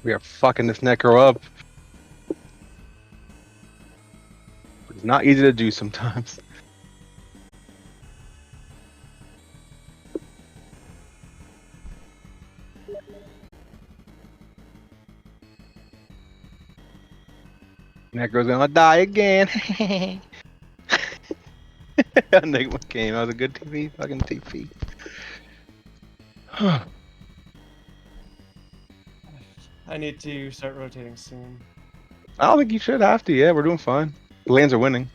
We are fucking this Necro up. It's not easy to do sometimes. Necro's gonna die again. Enigma came. That was a good TV. Fucking TV. I need to start rotating soon. I don't think you should have to. Yeah, we're doing fine. The lanes are winning.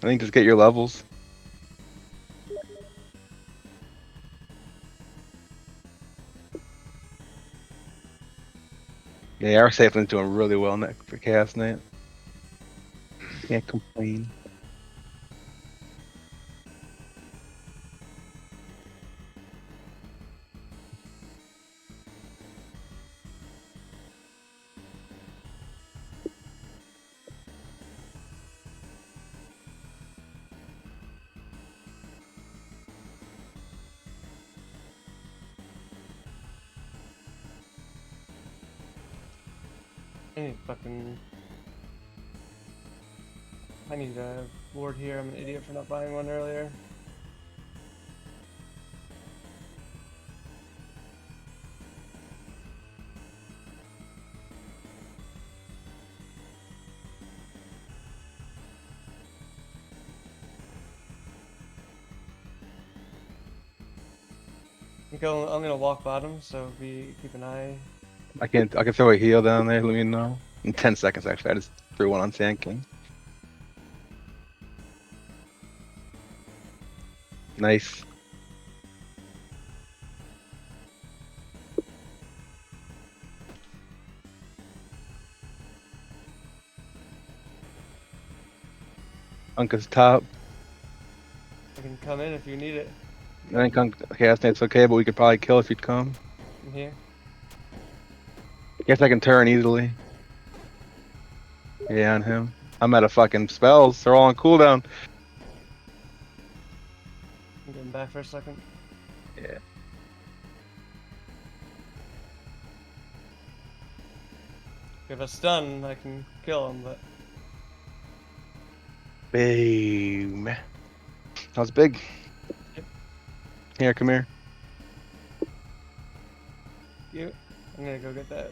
I think just get your levels. Yeah, our safe lane's doing really well next for Chaos Knight. Can't complain. I need a board here. I'm an idiot for not buying one earlier. I'm gonna walk bottom, so keep an eye. I can throw a heal down there. Let me know. In 10 seconds, actually. I just threw one on Sand King. Nice. Unka's top. I can come in if you need it. I think Chaos Knight's okay, but we could probably kill if you'd come. I'm here. Guess I can turn easily. Yeah, on him. I'm out of fucking spells. They're all on cooldown. I'm getting back for a second. Yeah. If I stun, I can kill him, but Boom. That was big. Yep. Here, come here. I'm gonna go get that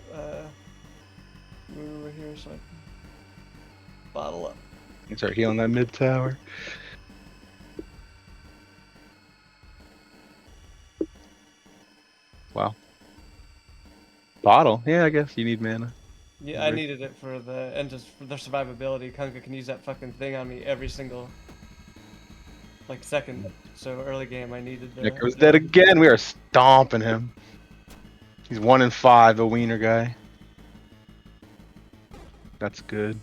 move over here so I can bottle up. You start healing that mid tower. Wow. Bottle? Yeah, I guess you need mana. Yeah, I needed it for for their survivability. Kunkka can use that fucking thing on me every single second. So early game, I needed the. Necro's dead again. We are stomping him. He's 1 in 5, a wiener guy. That's good.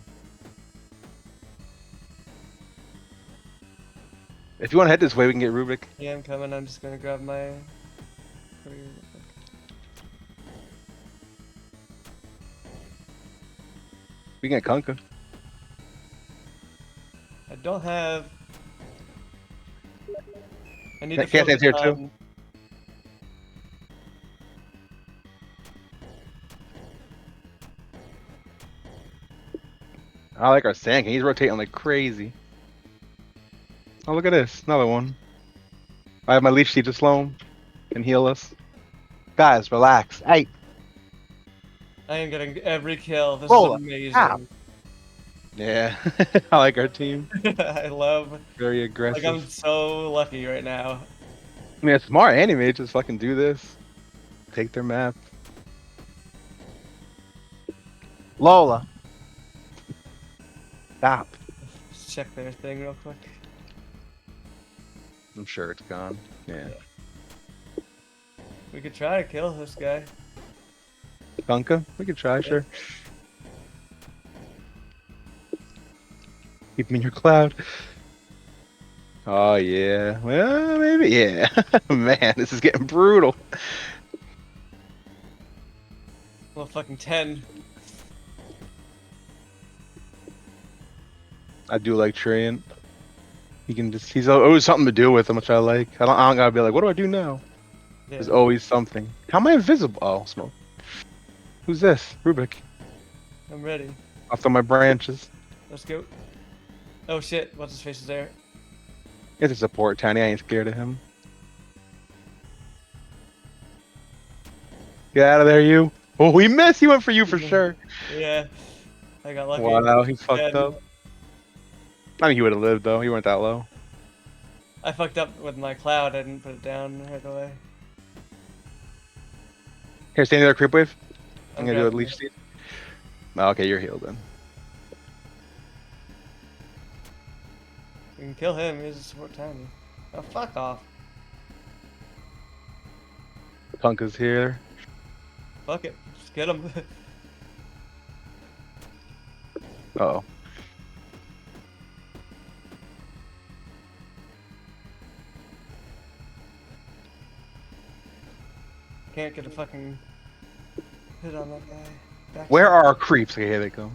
If you want to head this way, we can get Rubik. Yeah, I'm coming. I'm just gonna grab my. We can get Kunkka. I don't have. I need That to Cat's here too. I like our Sand King. He's rotating like crazy. Oh, look at this. Another one. I have my Leech Seed to slow him. Can heal us. Guys, relax. Hey. I am getting every kill. This Rolla. is amazing. Ow. Yeah. I like our team. I love. Very aggressive. I'm so lucky right now. I mean, it's smart anime. Just fucking do this. Take their map. Lola. Stop. Just check their thing real quick. I'm sure it's gone. Yeah. We could try to kill this guy. Kunkka? We could try, sure. Keep me in your cloud. Oh, yeah. Well, maybe. Yeah. Man, this is getting brutal. Well, fucking 10. I do like Treant. He can just, he's always something to do with him, which I like. I don't gotta be like, what do I do now? Yeah. There's always something. How am I invisible? Oh, smoke. Who's this? Rubik. I'm ready. Off on my branches. Let's go. Oh shit, what's his face is there? It's a support, Tiny. I ain't scared of him. Get out of there, you. Oh, we missed. He went for you for sure. Yeah, I got lucky. Wow, he fucked Dead. up. I mean, he would have lived, though. He weren't that low. I fucked up with my cloud. I didn't put it down right away. Here, stay near the creep wave. I'm gonna do a grabbing leech it. seed. Oh, okay, you're healed then. We can kill him. He's a support tiny. Oh, fuck off. Punk is here. Fuck it. Just get him. Uh oh. Can't get a fucking hit on that guy. Where are our creeps? Okay, here they come.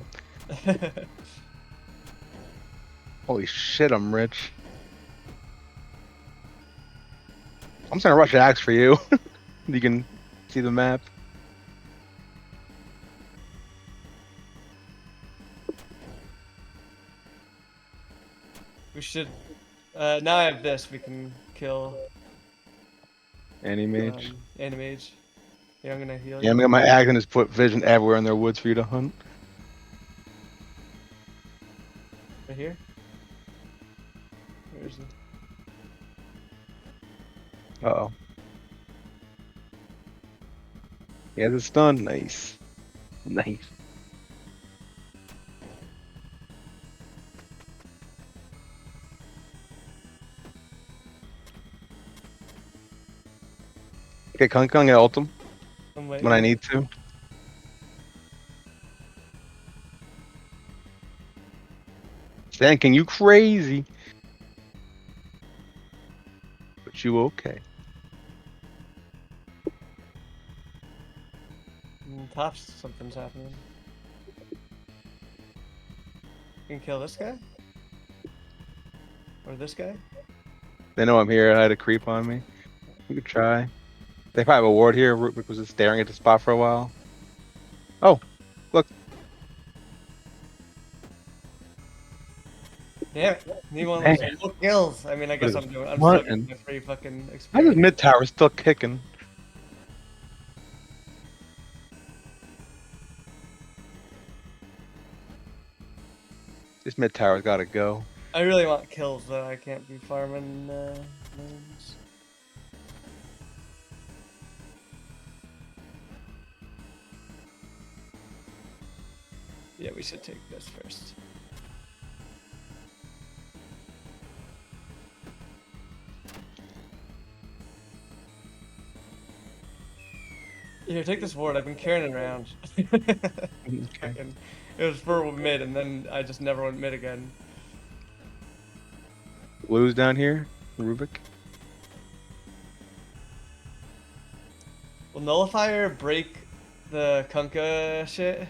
Holy shit, I'm rich. I'm just gonna rush an axe for you. You can see the map. We should. Now I have this. We can kill Animage. Animage. Yeah, I'm gonna heal Yeah, I'm you. gonna my axe and just put vision everywhere in their woods for you to hunt. Right here. Where's he? Uh oh. He has a stun. Nice. Nice. Okay, Kung Kung and ult him I'm waiting. when I need to. Thanking you crazy. But you okay. Top something's happening. You can kill this guy? Or this guy? They know I'm here. I had a creep on me. We could try. They probably have a ward here. Rubik was just staring at the spot for a while. Oh, look. Damn it. Need one Damn. of those no kills. I mean, I guess I'm doing. I'm What? still getting my free fucking How's this experience. mid tower still kicking? This mid tower's gotta go. I really want kills though. I can't be farming lanes. Yeah, we should take this first. Here, take this ward. I've been carrying it around. Okay. Fucking- it was for mid, and then I just never went mid again. Blue's down here. Rubik. Will Nullifier break the Kunkka shit?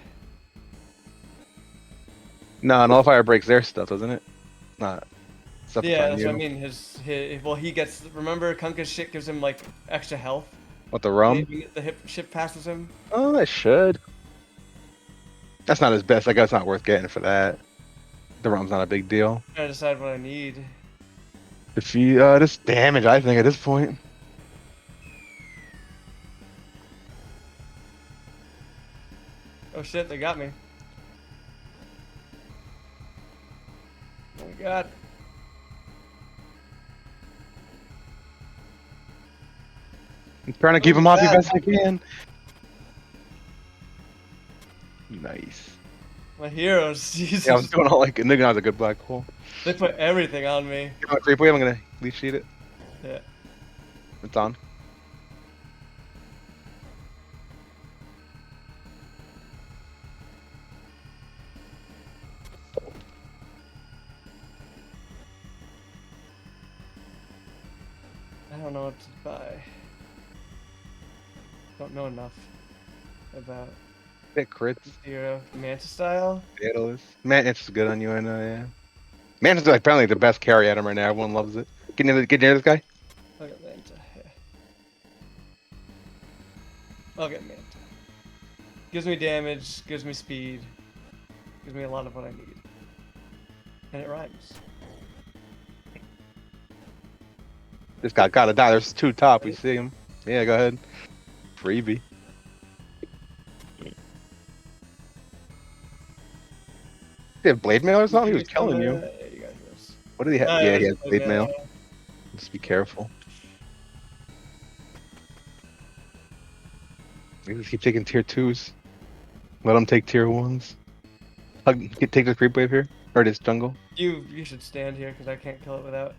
No, Nullifier breaks their stuff, doesn't it? Not stuff Yeah, on that's you. what I mean. Well, he gets. Remember, Kunkka's shit gives him like extra health. What, the rum? When the hip ship passes him. Oh, that should. That's not his best. I guess it's not worth getting for that. The rum's not a big deal. Trying to decide what I need. If you just damage, I think at this point. Oh shit, they got me. Oh my god. I'm trying to keep him off you best I can. Nice. My heroes, Jesus. Yeah, I was doing all like a nigga has a good black hole. They put everything on me. Get my creep wave, I'm gonna leech sheet it. Yeah. It's on. I don't know what to buy. Don't know enough about Bit crits. hero. Manta style? Daedalus. Mantis is good on you, I know, yeah. Mantis is like, apparently the best carry item right now. Everyone loves it. Get near this guy. I'll get Manta. Yeah. I'll get Manta. Gives me damage, gives me speed, gives me a lot of what I need. And it rhymes. This guy gotta die. There's two top. We Ready? see him. Yeah, go ahead. Freebie. Did he have blade mail or something? He was killing you. Yeah, you got this. What did he have? No, Yeah, it he was has blade blade mail. mail. Just be careful. You just keep taking tier 2s. Let him take tier 1s. Take this creep wave here. Or this jungle. You should stand here because I can't kill it without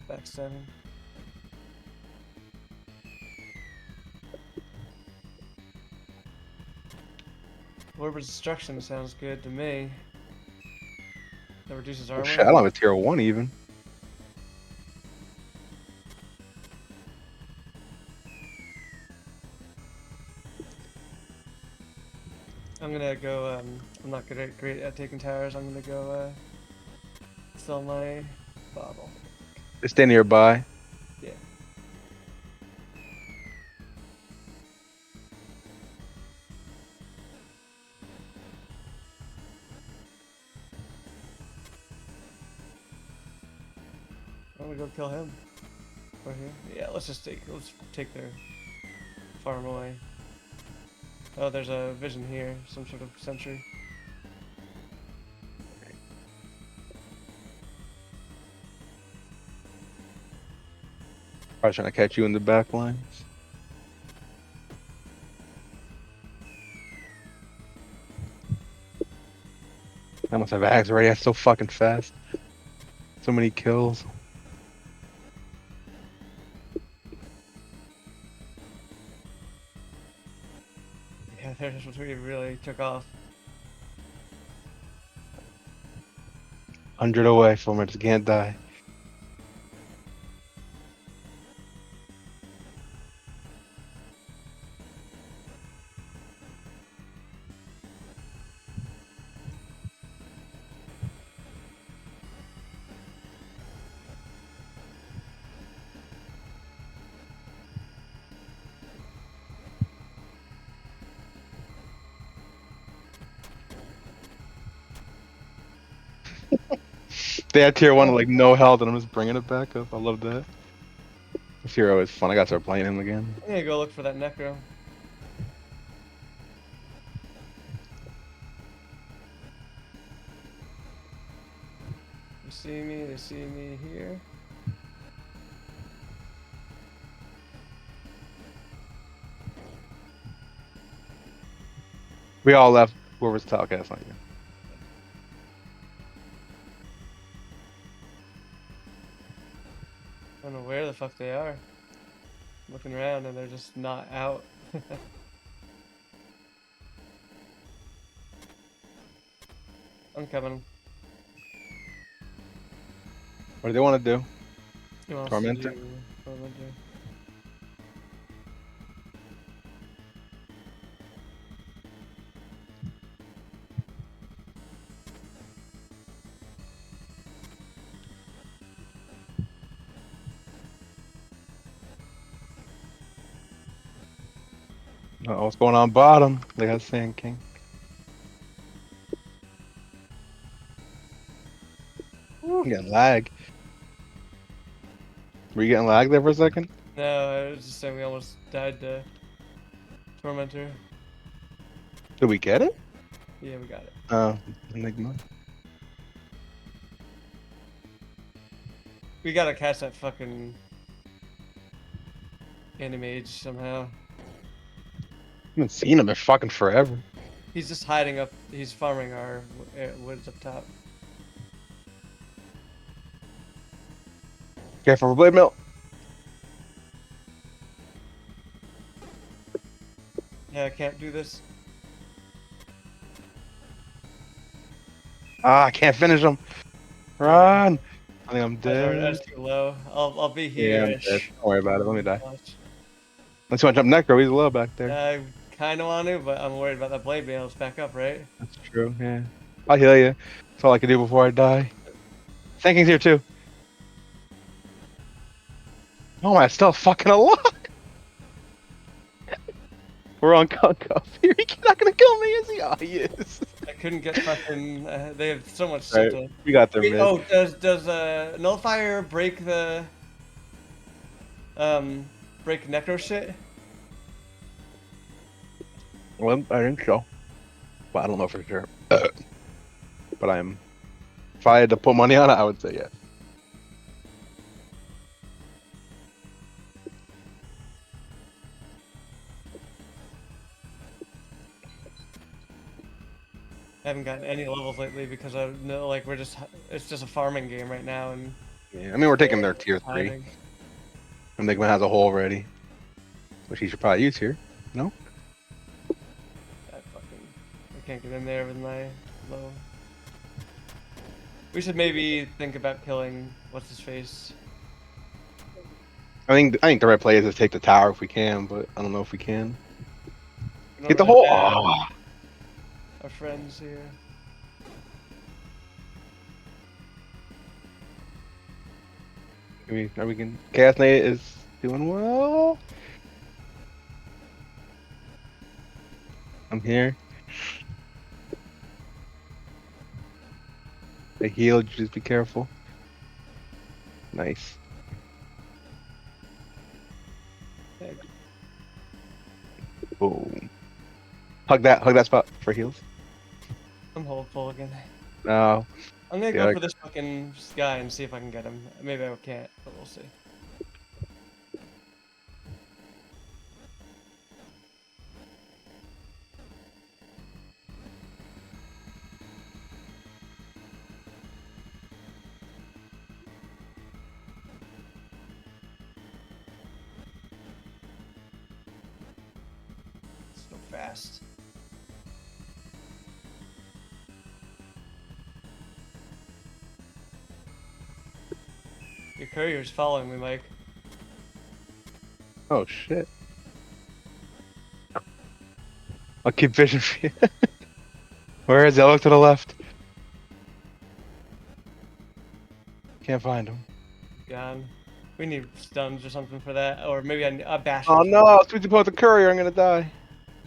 backstabbing. Orb of Destruction sounds good to me. That reduces Oh armor. shit, I don't have a tier 1 even. I'm gonna go, I'm not great at taking towers. I'm gonna go, fill my bottle. Just stay nearby. Yeah. I'm gonna go kill him. Right here. Yeah, let's take their farm away. Oh, there's a vision here, some sort of sentry. Probably trying to catch you in the back lines. I must have Ags already. That's so fucking fast. So many kills. Yeah, there's what we really took off. 100 away from it. Just can't die. They had tier 1 like no health and I'm just bringing it back up. I love that. This hero is fun. I gotta start playing him again. I'm gonna go look for that Necro. They see me here. We all left whoever's top. Okay, that's not you. I don't know where the fuck they are. Looking around and they're just not out. I'm coming. What do they want to do? Who wants to Tormentor? do Tormentor? Uh-oh, what's going on bottom? They got Sand King. I'm getting lag. Were you getting lag there for a second? No, I was just saying we almost died to Tormentor. Did we get it? Yeah, we got it. Enigma. We gotta catch that fucking Animage somehow. I haven't seen him in fucking forever. He's just hiding up. He's farming our woods up top. Careful for blade mill. Yeah, I can't do this. Ah, I can't finish him. Run! I think I'm dead. That's too low. I'll be Yeah, here. I'm dead. Don't worry about it. Let me die. Watch. Unless you want to jump Necro, he's low back there. I kind of want to, but I'm worried about that blade mail. It's back up, right? That's true, yeah. I'll heal you. That's all I can do before I die. Sand King's here too. Oh my, still fucking alive! We're on Concuff here. He's not gonna kill me, is he? Oh, he is. I couldn't get fucking. They have so much Right, shit to. we got their Wait, mid. oh, does Nullifier break the break Necro shit? Well, I think so. Well, I don't know for sure. But I'm. If I had to put money on it, I would say yes. I haven't gotten any levels lately because I know like it's just a farming game right now and Yeah, I mean we're taking their tier 3. hiding. Enigma has a hole already, which he should probably use here. No? I can't get in there with my low. We should maybe think about killing what's his face. I think the right play is to take the tower if we can, but I don't know if we can. We don't Get the really hole. have Oh. our friends here. Are we can? Chaos Knight is doing well. I'm here. The heal, just be careful. Nice. Okay. Boom. Hug that spot for heals. I'm hopeful again. No. I'm gonna Yeah, go for this fucking guy and see if I can get him. Maybe I can't, but we'll see. So fast. Your courier's following me, Mike. Oh shit. I'll keep vision for you. Where is it? Look to the left. Can't find him. Gone. We need stuns or something for that, or maybe a basher. Oh no! Sweet Put the courier. I'm gonna die.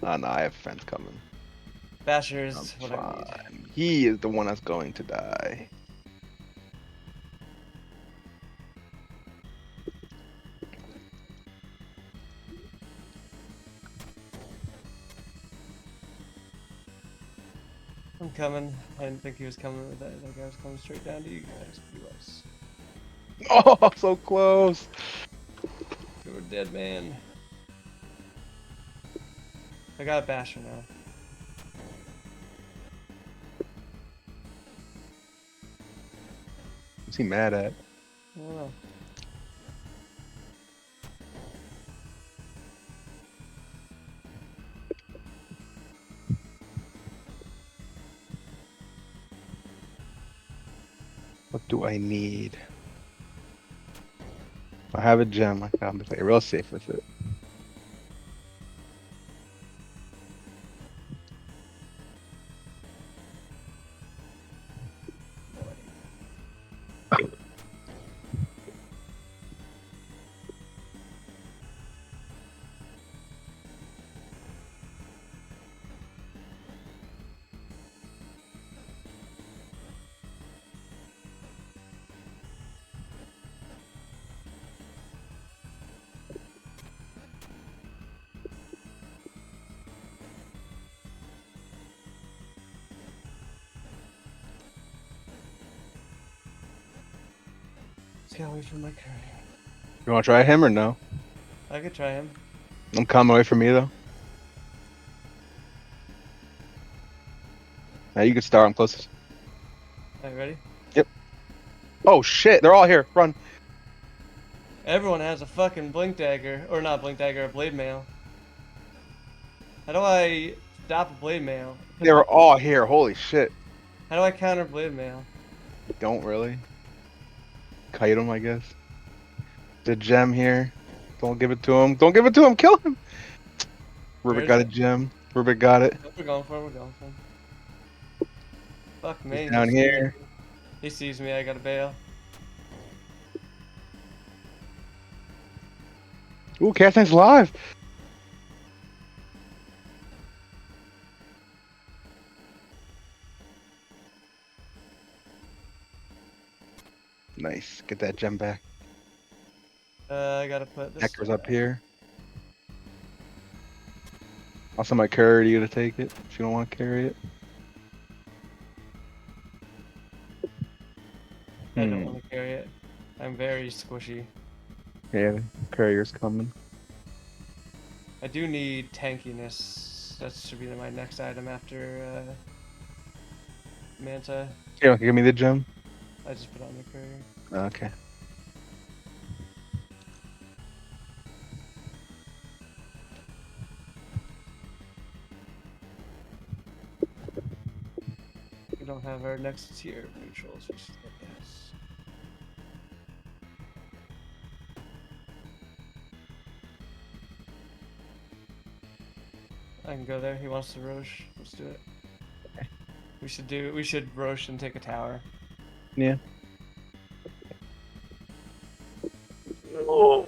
Oh no! I have friends coming. Basher I'm is what I need. fine. He is the one that's going to die. I'm coming. I didn't think he was coming with that. I think I was coming straight down to you guys. He was. Oh, so close. You're a dead man. I got a basher now. What's he mad at? I don't know. What do I need? If I have a gem, I can play real safe with it. Let's get away from my courier. You want to try him or no? I could try him. I'm coming away from me though. Now you can start. I'm closest. Alright, ready? Oh shit! They're all here. Run. Everyone has a fucking blink dagger, or not blink dagger, a blade mail. How do I stop a blade mail? They were all here. Holy shit! How do I counter blade mail? Don't really. Kite him, I guess. The gem here. Don't give it to him. Don't give it to him. Kill him. Where Rubik is got a it? gem. Rubik got it. We're going for it, we're going for it. Fuck me. He's down he sees here. me. He sees me, I gotta bail. Ooh, Cat Knight's live. Nice. Get that gem back. I gotta put this. Necker's up here. I'll send my courier to you to take it if you don't want to carry it. I don't want to carry it. I'm very squishy. Yeah, courier's coming. I do need tankiness. That should be my next item after Manta. Yeah, give me the gem. I just put on the courier. Okay. We don't have our next tier of neutrals. We should get this. I can go there. He wants to Roche. Let's do it. Okay. We should Roche and take a tower. Yeah. Oh.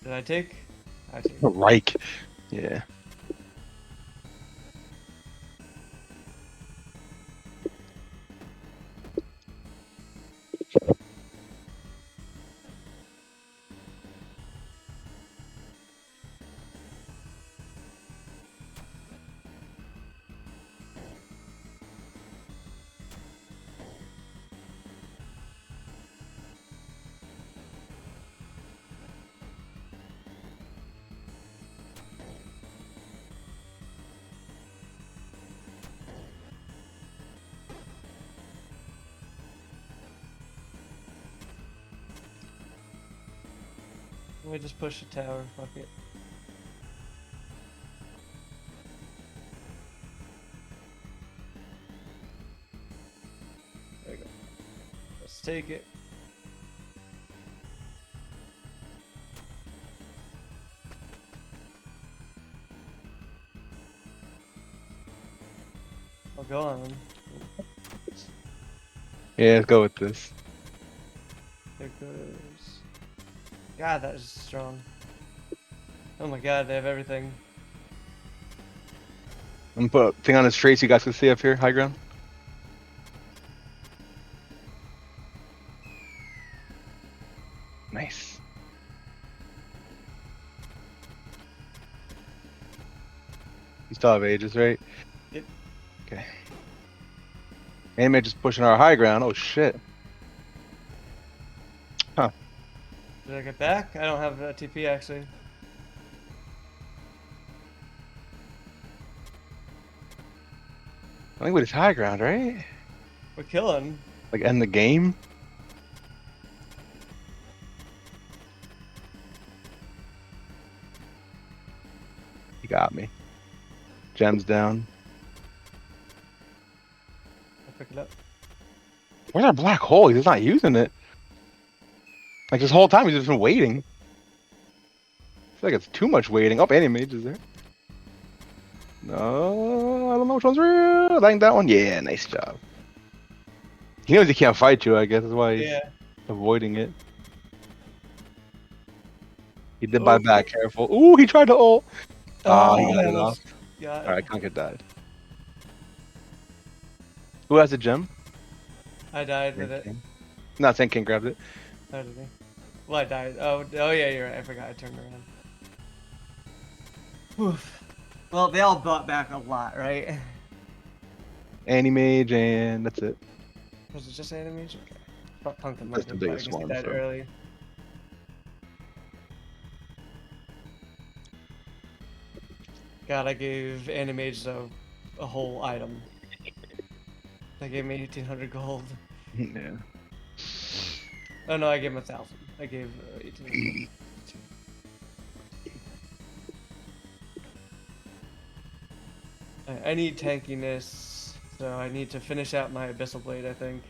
Did I take? I take. Reich. Yeah. Let me just push the tower. Fuck it. There you go. Let's take it. Oh, go on. Yeah, let's go with this. There goes. God, that is strong. Oh my god, they have everything. I'm gonna put a thing on his face you guys can see up here, high ground. Nice. You still have ages, right? Yep. Okay. Anime just pushing our high ground. Oh shit. Did I get back? I don't have a TP actually. I think we just high ground, right? We're killing. Like end the game. You got me. Gems down. I'll pick it up. Where's our black hole? He's not using it. Like this whole time he's just been waiting. I feel like it's too much waiting. Oh, Animage is there. No, I don't know which one's real. I think that one. Yeah, nice job. He knows he can't fight you, I guess. That's why he's avoiding it. He did buy back. Careful. Ooh, he tried to ult. Oh, he got it off. Yeah. Alright, Conker died. Who has the gem? I died with it. No, King grabbed it. How did he? Well, I died. Oh yeah, you're right. I forgot. I turned around. Oof. Well, they all bought back a lot, right? Animage, and that's it. Was it just animation? Okay. Pumpkin That's the biggest one. Died So. early. God, I gave Animage a whole item. They gave me 1,800 gold. Yeah. Oh no, I gave him 1,000. I gave 1,800. I need tankiness, so I need to finish out my Abyssal Blade, I think.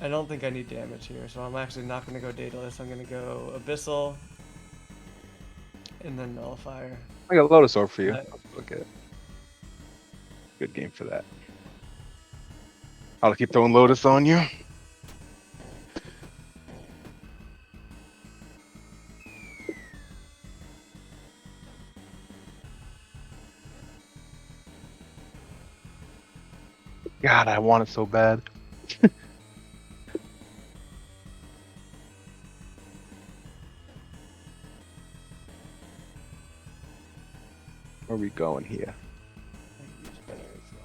I don't think I need damage here, so I'm actually not going to go Daedalus. I'm going to go Abyssal, and then Nullifier. I got a Lotus Orb for you. Let's look at it. Good game for that. I'll keep throwing Lotus on you. God, I want it so bad. Where are we going here? I could use better refill.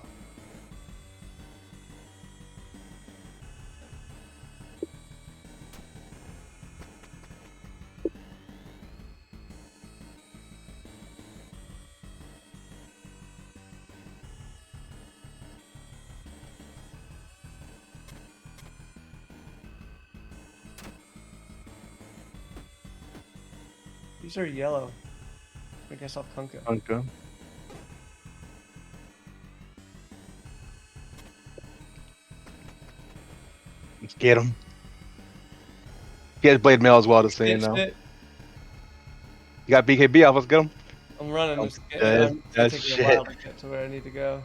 These are yellow. I guess I'll Kunkka. Kunkka. Let's get him. He has blade mail as well, just so you know. It. You got BKB off. Let's get him. I'm running. Oh, It's that's taking a shit. while to get to where I need to go.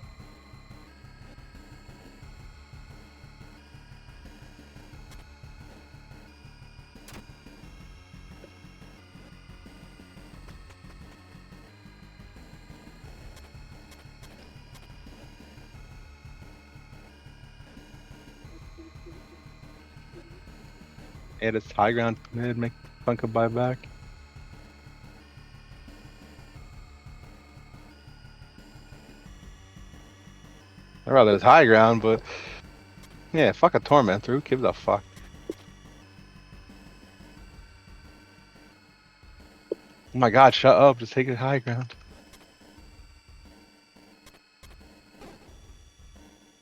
Yeah, this high ground mid, make Kunkka buy back. I'd rather it's high ground, but yeah, fuck a Tormentor. Who gives a fuck? Oh my god, shut up. Just take it high ground.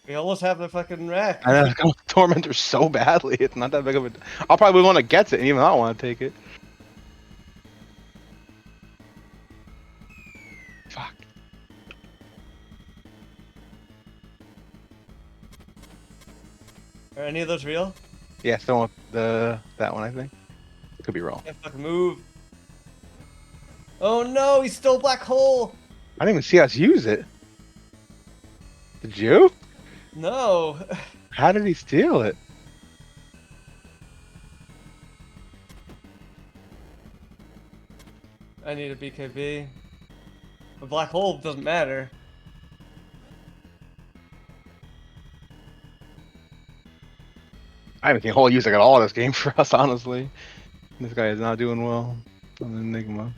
We almost have the fucking rack. I know, it's Tormentor so badly. It's not that big of a. I'll probably want to get it, and even I don't want to take it. Fuck. Are any of those real? Yeah, still want that one, I think. Could be wrong. Can't fucking move. Oh no, he stole black hole. I didn't even see us use it. Did you? No. How did he steal it? I need a BKB. The black hole doesn't matter. I haven't seen whole use like at all this game for us, honestly. This guy is not doing well on Enigma.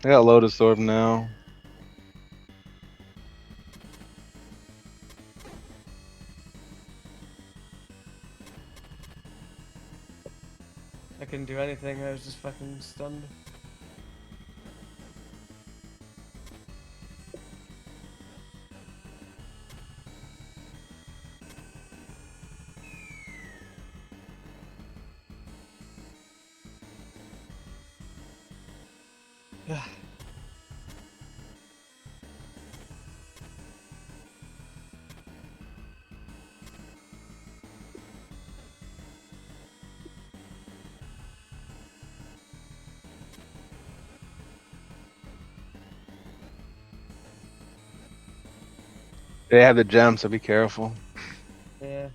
I got Lotus Orb now. I couldn't do anything. I was just fucking stunned. They have the gem, so be careful. Yeah.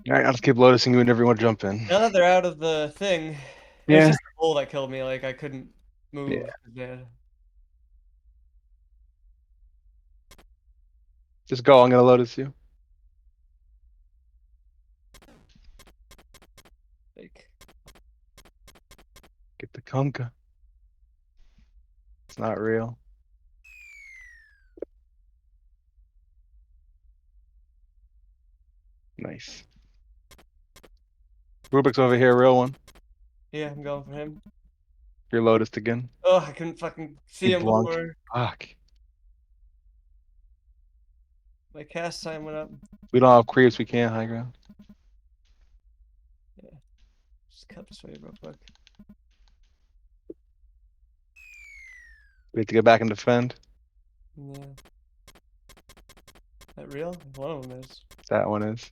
Alright, I'll just keep Lotusing you whenever you want to jump in. Now that they're out of the thing, it was Yeah. just the hole that killed me. Like I couldn't move. Yeah. Just go, I'm gonna Lotus you. Like Get the Kunkka. It's not real. Nice. Rubik's over here, real one. yeah, I'm going for him. You're Lotus again. Oh, I couldn't fucking see You him blunked. before Fuck. my cast time went up. We don't have creeps, we can't high ground. Just cut this way real quick. We have to get back and defend. Yeah. That real? One of them is. That one is.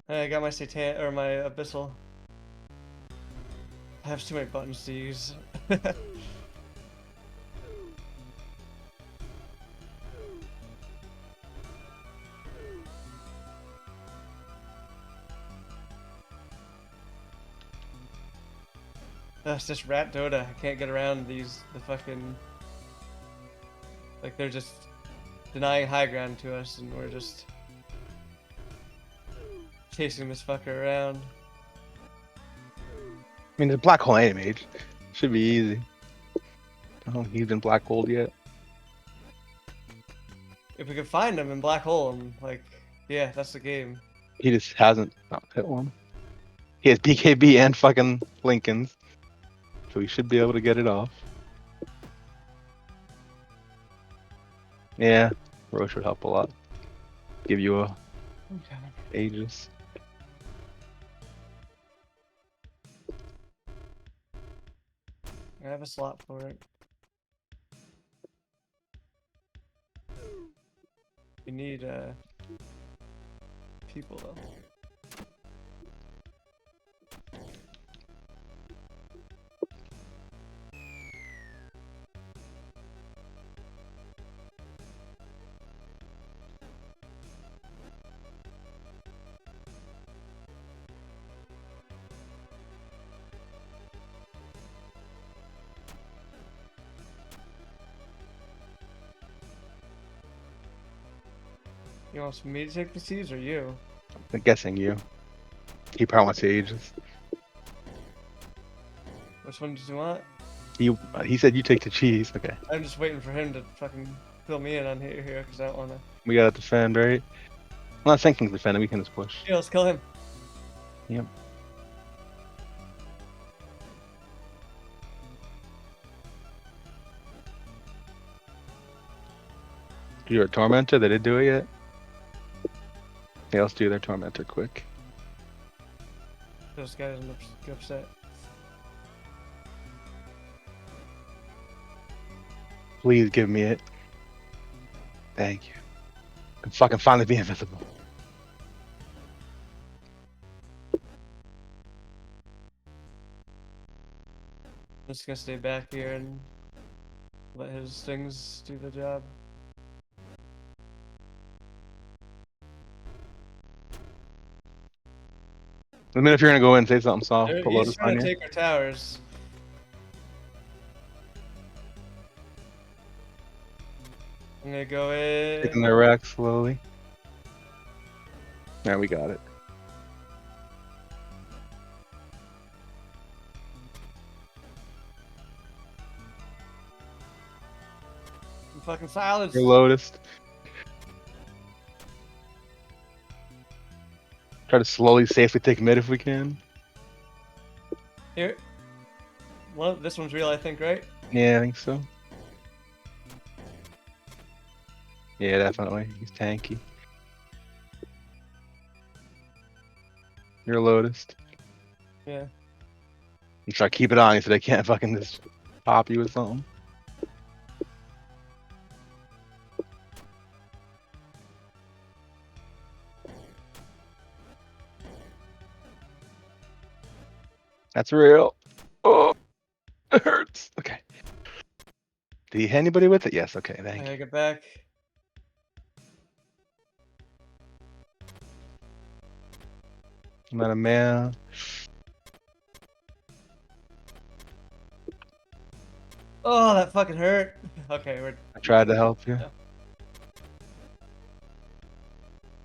Hey, I got my Satan or my Abyssal. I have too many buttons to use. It's just rat Dota. I can't get around the fucking, like they're just denying high ground to us, and we're just chasing this fucker around. I mean, the black hole anime should be easy. I don't think he's been black holed yet. If we could find him in black hole, and like, yeah, that's the game. He just hasn't hit one. He has BKB and fucking Lincolns, so he should be able to get it off. Yeah, Roche would help a lot. Give you a Aegis. I have a slot for it. You need people though. You want me to take the seeds or you? I'm guessing you. He probably wants the Aegis. Which one did you want? He said you take the cheese. Okay. I'm just waiting for him to fucking fill me in on here because I don't want to. We gotta defend, right? I'm not thinking defend. We can just push. Yeah, let's kill him. Yep. You're a Tormentor? They didn't do it yet? Yeah, let's do their Tormentor quick. Those guys end up get upset. Please give me it. Thank you. I'm fucking finally be invisible. I'm just gonna stay back here and let his things do the job. I mean, if you're gonna go in and say something soft, put He's Lotus trying on to you. take our towers. I'm gonna go Taking in. their rack slowly. There, we got it. I'm fucking silenced. Your Lotus. Try to slowly, safely take mid if we can. Here. This one's real, I think, right? Yeah, I think so. Yeah, definitely. He's tanky. You're Lotus. Yeah. You try to keep it on you so they can't fucking just pop you with something. That's real. Oh, it hurts. Okay. Did you hit anybody with it? Yes. Okay. I Thank you. gotta get back. I'm not a man. Oh, that fucking hurt. Okay, we're. I tried to help you.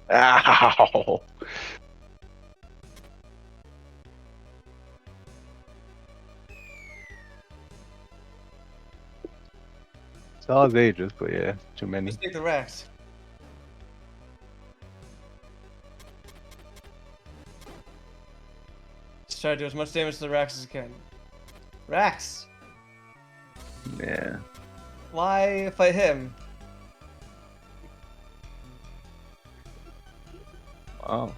Yeah. Ow! Saw his ages, but yeah, too many. Let's take the racks. Let's try to do as much damage to the racks as we can. Racks! Yeah. Why fight him? Wow.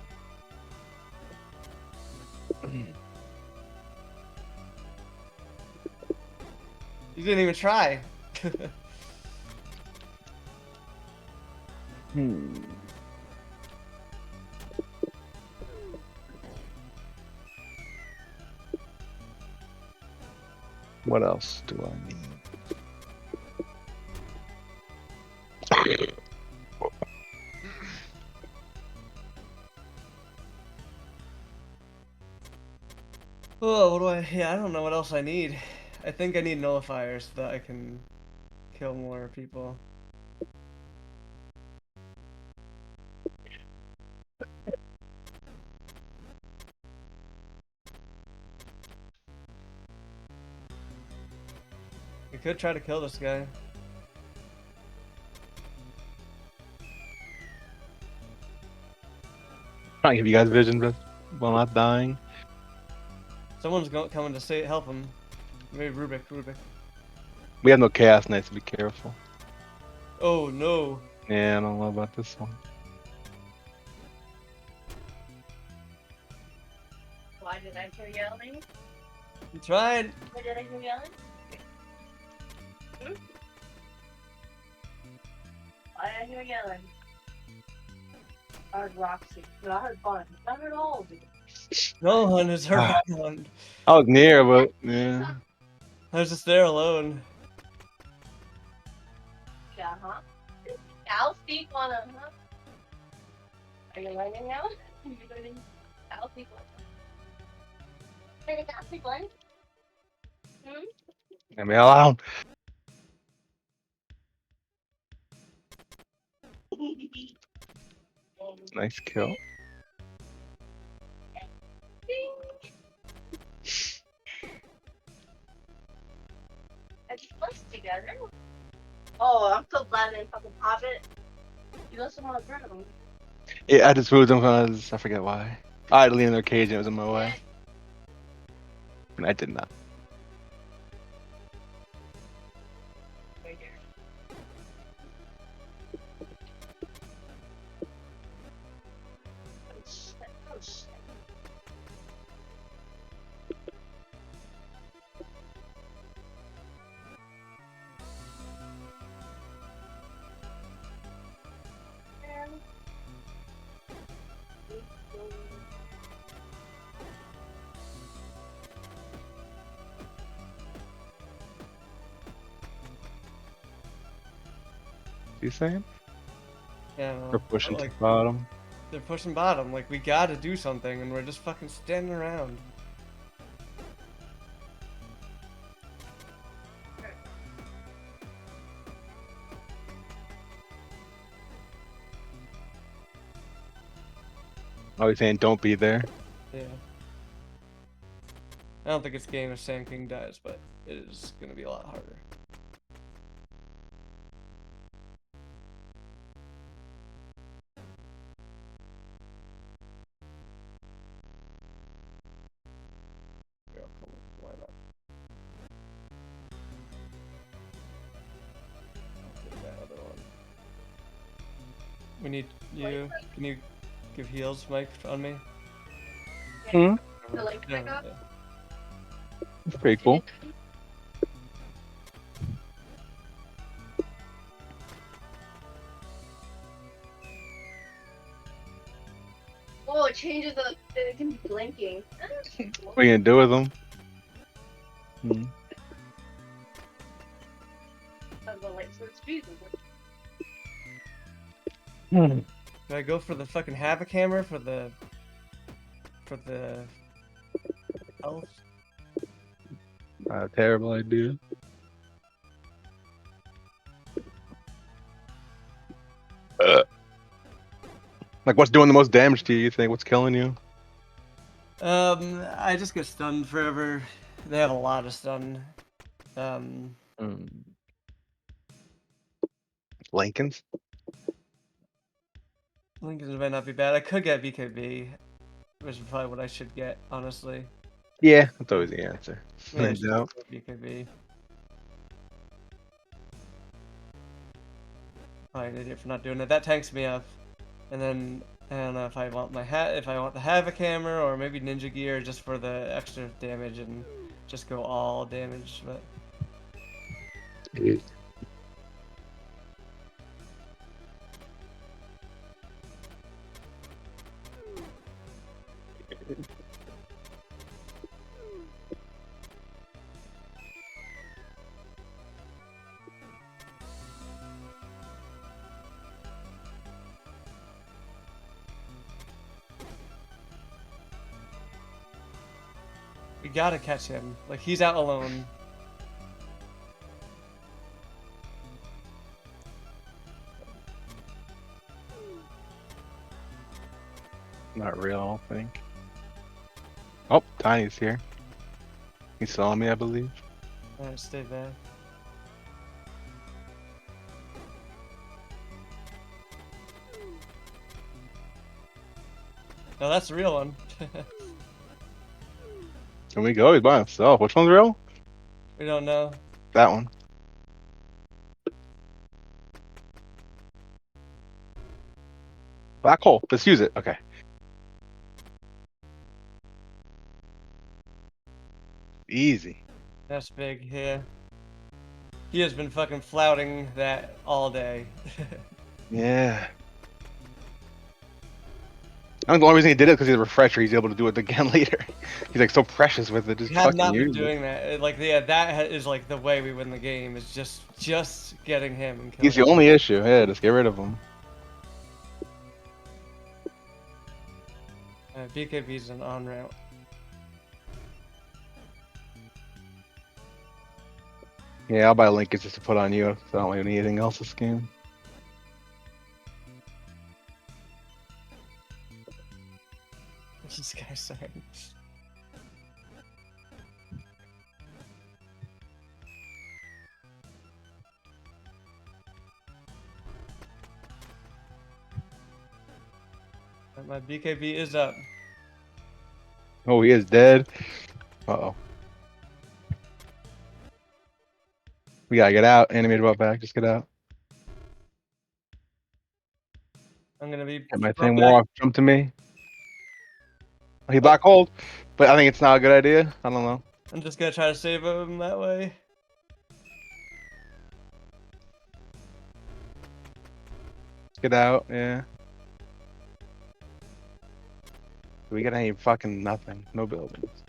You didn't even try. What else do I need? Oh, what do I? Yeah, I don't know what else I need. I think I need nullifiers so that I can kill more people. We could try to kill this guy. Trying to give you guys vision, but while not dying. Someone's coming to say help him. Maybe Rubik. We have no chaos knights, so be careful. Oh no! Yeah, I don't know about this one. Why did I hear yelling? I'm trying. Why did I hear yelling? Hmm? Why did I hear yelling? I heard Roxy, but I heard Bun. Not at all, dude. No one is hurt. One. I was near, but yeah. I was just there alone. Yeah, huh? I'll speak on him, huh? Are you learning now? You're learning. I'll speak on him. Learning I'll speak on? Hmm? Leave me alone. Nice kill. I just blessed together. Oh, I'm so glad I didn't fucking pop it. You got some more adrenaline. Yeah, I just moved them because I forget why. I had to lean in their cage and it was in my way. And I did not. Right here. Oh shit. Oh shit. Man. You saying? Yeah, no. We're pushing Like to the bottom. they're pushing bottom. Like we gotta do something, and we're just fucking standing around. Always saying don't be there. Yeah. I don't think it's game if Sand King dies, but it is gonna be a lot harder. Here, I'll come with- why not? I'll take that other one. We need you. Can you give heals, Mike, on me? Hmm? The link Yeah, back up? yeah. It's pretty cool. Oh, it changes the. It can be blinking. What are you gonna do with them? Hmm. The light switch speed. Do I go for the fucking Havoc Hammer for the health? Terrible idea. Like, what's doing the most damage to you? You think? What's killing you? I just get stunned forever. They have a lot of stun. Lincolns. Lincoln might not be bad. I could get BKB, which is probably what I should get, honestly. Yeah, that's always the answer. Maybe I No should doubt. get BKB. Probably an idiot for not doing it. That tanks me up. And then I don't know if I want if I want the Havoc Hammer or maybe Ninja Gear just for the extra damage and just go all damage. But We gotta catch him. Like, he's out alone. Not real, I don't think. Oh, Tiny's here. He saw me, I believe. Alright, stay back. No, that's the real one. Can we go? He's by himself. Which one's real? We don't know. That one. Black hole. Let's use it. Okay. Easy. That's big, yeah. He has been fucking flouting that all day. Yeah. I think the only reason he did it because he's a refresher. He's able to do it again later. He's like so precious with it. Just We have fucking not been use it. doing that. Like, yeah, that is like the way we win the game. Is just getting him and killing He's the him. only issue. Yeah, just get rid of him. BKB's an on ramp. Yeah, I'll buy Lincoln just to put on you. So I don't need anything else this game. This guy's saying. My BKB is up. Oh, he is dead. Uh-oh. We gotta get out. Animated brought back. Just get out. I'm gonna be. Get my brought thing back. more off. Jump to me. He black hold, but I think it's not a good idea. I don't know. I'm just gonna try to save him that way. Get out. Yeah. We got any fucking nothing. No buildings.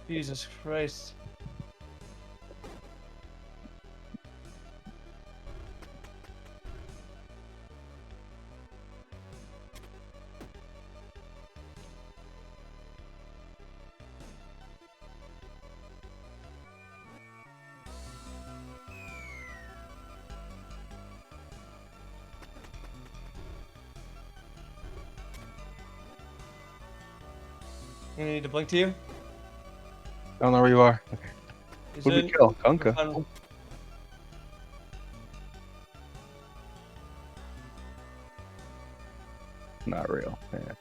Jesus Christ. I'm gonna need to blink to you. I don't know where you are. Okay. Is Who'd we it- kill? Kunka. Um, Not real. Yeah.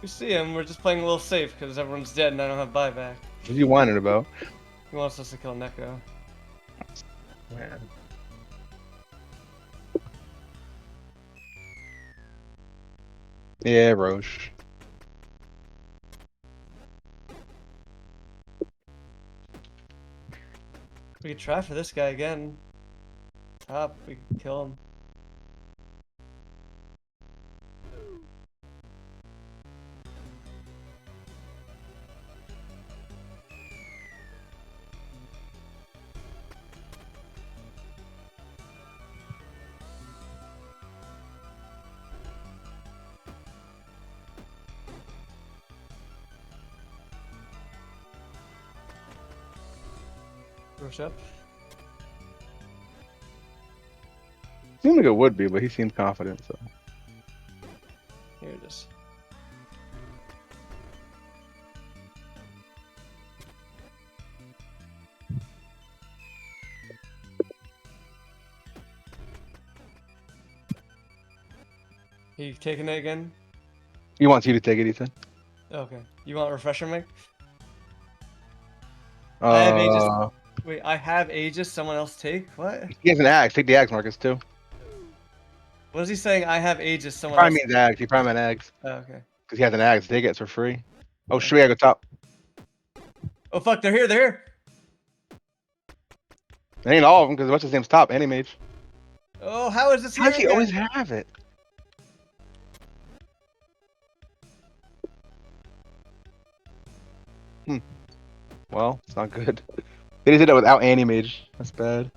We see him. We're just playing a little safe because everyone's dead and I don't have buyback. What are you whining about? He wants us to kill Neko. Man. Yeah, Roche. We could try for this guy again. Top, we can kill him. Rush up. Seemed like it would be, but he seemed confident, so. Here it is. You taking it again? He wants you to take it, Ethan. Okay. You want refresher, Mike? I have Aegis. Wait, I have Aegis. Someone else take? What? He has an axe. Take the axe, Marcus, too. What is he saying? I have Aegis. He Someone probably else. means axe. He probably meant axe. Oh, okay. Because he has an axe. Take it for free. Oh, should we gotta go top? Oh fuck! They're here. They're here. It ain't all of them, because what's his name's top? Anti-mage. Oh, how is this How here does he again? always have it? Well, it's not good. They just did it without Anti-mage. That's bad.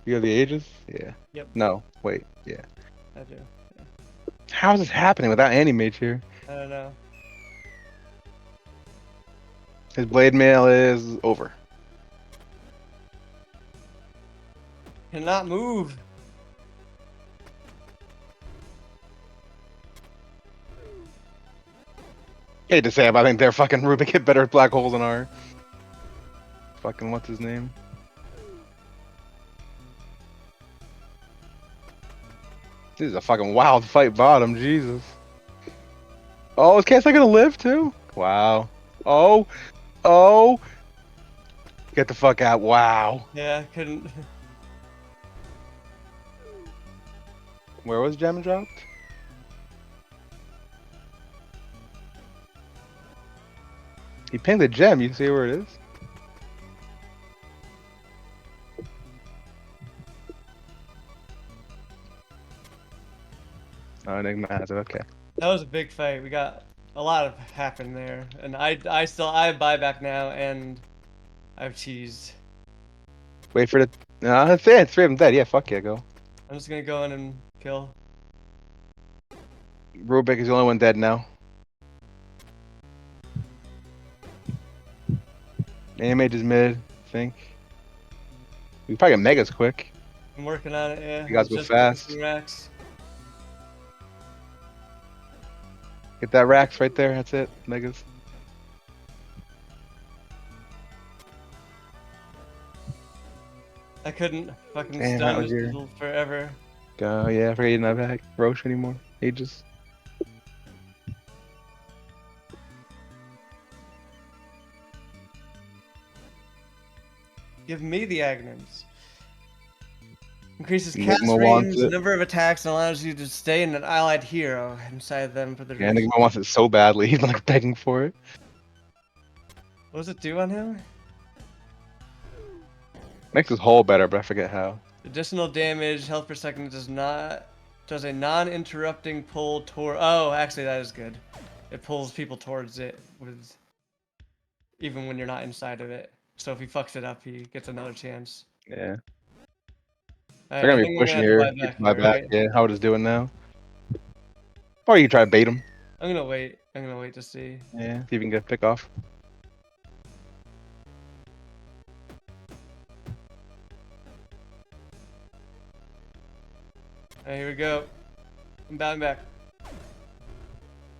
You have the Aegis? Yeah. Yep. No, wait. Yeah. I do. How is this happening without Animage here? I don't know. His blade mail is over. Cannot move. Hate to say it, but I think their fucking Rubik hit better at black holes than our fucking what's his name? This is a fucking wild fight bottom, Jesus. Oh, is KSI gonna live too? Wow. Oh, oh. Get the fuck out. Wow. Yeah, I couldn't. Where was Gem dropped? He pinned the gem. You can see where it is. Oh, Enigma has it. Okay. That was a big fight. We got a lot of happened there, and I have buyback now, and I've cheesed. Wait for the. No, that's it. Three of them dead. Yeah, fuck yeah, go. I'm just gonna go in and kill. Rubik is the only one dead now. Animage is mid, I think. We can probably get Megas quick. I'm working on it. Yeah. You guys go Just fast. focusing Racks. Get that Rax right there. That's it. Megas. I couldn't fucking Damn, that stun was this your- little forever. Go. Yeah, I forget you didn't have Roche anymore. Aegis. Give me the Agnums. Increases Enigma cast wants range, it. number of attacks, and allows you to stay in an allied hero inside them for the Yeah, Enigma wants it so badly. He's like begging for it. What does it do on him? Makes his hull better, but I forget how. Additional damage, health per second does a non-interrupting pull toward. Oh, actually, that is good. It pulls people towards it with, even when you're not inside of it. So if he fucks it up, he gets another chance. Yeah. Alright, They're I gonna be think I'm pushing gonna have here. to buy back My here, back. right? Yeah, how it is doing now. Or you can try to bait him. I'm gonna wait. I'm gonna wait to see. Yeah, see if you can get a pick off. Alright, here we go. I'm bowing back.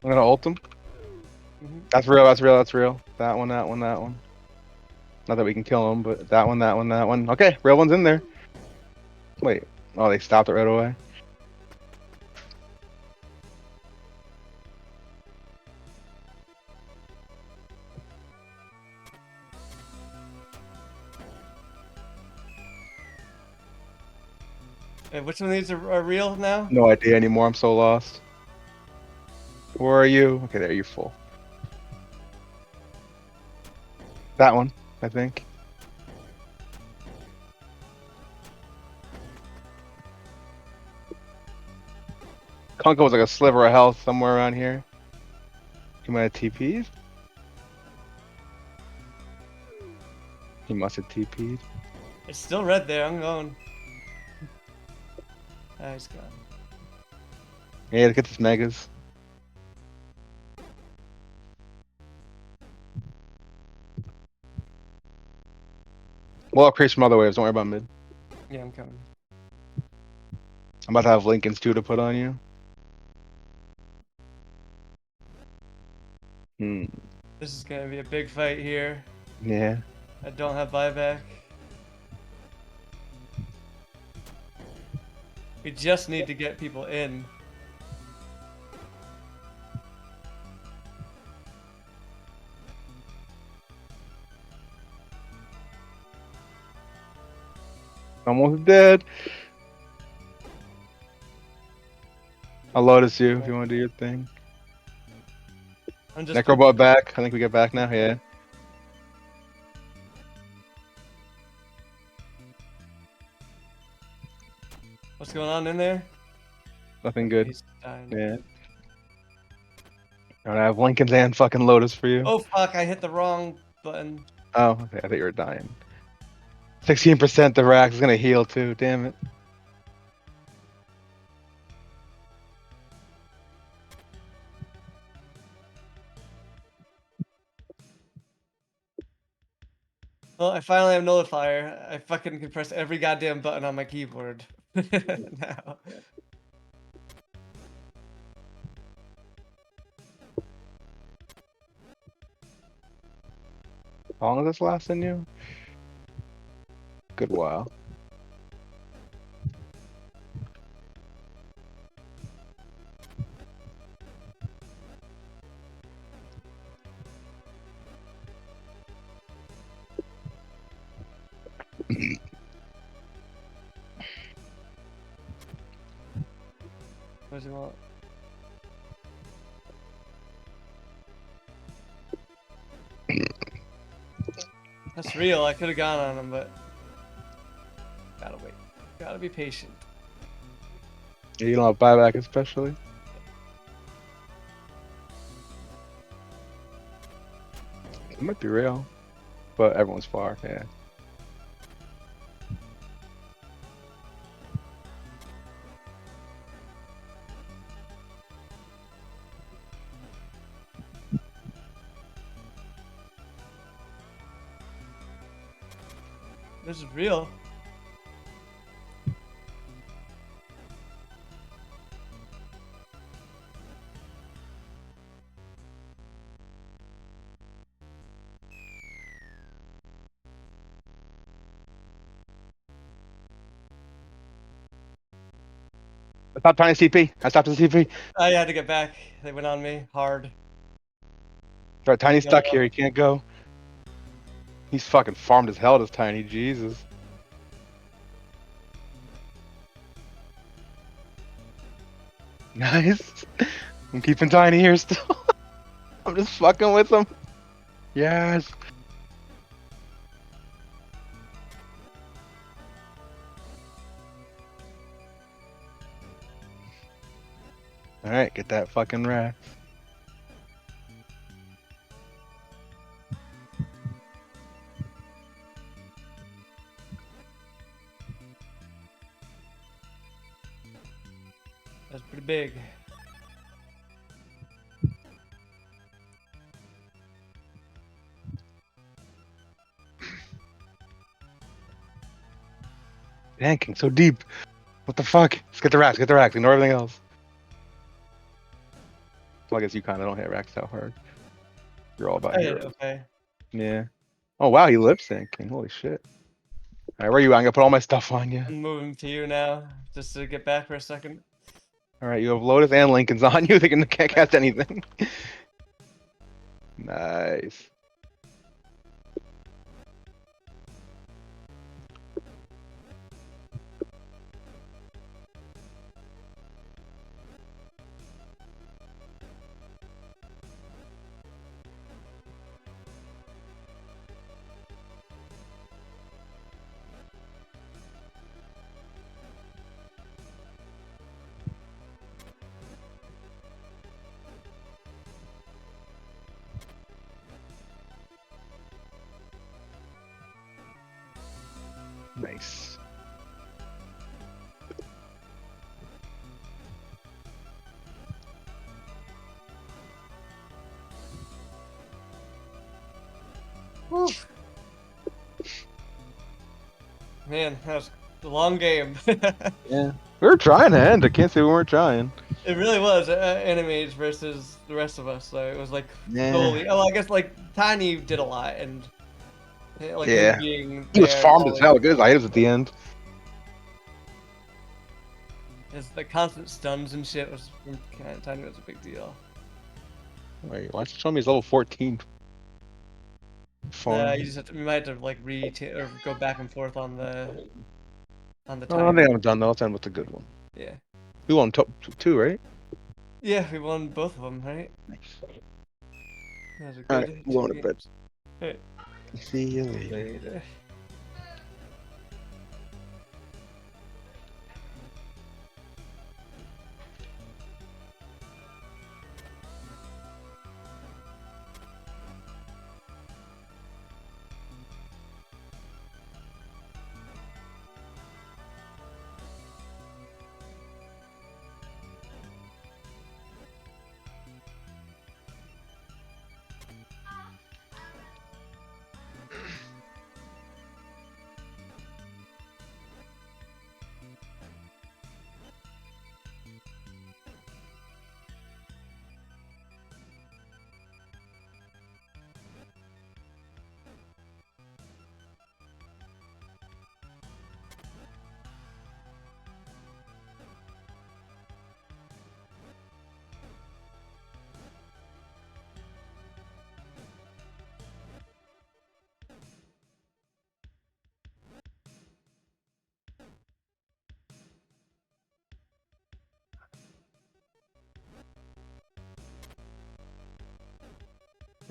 I'm gonna ult him. Mhm. That's real, that's real, that's real. That one, that one, that one. Not that we can kill him, but that one, that one, that one. Okay, real one's in there. Wait. Oh, they stopped it right away. Hey, which one of these are real now? No idea anymore. I'm so lost. Where are you? Okay, there, you're full. That one, I think. Kunkka was like a sliver of health somewhere around here. He might have TP'd. He must have TP'd. It's still red there. I'm going. Ah, he's gone. Yeah, look at this Megas. We'll increase from other waves. Don't worry about mid. Yeah, I'm coming. I'm about to have Lincoln's too to put on you. Hmm. This is gonna be a big fight here. Yeah. I don't have buyback. We just need to get people in. Almost dead. I'll lotus you if you want to do your thing. I'm just. Necrobot back. I think we get back now. Yeah. What's going on in there? Nothing good. He's dying. Yeah. Alright, I have Lincoln's and fucking Lotus for you. Oh fuck! I hit the wrong button. Oh, okay. I thought you were dying. 16% the rack is gonna heal too. Damn it. Well, I finally have nullifier. I fucking can press every goddamn button on my keyboard now. How long is this lasting you? Good while. What does he want? That's real. I could have gone on him, but gotta wait. Gotta be patient. You don't have buyback especially. It might be real, but everyone's far. Yeah. This is real. I stopped trying to CP. I stopped the CP. I had to get back. They went on me hard. Right, Tiny's No. stuck here. He can't go. He's fucking farmed as hell, this Tiny. Jesus. Nice. I'm keeping Tiny here still. I'm just fucking with him. Yes. Alright, get that fucking rat. That's pretty big. Yanking so deep. What the fuck? Let's get the racks, get the racks, ignore everything else. Well, I guess you kinda don't hit racks that hard. You're all about I heroes. did okay. Yeah. Oh wow, he lip syncing. Holy shit. Alright, where you at? I'm gonna put all my stuff on you. I'm moving to you now, just to get back for a second. Alright, you have Lotus and Lincoln's on you. They can't cast anything. Nice. Nice. Whew. Man, that was a long game. Yeah. We were trying to end. I can't say we weren't trying. It really was Animage versus the rest of us. So it was like Yeah. solely. Oh, I guess like Tiny did a lot, and like Yeah. him being He was there farmed as always- hell. Good his items at the end. His the constant stuns and shit was Tiny was a big deal. Wait, why don't you show me he's level 14? Farm. You just have to, we might have to like or go back and forth on the Oh, I time. think I'm done though. Let's end with the good one. Yeah. We won two, right? Yeah, we won both of them, right? Nice. That was a Alright, good I'm going to bed. games. Alright. See you later. Later.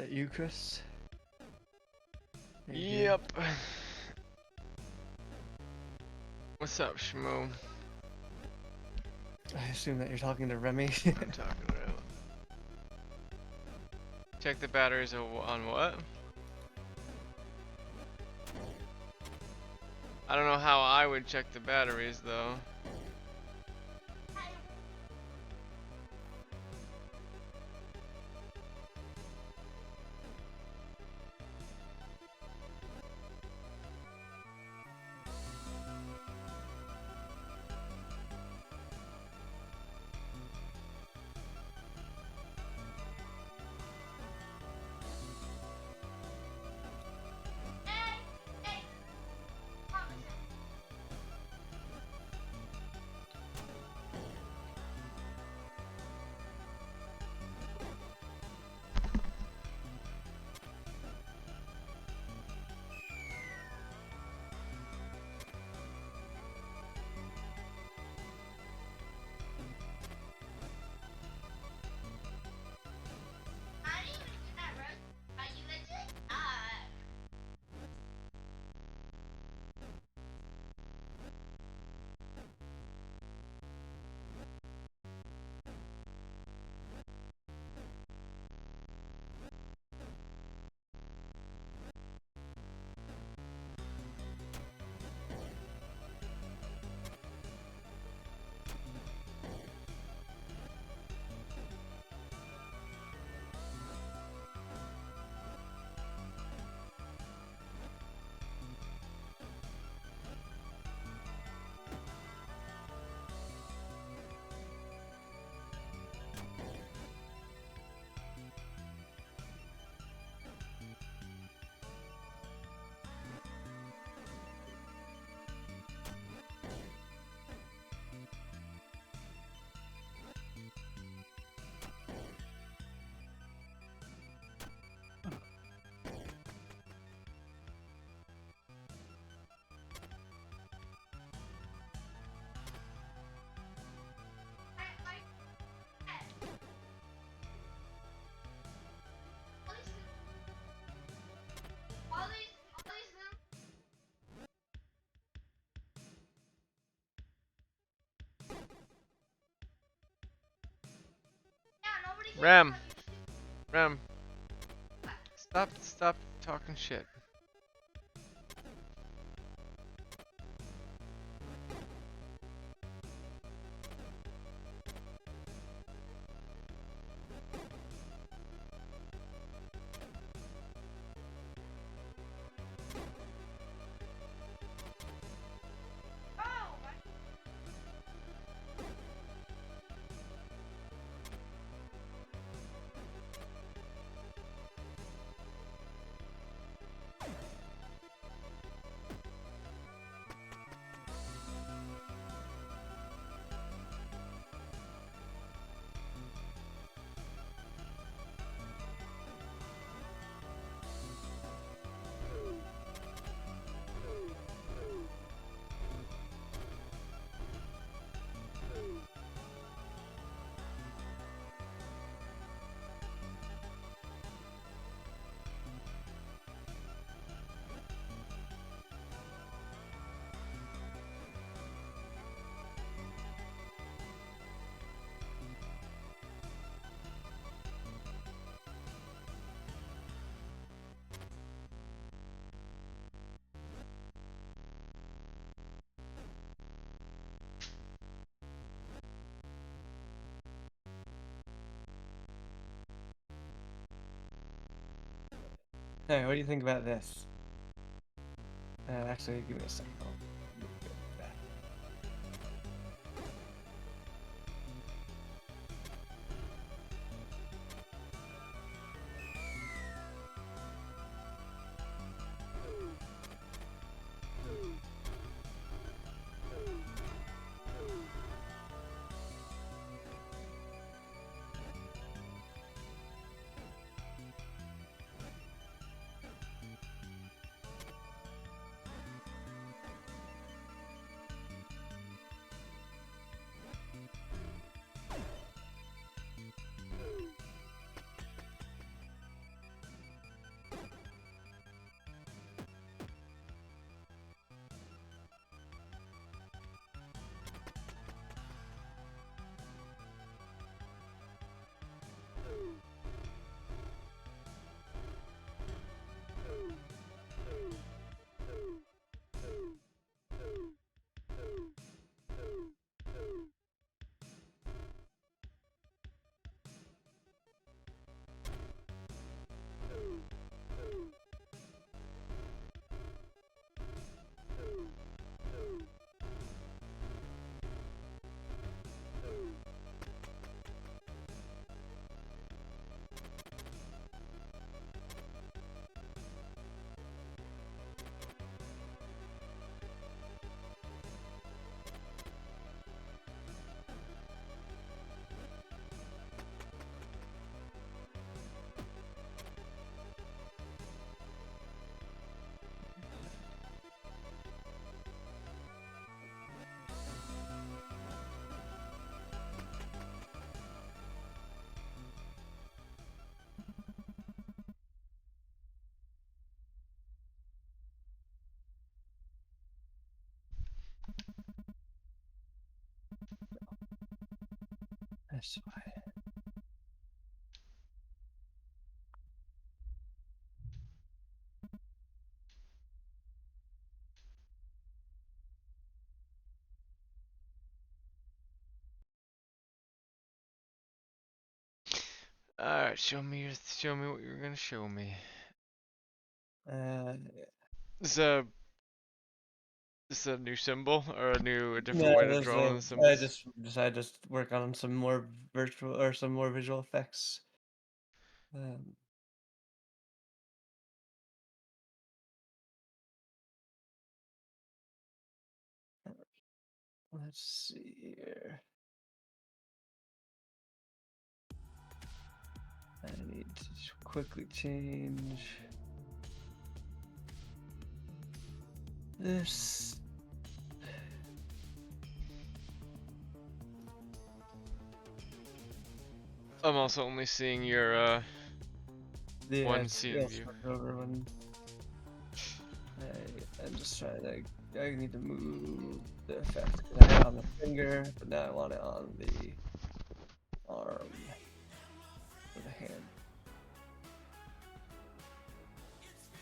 that you, Chris? Are you here? Yep. What's up, Shmoo? I assume that you're talking to Remy. I'm talking about. Check the batteries on what? I don't know how I would check the batteries though. Ram, Ram, stop talking shit. Hey, what do you think about this? Actually, give me a second. I'll go back. This way. Alright, show me what you're gonna show me. Uh, Is a Is a new symbol or a different no, way to there's draw a. the I symbols? just decided to work on some more virtual or some more visual effects. Um, let's see here. I need to quickly change this. I'm also only seeing your Yeah, one it's scene view. over when I'm just trying to. I need to move the effect. I had it on the finger, but now I want it on the arm or the hand.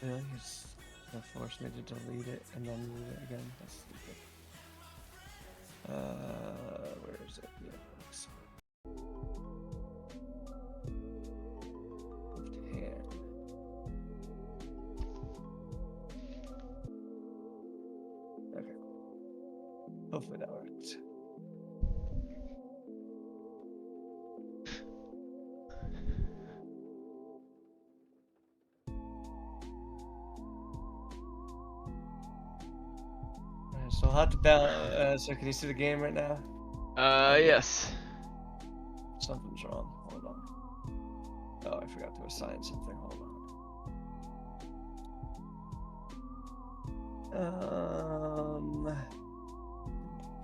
Really? It's gonna force me to delete it and then move it again. That's stupid. Where is it? Yeah, it's left hand. Okay. Hopefully that works. Alright, so I'll have to balance. So can you see the game right now? Yes. Something's wrong. Hold on. Oh, I forgot to assign something. Hold on.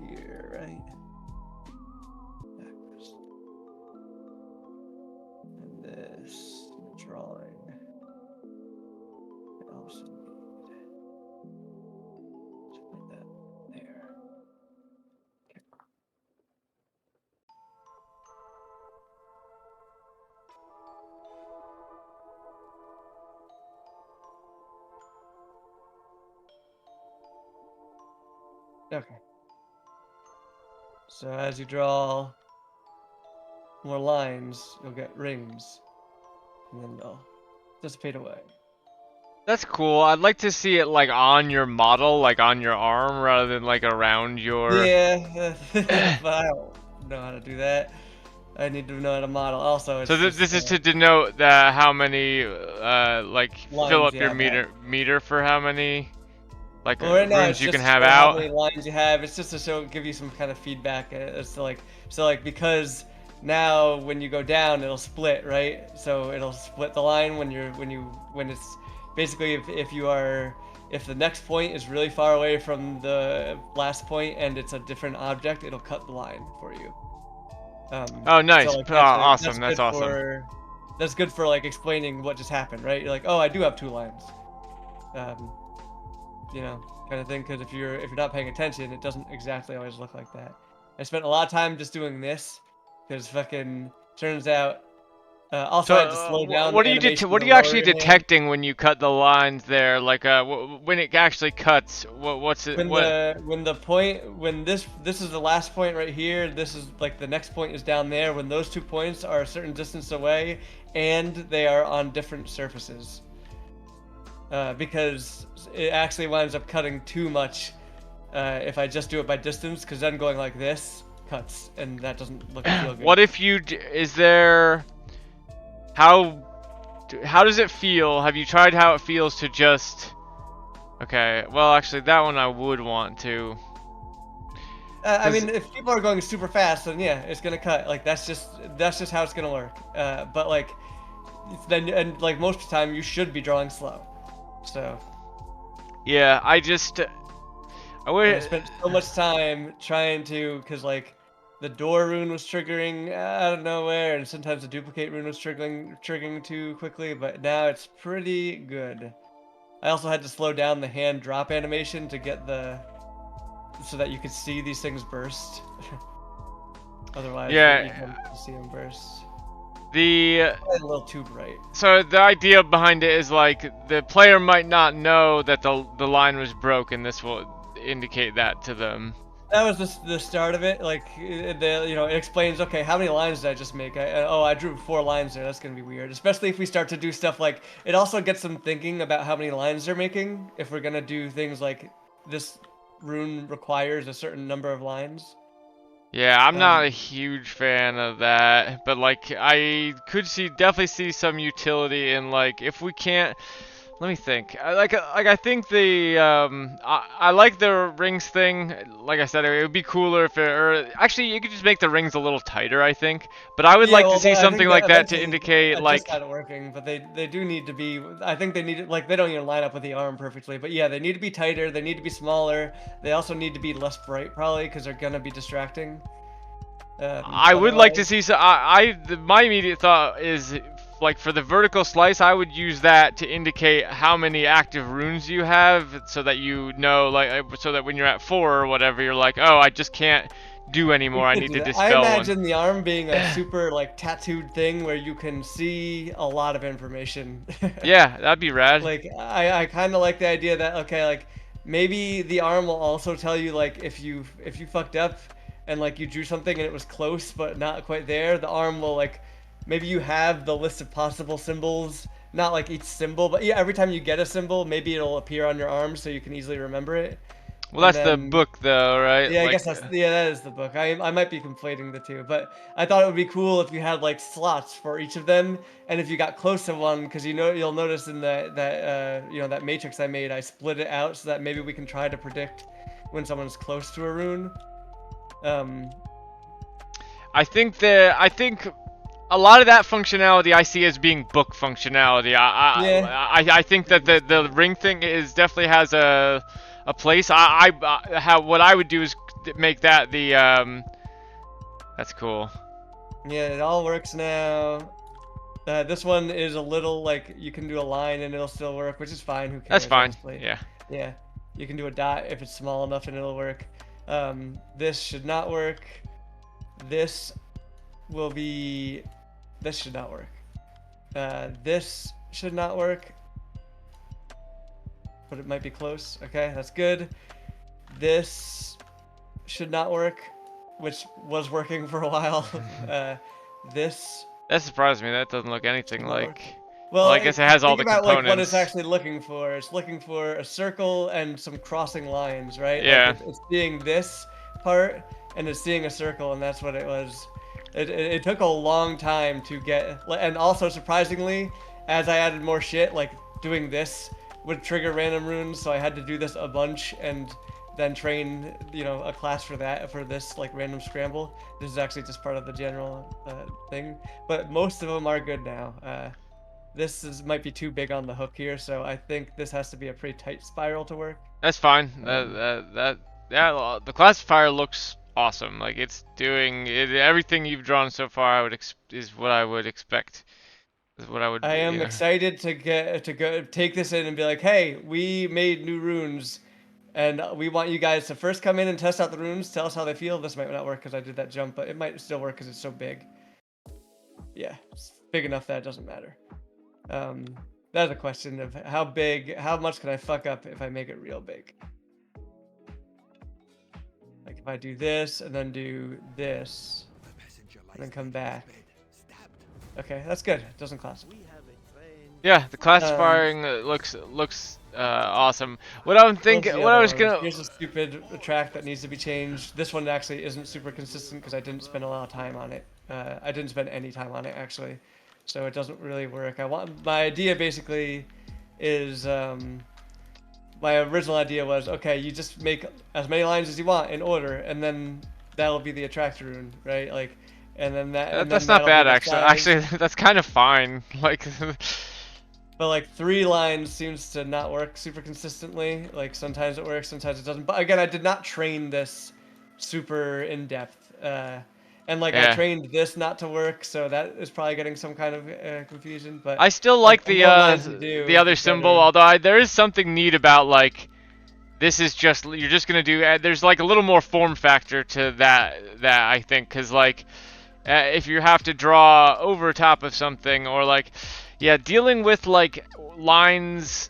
Here, right? Backwards. And this drawing. I also need to put that there. Okay. Okay. So as you draw more lines, you'll get rings, and then they'll dissipate away. That's cool. I'd like to see it like on your model, like on your arm, rather than like around your. Yeah, but I don't know how to do that. I need to know how to model. Also, it's So just, this is to denote how many like fill lines up you your have meter for how many like Well, right now rooms it's you just can to have show how out. many lines you have. It's just to show, give you some kind of feedback as to like because now when you go down, it'll split, right? So it'll split the line when it's basically if the next point is really far away from the last point and it's a different object, it'll cut the line for you. Oh, nice. So like Awesome. That's good awesome. that's good for like explaining what just happened, right? You're like, oh, I do have two lines. You know, kind of thing. Because if you're not paying attention, it doesn't exactly always look like that. I spent a lot of time just doing this, because fucking turns out. Also, So I had to slow down what the are animation what to are you lower actually your hand. detecting when you cut the lines there? Like when it actually cuts, what's it what? When this is the last point right here. This is like the next point is down there. When those 2 points are a certain distance away, and they are on different surfaces. Because it actually winds up cutting too much if I just do it by distance, because then going like this cuts, and that doesn't look feel good. What if you is there how does it feel? Have you tried how it feels to just Okay, well actually that one I would want to. I mean, if people are going super fast, then yeah, it's gonna cut. Like that's just how it's gonna work. But like then and like most of the time, you should be drawing slow. So. Yeah, I I spent so much time trying to, because like the door rune was triggering out of nowhere, and sometimes the duplicate rune was triggering too quickly. But now it's pretty good. I also had to slow down the hand drop animation to get so that you could see these things burst. Otherwise, Yeah. you can see them burst. The Probably a little too bright. so the idea behind it is like the player might not know that the line was broken. This will indicate that to them. That was the start of it. Like, it explains, okay, how many lines did I just make? I drew 4 lines there. That's gonna be weird, especially if we start to do stuff like. It also gets them thinking about how many lines they're making. If we're gonna do things like this rune requires a certain number of lines. Yeah, I'm not a huge fan of that, but like I could definitely see some utility in like if we can't. Let me think. I think the I like the rings thing. Like I said, it would be cooler if it, or actually you could just make the rings a little tighter. I think, but I would like to see I something think like that to eventually indicate I like. just got it working, but they do need to be. I think they need it, like they don't even line up with the arm perfectly, but yeah, they need to be tighter. They need to be smaller. They also need to be less bright, probably, because they're gonna be distracting. I would like to see so. My immediate thought is like for the vertical slice, I would use that to indicate how many active runes you have, so that you know, like, so that when you're at 4 or whatever, you're like, oh, I just can't do anymore. I need to dispel I imagine one. the arm being a super like tattooed thing where you can see a lot of information. Yeah, that'd be rad. Like I kind of like the idea that okay, like maybe the arm will also tell you like if you fucked up and like you drew something and it was close but not quite there, the arm will like maybe you have the list of possible symbols, not like each symbol, but yeah, every time you get a symbol, maybe it'll appear on your arm so you can easily remember it. Well, that's And the then- book, though, right? Yeah, I Like, guess that is the book. I might be conflating the two, but I thought it would be cool if you had like slots for each of them, and if you got close to one, because you'll notice in that matrix I made, I split it out so that maybe we can try to predict when someone's close to a rune. I think a lot of that functionality I see as being book functionality. I think that the ring thing definitely has a place. What I would do is make that the that's cool. Yeah, it all works now. This one is a little like you can do a line and it'll still work, which is fine. Who cares? That's fine. Honestly. Yeah. Yeah, you can do a dot if it's small enough and it'll work. This should not work. This will be. This should not work. This should not work. But it might be close. Okay, that's good. This should not work, which was working for a while. This. That surprised me. That doesn't look anything like. Well, I guess it has all the think about like what components. it's actually looking for. It's looking for a circle and some crossing lines, right? Yeah. Like it's seeing this part and it's seeing a circle, and that's what it was. It took a long time to get, and also surprisingly, as I added more shit, like doing this would trigger random runes, so I had to do this a bunch and then train, a class for that, for this like random scramble. This is actually just part of the general thing, but most of them are good now. Might be too big on the hook here, so I think this has to be a pretty tight spiral to work. That's fine. The classifier looks awesome. Like it's doing everything you've drawn so far. Is what I would expect. Is what I would. I am excited to go take this in and be like, hey, we made new runes, and we want you guys to first come in and test out the runes. Tell us how they feel. This might not work because I did that jump, but it might still work because it's so big. Yeah, it's big enough that it doesn't matter. That's a question of how much can I fuck up if I make it real big? Like if I do this and then do this and then come back. Okay, that's good. It doesn't classify. Yeah, the classifying looks awesome. What I was gonna. Here's a stupid track that needs to be changed. This one actually isn't super consistent because I didn't spend a lot of time on it. I didn't spend any time on it actually, so it doesn't really work. My idea basically is my original idea was okay, you just make as many lines as you want in order, and then that'll be the attractor rune, right? Like, and then that's not bad actually. Actually, that's kind of fine. Like. But like 3 lines seems to not work super consistently. Like sometimes it works, sometimes it doesn't. But again, I did not train this super in depth, and like I trained this not to work, so that is probably getting some kind of confusion. But I still like the other symbol, although there is something neat about like This is just, you're just gonna do, there's like a little more form factor to that I think, because like if you have to draw over top of something, or like, yeah, dealing with like lines,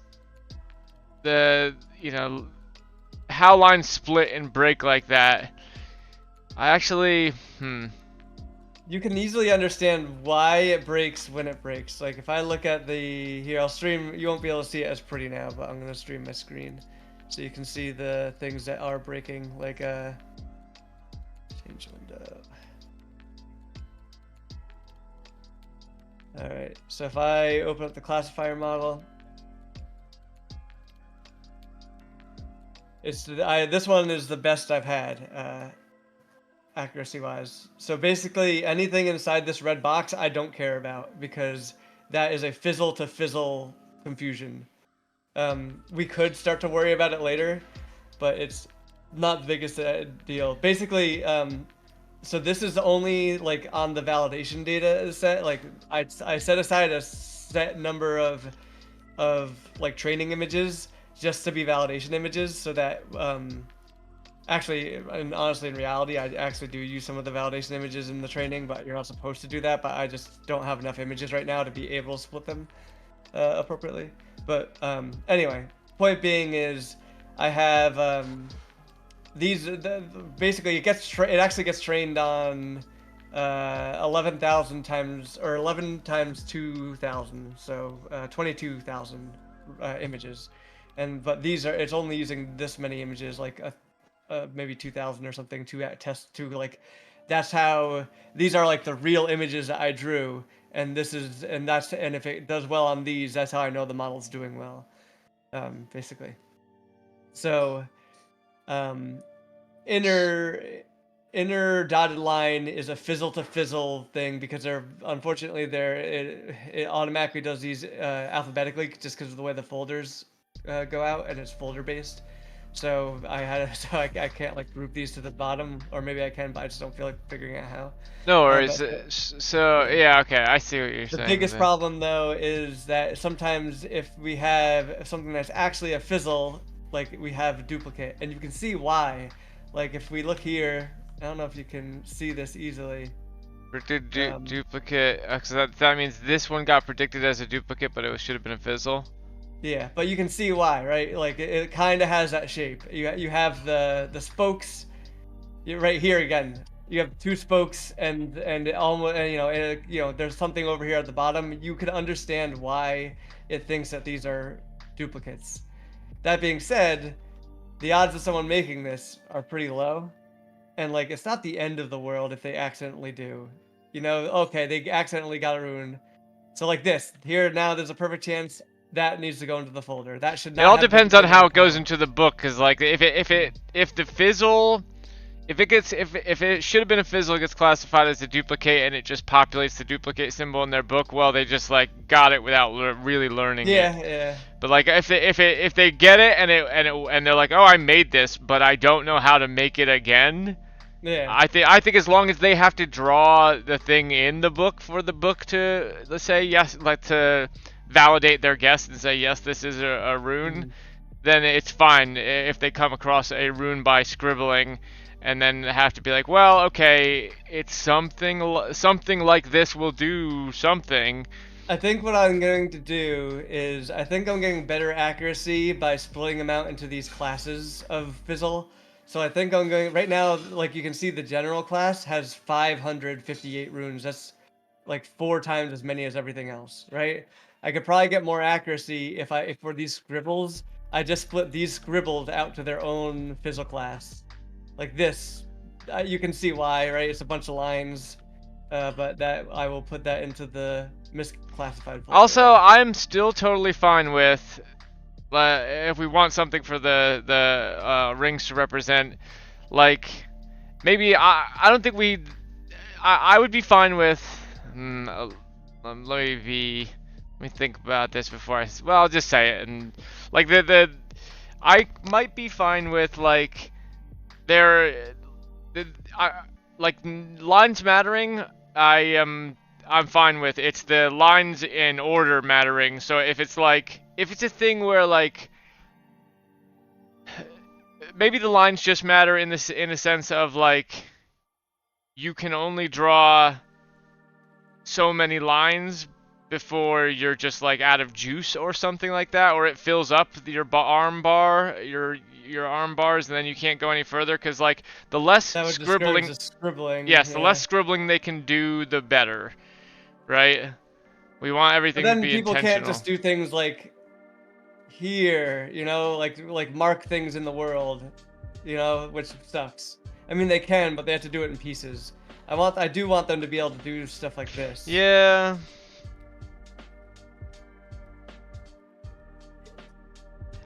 how lines split and break like that, I actually You can easily understand why it breaks when it breaks. Like if I look at here, I'll stream, you won't be able to see it as pretty now, but I'm gonna stream my screen so you can see the things that are breaking, like change window. Alright, so if I open up the classifier model, this one is the best I've had, accuracy wise. So basically anything inside this red box I don't care about, because that is a fizzle to fizzle confusion. We could start to worry about it later, but it's not the biggest deal. Basically, so this is only like on the validation data set. Like I set aside a set number of like training images just to be validation images, so that actually, and honestly, in reality, I actually do use some of the validation images in the training, but you're not supposed to do that. But I just don't have enough images right now to be able to split them appropriately. But anyway, point being is I have these. Basically, it actually gets trained on 11,000 times, or 11 times 2,000, so 22,000 images. But it's only using this many images, like maybe 2,000 or something, to test to like. That's how these are, like the real images that I drew, and if it does well on these, that's how I know the model's doing well, basically. So, inner dotted line is a fizzle to fizzle thing, because unfortunately it automatically does these alphabetically, just because of the way the folders go out, and it's folder based. So I can't like group these to the bottom, or maybe I can, but I just don't feel like figuring out how. no worries. So yeah, okay, I see what you're saying. The biggest problem though is that sometimes if we have something that's actually a fizzle, like we have a duplicate, and you can see why. Like if we look here, I don't know if you can see this easily. Predicted duplicate. So that means this one got predicted as a duplicate, but it should have been a fizzle. Yeah, but you can see why, right? Like it kind of has that shape. You have the spokes. Right here again. You have two spokes, and it almost, there's something over here at the bottom. You can understand why it thinks that these are duplicates. That being said, the odds of someone making this are pretty low, and like it's not the end of the world if they accidentally do. Okay, they accidentally got a rune. So like this here, now there's a perfect chance that needs to go into the folder. That should not. It all depends on how it goes into the book, because like if the fizzle, if it should have been a fizzle, it gets classified as a duplicate, and it just populates the duplicate symbol in their book. Well, they just like got it without really learning it. Yeah. But like if they get it and they're like, oh, I made this, but I don't know how to make it again. Yeah. I think as long as they have to draw the thing in the book for the book to, let's say, yes, like to validate their guess and say yes, this is a rune, then it's fine if they come across a rune by scribbling, and then have to be like, well, okay, it's something like this will do something. I think what I'm going to do is I'm getting better accuracy by splitting them out into these classes of fizzle. So I think I'm going right now. Like you can see, the general class has 558 runes. That's like 4 times as many as everything else, right? I could probably get more accuracy if for these scribbles, I just split these scribbled out to their own fizzle class. Like this, you can see why, right? It's a bunch of lines, but that I will put that into the misclassified folder. Also, I'm still totally fine with, if we want something for the rings to represent, like maybe I don't think I would be fine with. Let me think about this before I'll just say it. And like I might be fine with like like lines mattering. I'm fine with. It's the lines in order mattering. So if it's a thing where like maybe the lines just matter in a sense of like you can only draw so many lines before you're just like out of juice or something like that, or it fills up your arm bars, and then you can't go any further, because like the less That would scribbling, discourage the scribbling. yes, the yeah. less scribbling they can do, the better, right? We want But everything to then be people intentional. can't just do things like here, you know, like mark things in the world, you know, which sucks. I mean, they can, but they have to do it in pieces. I do want them to be able to do stuff like this. Yeah.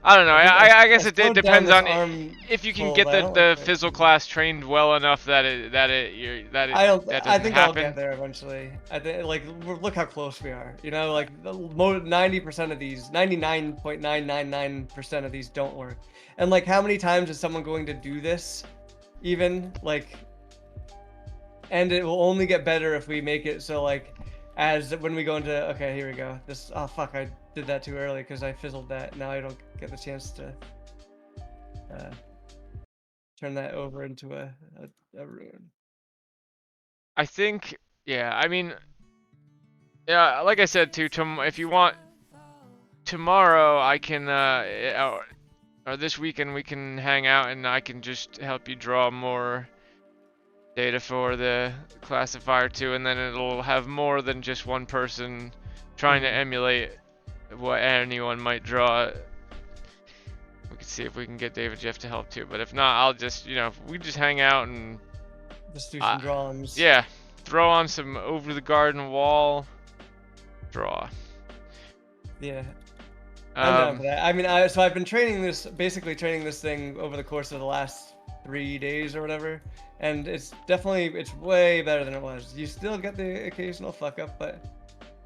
I don't know. I guess it slowed down depends this on arm if you can fold, get I the don't like Fizzle it. class trained well enough that that I don't. that I doesn't think I'll happen. get there eventually. I think like look how close we are. You know, like 90% of these, 99.999% of these don't work. And like, how many times is someone going to do this? Even like, and it will only get better if we make it so like, as when we go into okay, here we go. This oh fuck, I did that too early because I fizzled that. Now I don't get the chance to turn that over into a ruin. I think, yeah. I mean, yeah. Like I said too, if you want, tomorrow I can, or this weekend we can hang out and I can just help you draw more data for the classifier too, and then it'll have more than just one person trying to emulate what anyone might draw. We can see if we can get David Jeff to help too, but if not, I'll just, we just hang out and just do some drawings. Yeah, throw on some over the garden wall, draw. Yeah. I'm down for that. I mean, so I've been basically training this thing over the course of the last 3 days or whatever, and it's way better than it was. You still get the occasional fuck up, but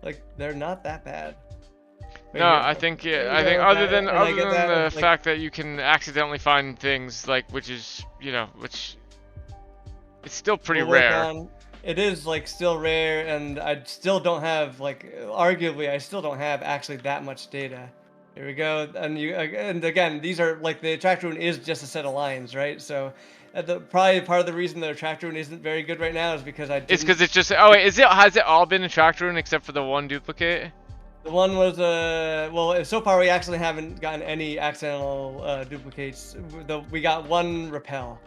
like they're not that bad. No, I think other than the fact that you can accidentally find things like which is it's still pretty rare. It is like still rare, and I still don't have arguably I still don't have actually that much data. Here we go, and again, these are like the attract rune is just a set of lines, right? So, probably part of the reason the attract rune isn't very good right now is because It's because it's just has it all been attract rune except for the one duplicate? The one was well, so far we actually haven't gotten any accidental duplicates. We got one repel,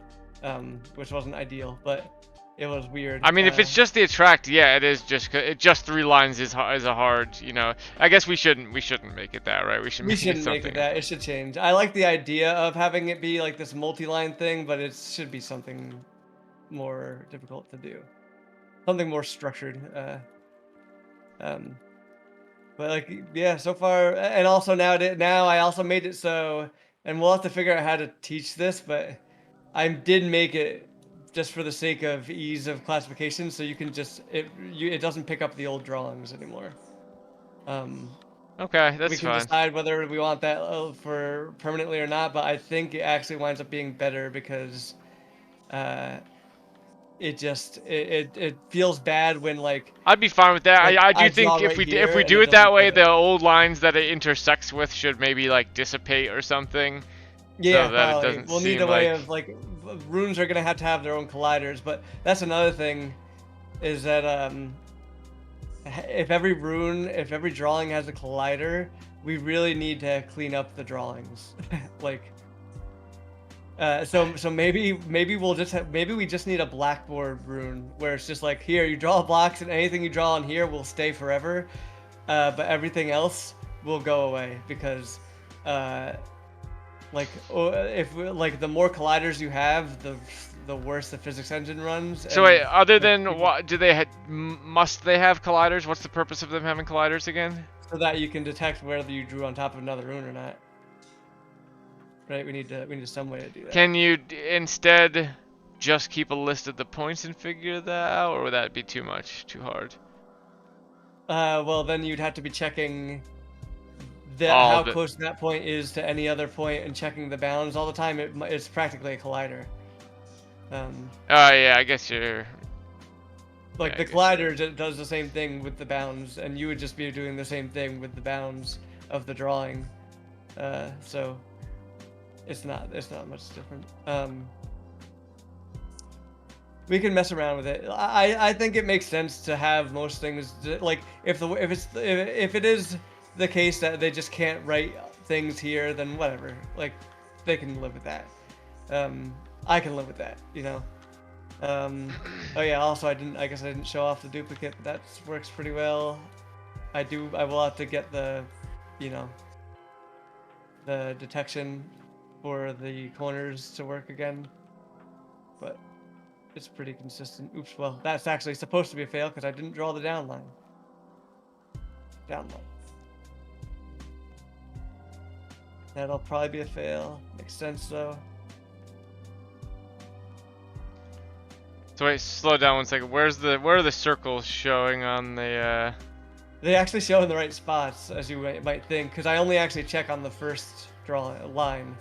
which wasn't ideal, but it was weird. I mean, if it's just the attract, yeah, it is just 3 lines is a hard, I guess we shouldn't make it that, right? We shouldn't make it that. It should change. I like the idea of having it be like this multi-line thing, but it should be something more difficult to do, something more structured. But like, yeah, so far, and also now I also made it so, and we'll have to figure out how to teach this, but I did make it just for the sake of ease of classification, so you can just it doesn't pick up the old drawings anymore. Okay, that's we can fine. Decide whether we want that for permanently or not, but I think it actually winds up being better because it feels bad when like I'd be fine with that. like, I do think right if we do it that way, the old lines that it intersects with should maybe like dissipate or something. Yeah, so that it doesn't we'll need a way of like runes are gonna have to have their own colliders, but that's another thing, is that if every drawing has a collider, we really need to clean up the drawings. Like, so maybe we just need a blackboard rune where it's just like, here you draw blocks and anything you draw on here will stay forever, but everything else will go away because if the more colliders you have, the worse the physics engine runs. So wait, other than what do they must they have colliders? What's the purpose of them having colliders again? So that you can detect whether you drew on top of another rune or not. Right, we need some way to do that. Can you instead just keep a list of the points and figure that out, or would that be too hard? Well, then you'd have to be checking how close that point is to any other point and checking the bounds all the time. It's practically a collider. Yeah, I guess you're. Like the collider does the same thing with the bounds, and you would just be doing the same thing with the bounds of the drawing. So It's not much different. We can mess around with it. I think it makes sense to have most things like if it is the case that they just can't write things here, then whatever. Like they can live with that. I can live with that, you know. Oh yeah. Also, I guess I didn't show off the duplicate. But that works pretty well. I will have to get the, you know, the detection for the corners to work again, but it's pretty consistent. Oops, well, that's actually supposed to be a fail because I didn't draw the down line. Down line. That'll probably be a fail. Makes sense though. So wait, slow down 1 second. Where are the circles showing on the? They actually show in the right spots, as you might think, because I only actually check on the first draw line.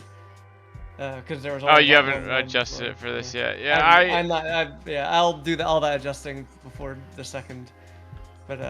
Because there was. Oh, you one haven't line adjusted before. it for this yet. Yeah, I'm not. I'll do all that adjusting before the second, but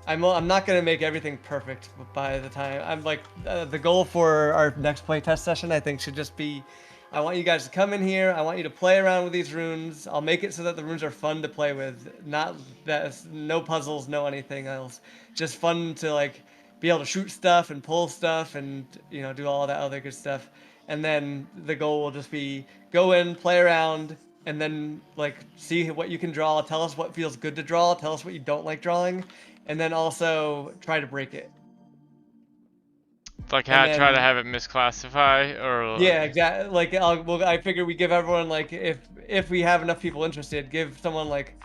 I'm not gonna make everything perfect by the time. I'm like the goal for our next playtest session, I think, should just be. I want you guys to come in here. I want you to play around with these runes. I'll make it so that the runes are fun to play with. Not that no puzzles, no anything else. Just fun to like be able to shoot stuff and pull stuff and, you know, do all that other good stuff. And then the goal will just be go in, play around, and then like see what you can draw. Tell us what feels good to draw. Tell us what you don't like drawing, and then also try to break it. like and try to then- have it misclassify or. Yeah, exactly. Like I figure we give everyone like if we have enough people interested, give someone like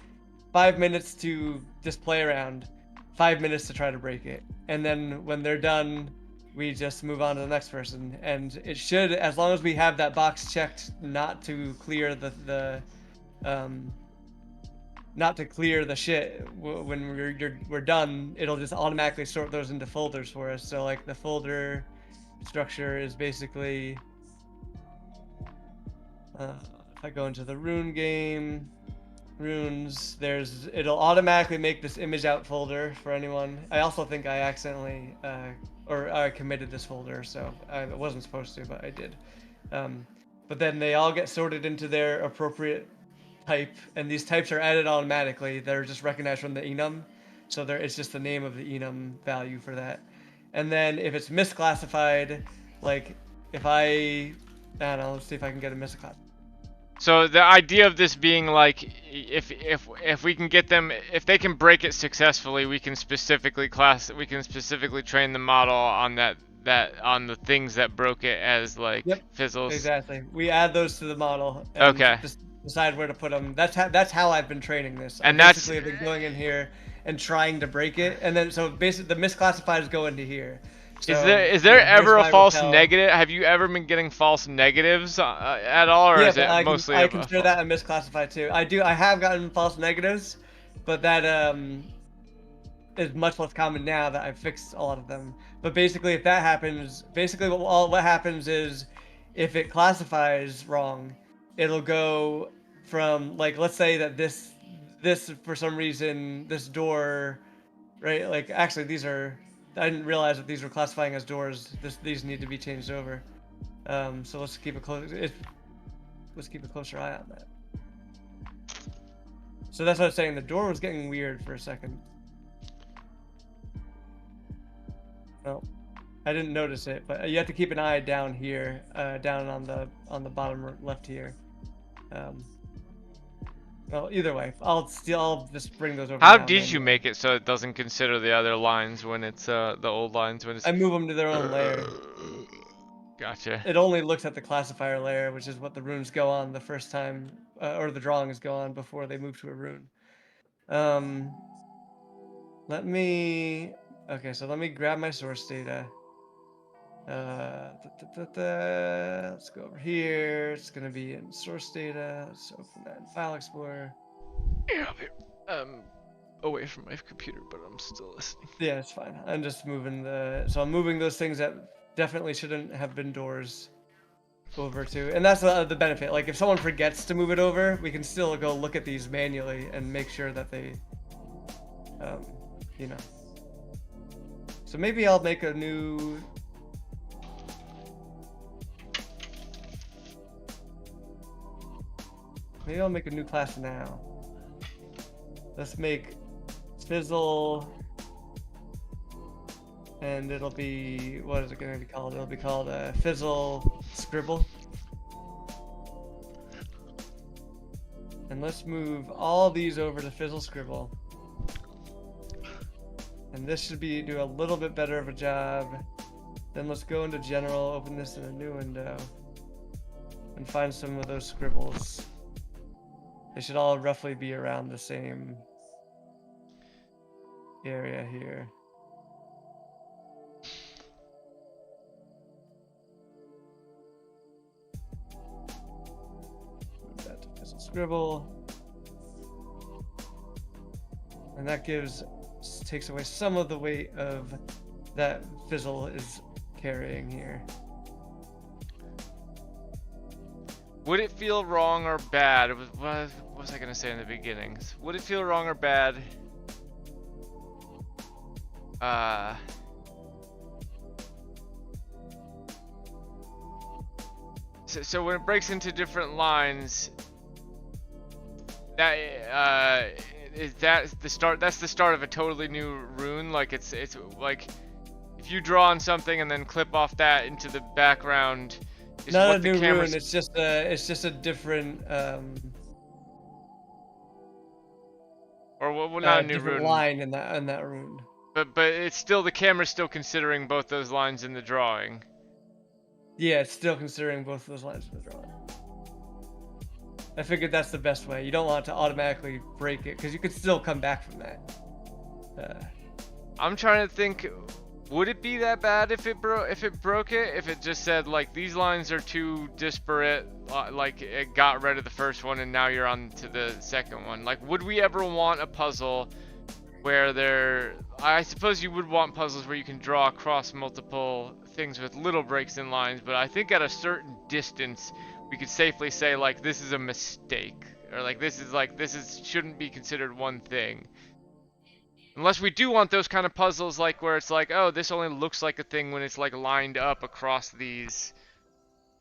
5 minutes to just play around, 5 minutes to try to break it, and then when they're done, we just move on to the next person. And it should, as long as we have that box checked, not to clear the not to clear the shit when we're done, it'll just automatically sort those into folders for us. So like the folder structure is basically if I go into the rune game, runes, it'll automatically make this image out folder for anyone. I also think I accidentally or I committed this folder, so I wasn't supposed to, but I did. But then they all get sorted into their appropriate type, and these types are added automatically. They're just recognized from the enum, so it's just the name of the enum value for that. And then if it's misclassified, like if I don't know, let's see if I can get a misclass. So the idea of this being like, if we can get them, if they can break it successfully, we can specifically train the model on that on the things that broke it as like fizzles. Exactly. We add those to the model. And Okay. Just decide where to put them. That's how I've been training this. And I that's- basically have been going in here and trying to break it, and then so basically the misclassifieds go into here. So, Is there here's ever a my false repel. negative? Have you ever been getting false negatives at all, or Yeah, is but it mostly? I consider that a misclassified too. I have gotten false negatives, but that is much less common now that I've fixed a lot of them. But basically, if that happens, what happens is, if it classifies wrong, it'll go from like, let's say that this for some reason, this door, right? Like actually I didn't realize that these were classifying as doors. These need to be changed over. So let's keep a closer eye on that. So that's what I was saying. The door was getting weird for a second. No, I didn't notice it, but you have to keep an eye down here, down on the bottom left here. Well, either way, I'll just bring those over. How now, did you make it so it doesn't consider the other lines when it's the old lines when it's? I move them to their own layer. Gotcha. It only looks at the classifier layer, which is what the runes go on the first time, or the drawings go on before they move to a rune. Okay, so let me grab my source data. Let's go over here. It's gonna be in source data. Let's open that in File Explorer. Yeah, away from my computer, but I'm still listening. Yeah, it's fine. I'm just moving I'm moving those things that definitely shouldn't have been doors over to, and that's the benefit. Like if someone forgets to move it over, we can still go look at these manually and make sure that they, you know. So maybe I'll make a new. maybe I'll make a new class now. Let's make Fizzle, and it'll be, what is it going to be called? It'll be called Fizzle Scribble. And let's move all these over to Fizzle Scribble. And this should do a little bit better of a job. Then let's go into general, open this in a new window, and find some of those scribbles. They should all roughly be around the same area here. Move that to Fizzle Scribble. And that takes away some of the weight of that Fizzle is carrying here. Would it feel wrong or bad? What was I gonna say in the beginning? Would it feel wrong or bad? So when it breaks into different lines, that is that the start? That's the start of a totally new rune. Like it's like if you draw on something and then clip off that into the background. Not a new rune. It's just a different or well, not a new different rune line in that rune. But it's still, the camera's still considering both those lines in the drawing. Yeah, it's still considering both of those lines in the drawing. I figured that's the best way. You don't want to automatically break it because you could still come back from that. I'm trying to think, would it be that bad if it broke it? If it just said like these lines are too disparate, like it got rid of the first one and now you're on to the second one. Like, would we ever want a puzzle where I suppose you would want puzzles where you can draw across multiple things with little breaks in lines, but I think at a certain distance we could safely say like this is a mistake, or like this is shouldn't be considered one thing. Unless we do want those kind of puzzles like where it's like, oh, this only looks like a thing when it's like lined up across these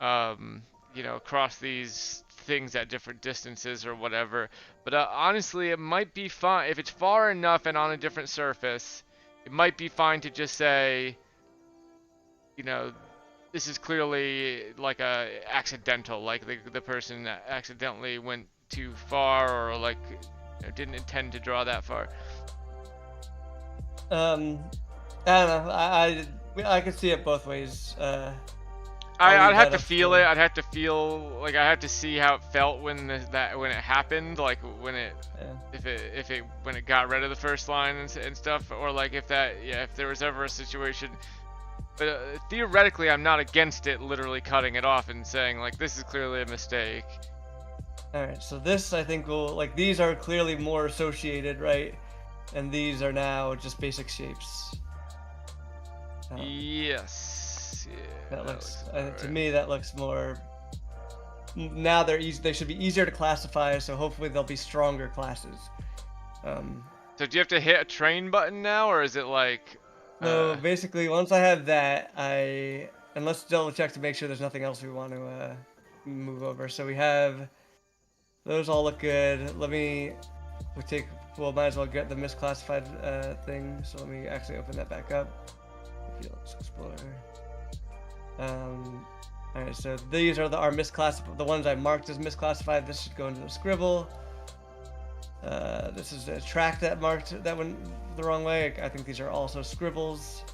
across these things at different distances or whatever. But honestly, it might be fine if it's far enough and on a different surface. It might be fine to just say, this is clearly like a accidental, like the person accidentally went too far, or like didn't intend to draw that far. I don't know. I could see it both ways. I'd have to feel it. I'd have to feel like I have to see how it felt when it happened, like when it when it got rid of the first line and stuff, or like if there was ever a situation. But theoretically, I'm not against it literally cutting it off and saying like this is clearly a mistake. All right, so this I think these are clearly more associated, right? And these are now just basic shapes. Yes. Yeah, that looks right. To me that looks more. Now they should be easier to classify, so hopefully they'll be stronger classes. So do you have to hit a train button now, or is it like? No, basically once I have that, and let's double check to make sure there's nothing else we want to move over. So we have those all look good. We'll might as well get the misclassified thing. So let me actually open that back up. Fields Explorer. Alright, so these are our misclassified, the ones I marked as misclassified. This should go into the scribble. This is a track that went the wrong way. I think these are also scribbles.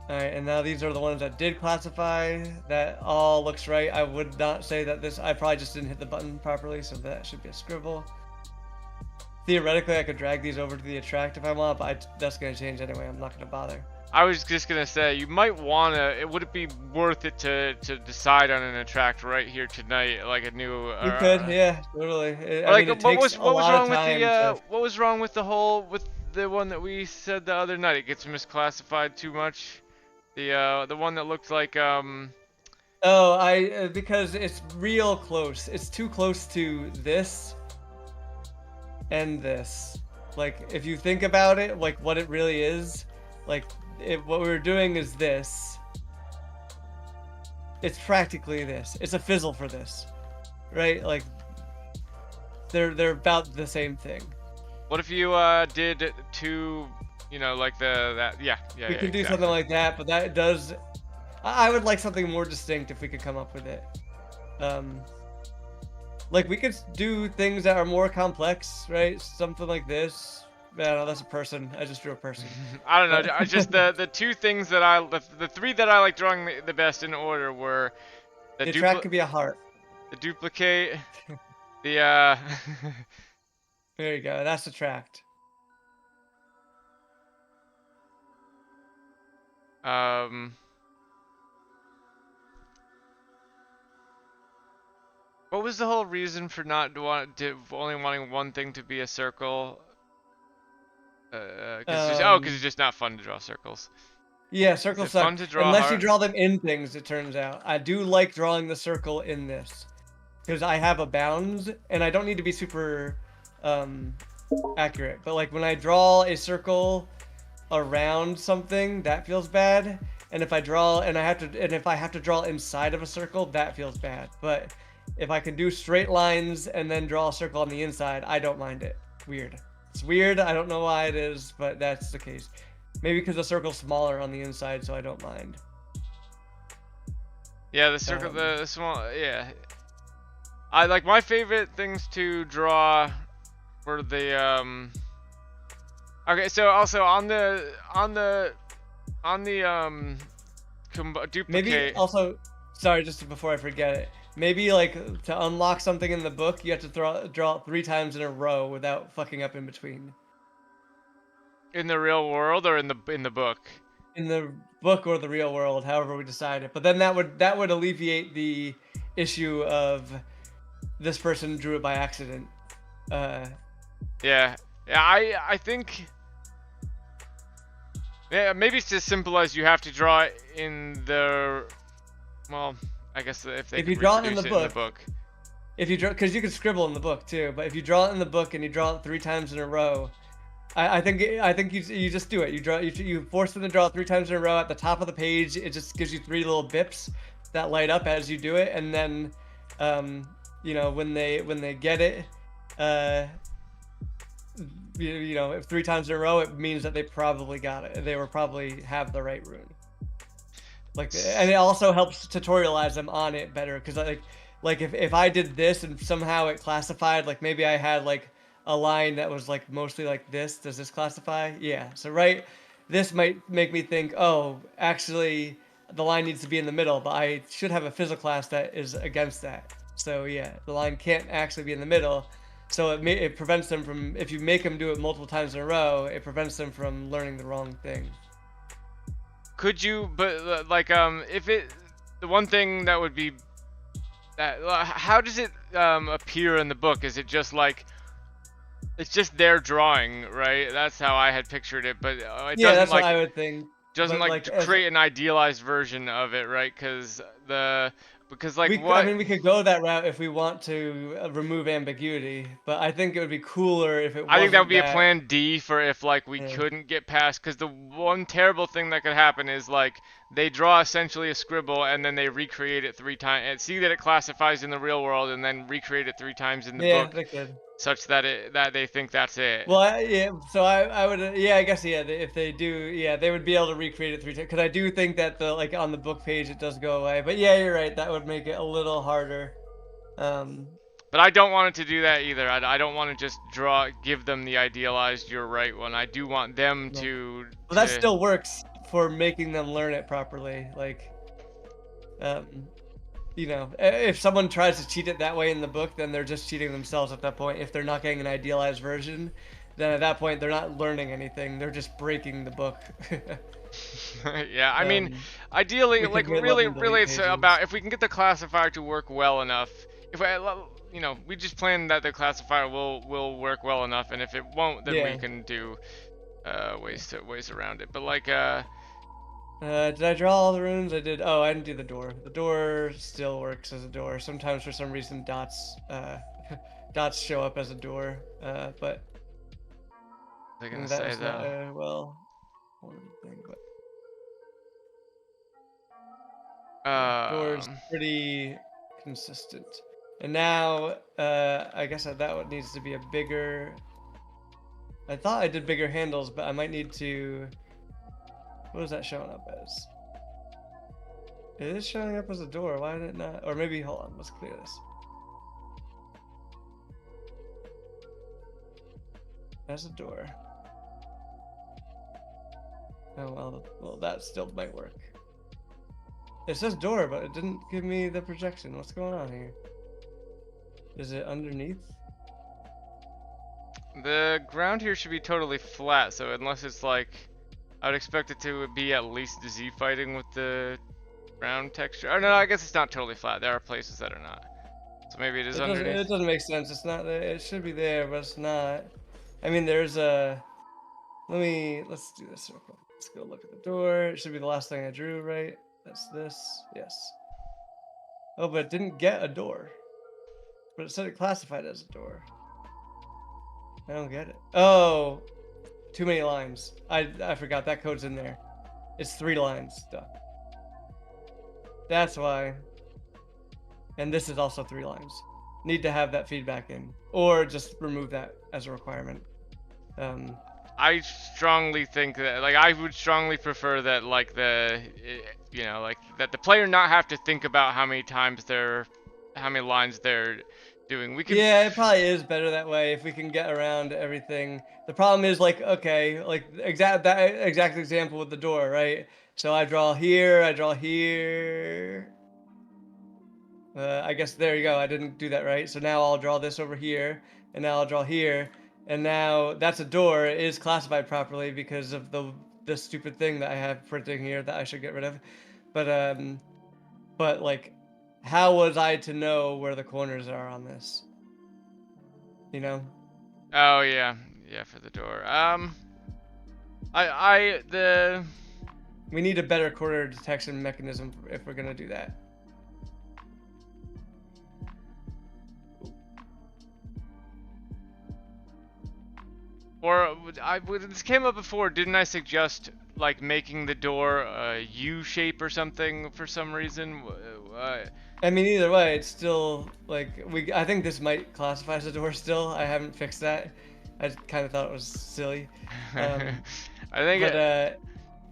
Alright, and now these are the ones that did classify. That all looks right. I would not say that I probably just didn't hit the button properly, so that should be a scribble. Theoretically, I could drag these over to the attract if I want, but that's going to change anyway. I'm not going to bother. I was just going to say, you might want to, would it be worth it to decide on an attract right here tonight, like a new... You could, yeah, totally. What was wrong with the one that we said the other night? It gets misclassified too much? The one that looked like, because it's real close. It's too close to this. And this, like, if you think about it, like what it really is, like what we're doing is this, it's practically this. It's a fizzle for this, right? Like they're about the same thing. What if you did two, you know, like yeah, We can do exactly. something like that, but that does. I would like something more distinct if we could come up with it. Like we could do things that are more complex, right? Something like this. No, that's a person. I just drew a person. I don't know. I just the two things that the three that I like drawing the best in order were The track could be a heart. the duplicate, the There you go. That's the tract. What was the whole reason for not only wanting one thing to be a circle? Cause it's just not fun to draw circles. Yeah, Is circles it suck. fun to draw a Unless you heart? draw them in things, it turns out. I do like drawing the circle in this. Because I have a bounds, and I don't need to be super accurate. But like when I draw a circle around something, that feels bad. And if I draw and if I have to draw inside of a circle, that feels bad. But if I can do straight lines and then draw a circle on the inside, I don't mind it. Weird. It's weird. I don't know why it is, but that's the case. Maybe because the circle's smaller on the inside, so I don't mind. Yeah, the circle, the small, yeah. I like my favorite things to draw were the Okay, so also on the duplicate. Maybe also, sorry, just before I forget it. Maybe like to unlock something in the book, you have to draw it 3 times in a row without fucking up in between. In the real world or in the book? In the book or the real world, however we decide it. But then that would alleviate the issue of this person drew it by accident. Yeah, I think. Yeah, maybe it's as simple as you have to draw it in the. Well, I guess if they If could you draw it reproduce in the book. If you draw, because you can scribble in the book too, but if you draw it in the book and you draw it 3 times in a row, I think you just do it. You force them to draw it 3 times in a row at the top of the page. It just gives you 3 little bips that light up as you do it, and then, you know, when they get it, you know, if 3 times in a row, it means that they probably got it. They were probably have the right rune. Like, and it also helps tutorialize them on it better, because like if I did this and somehow it classified, like maybe I had like a line that was like mostly like this, does this classify? Yeah. So right, this might make me think, oh, actually the line needs to be in the middle, but I should have a physical class that is against that. So yeah, the line can't actually be in the middle. So it prevents them from, if you make them do it multiple times in a row, it prevents them from learning the wrong thing. Could you, but like, if it, the one thing that would be that, how does it appear in the book? Is it just like, it's just their drawing, right? That's how I had pictured it, but it Yeah, doesn't that's like, what I would think. doesn't But like like create an idealized version of it, right? Because like I mean, we could go that route if we want to remove ambiguity, but I think it would be cooler if it wasn't I think that would be a that. plan D for if like we Yeah. couldn't get past, because the one terrible thing that could happen is like they draw essentially a scribble and then they recreate it 3 times and see that it classifies in the real world and then recreate it 3 times in the Yeah, book, they could. such that that they think that's it. Well, yeah. So I would. Yeah, I guess yeah. If they do, yeah, they would be able to recreate it 3 times. Because I do think that the like on the book page it does go away. But yeah, you're right. That would make it a little harder. But I don't want it to do that either. I don't want to just give them the idealized you're right one. I do want them No. to. Well, that still works for making them learn it properly. Like, you know, if someone tries to cheat it that way in the book, then they're just cheating themselves at that point. If they're not getting an idealized version, then at that point they're not learning anything. They're just breaking the book. Yeah, I mean, ideally, we could like let really, them delete really, it's pages. about if we can get the classifier to work well enough. If you know, we just plan that the classifier will work well enough, and if it won't, then Yeah. we can do ways around it. But like, Did I draw all the runes? I did. Oh, I didn't do the door. The door still works as a door. Sometimes for some reason dots dots show up as a door. But they're gonna that say was not though. well one thing. But Door's pretty consistent. And now, I guess that one needs to be a bigger. I thought I did bigger handles, but I might need to. What is that showing up as? It is showing up as a door. Why did it not? Or maybe, hold on, let's clear this. As a door. Oh, well, that still might work. It says door, but it didn't give me the projection. What's going on here? Is it underneath? The ground here should be totally flat, so unless it's like, I would expect it to be at least Z fighting with the ground texture. Oh no, I guess it's not totally flat. There are places that are not. So maybe it is underneath. It doesn't make sense. It's not there. It should be there, but it's not. I mean, there's a. Let's do this real quick. Let's go look at the door. It should be the last thing I drew, right? That's this. Yes. Oh, but it didn't get a door. But it said it classified as a door. I don't get it. Oh, too many lines. I forgot that code's in there. It's 3 lines. Duh. That's why. And this is also 3 lines. Need to have that feedback in, or just remove that as a requirement. I strongly think that, like, I would strongly prefer that, like, you know, like, that the player not have to think about how many lines they're doing. We could. Yeah, it probably is better that way if we can get around everything. The problem is, like, okay, like that exact example with the door, right? So I draw here, I draw here. I guess there you go. I didn't do that right. So now I'll draw this over here, and now I'll draw here, and now that's a door. It is classified properly because of the stupid thing that I have printing here that I should get rid of. But like, how was I to know where the corners are on this? You know? Oh yeah, for the door. We need a better corner detection mechanism if we're gonna do that. Or this came up before. Didn't I suggest like making the door a U shape or something for some reason? I mean, either way, it's still like I think this might classify as a door still. I haven't fixed that. I kind of thought it was silly. I think but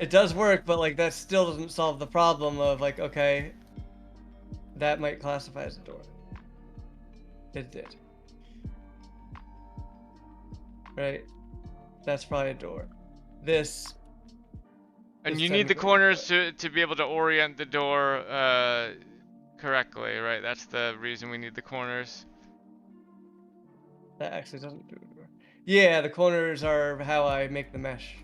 it does work, but like that still doesn't solve the problem of like, okay, that might classify as a door. It did. Right? That's probably a door. This. And you need the corners to be able to orient the door correctly, right? That's the reason we need the corners. That actually doesn't do it. Yeah, the corners are how I make the mesh.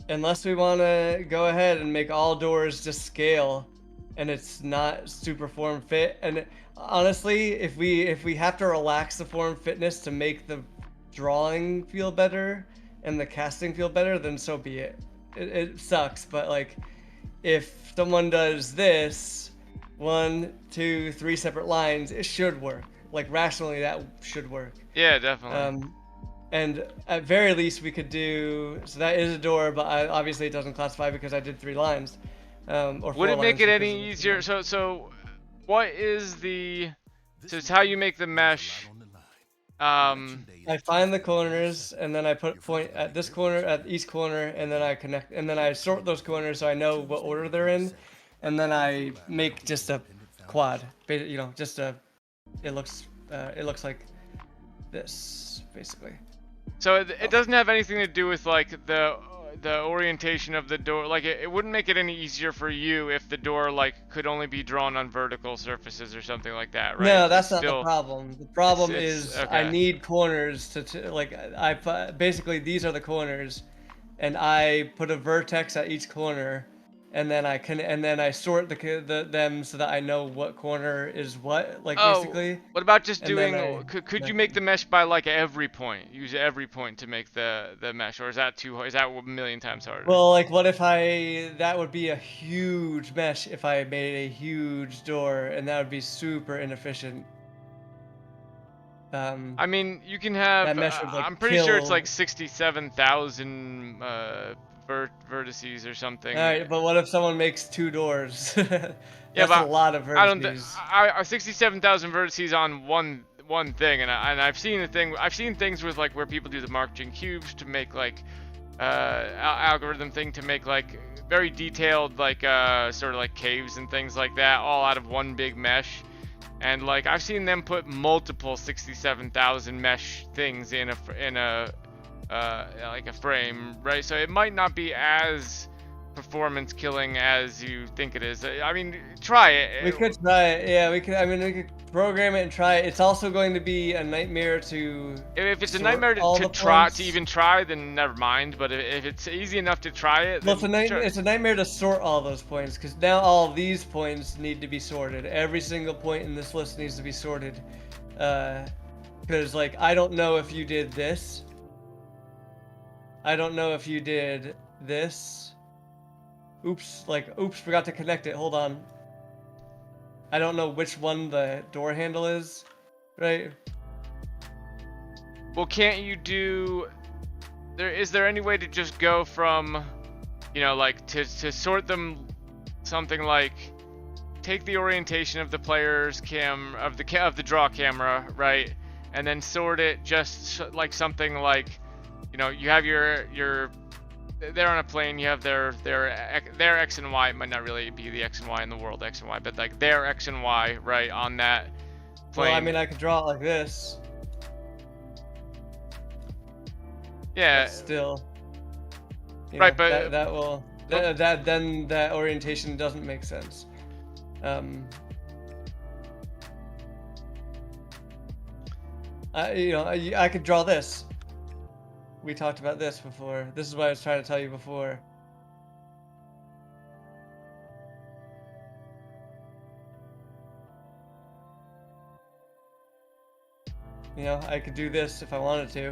Unless we want to go ahead and make all doors just scale, and it's not super form fit. And honestly, if we have to relax the form fitness to make the drawing feel better and the casting feel better, then so be it. It sucks, but like, if someone does this 1, 2, 3 separate lines, it should work. Like rationally, that should work. Yeah, definitely. And at very least, we could do. So that is a door, but obviously it doesn't classify because I did 3 lines. Or would it make it lines any easier? So what is the? So it's how you make the mesh. I find the corners, and then I put point at this corner, at each corner, and then I connect, and then I sort those corners so I know what order they're in, and then I make just a quad. You know, just a. It looks like this basically. So it doesn't have anything to do with like the orientation of the door. Like it wouldn't make it any easier for you if the door like could only be drawn on vertical surfaces or something like that, right? No, that's not the problem. The problem is okay. I need corners to like basically these are the corners, and I put a vertex at each corner, and then I sort them so that I know what corner is what, like basically. What about just doing? Could you make the mesh by like every point? Use every point to make the mesh, or is that too? Is that a million times harder? Well, like what if that would be a huge mesh if I made a huge door, and that would be super inefficient. I mean, you can have. That mesh would, like, I'm pretty sure it's kill- like 67,000 vertices or something. All right, but what if someone makes 2 doors? Yeah, That's a but lot of I don't. vertices. I 67,000 vertices on one thing, and I've seen I've seen things with like where people do the marching cubes to make like algorithm thing to make like very detailed like sort of like caves and things like that, all out of one big mesh. And like I've seen them put multiple 67,000 mesh things in a like a frame, right? So it might not be as performance killing as you think it is. I mean, try it. We could try it. Yeah, we could. I mean, we could program it and try it. It's also going to be a nightmare to. If it's a sort nightmare all to the try points. to even try, then never mind. But if it's easy enough to try it, Well, then it's a nightmare to sort all those points because now all these points need to be sorted. Every single point in this list needs to be sorted. Because like I don't know if you did this. I don't know if you did this. Oops, forgot to connect it. Hold on. I don't know which one the door handle is, right? Well, can't you do? Is there any way to just go from, you know, like to sort them, something like, take the orientation of the player's of the draw camera, right, and then sort it just like something like, you know, you have your they're on a plane, you have their X and Y. It might not really be the X and Y in the world X and Y, but like their X and Y, right, on that plane. Well, I mean, I could draw it like this. Yeah. But still. Right, but then that orientation doesn't make sense. I could draw this. We talked about this before. This is what I was trying to tell you before. You know, I could do this if I wanted to.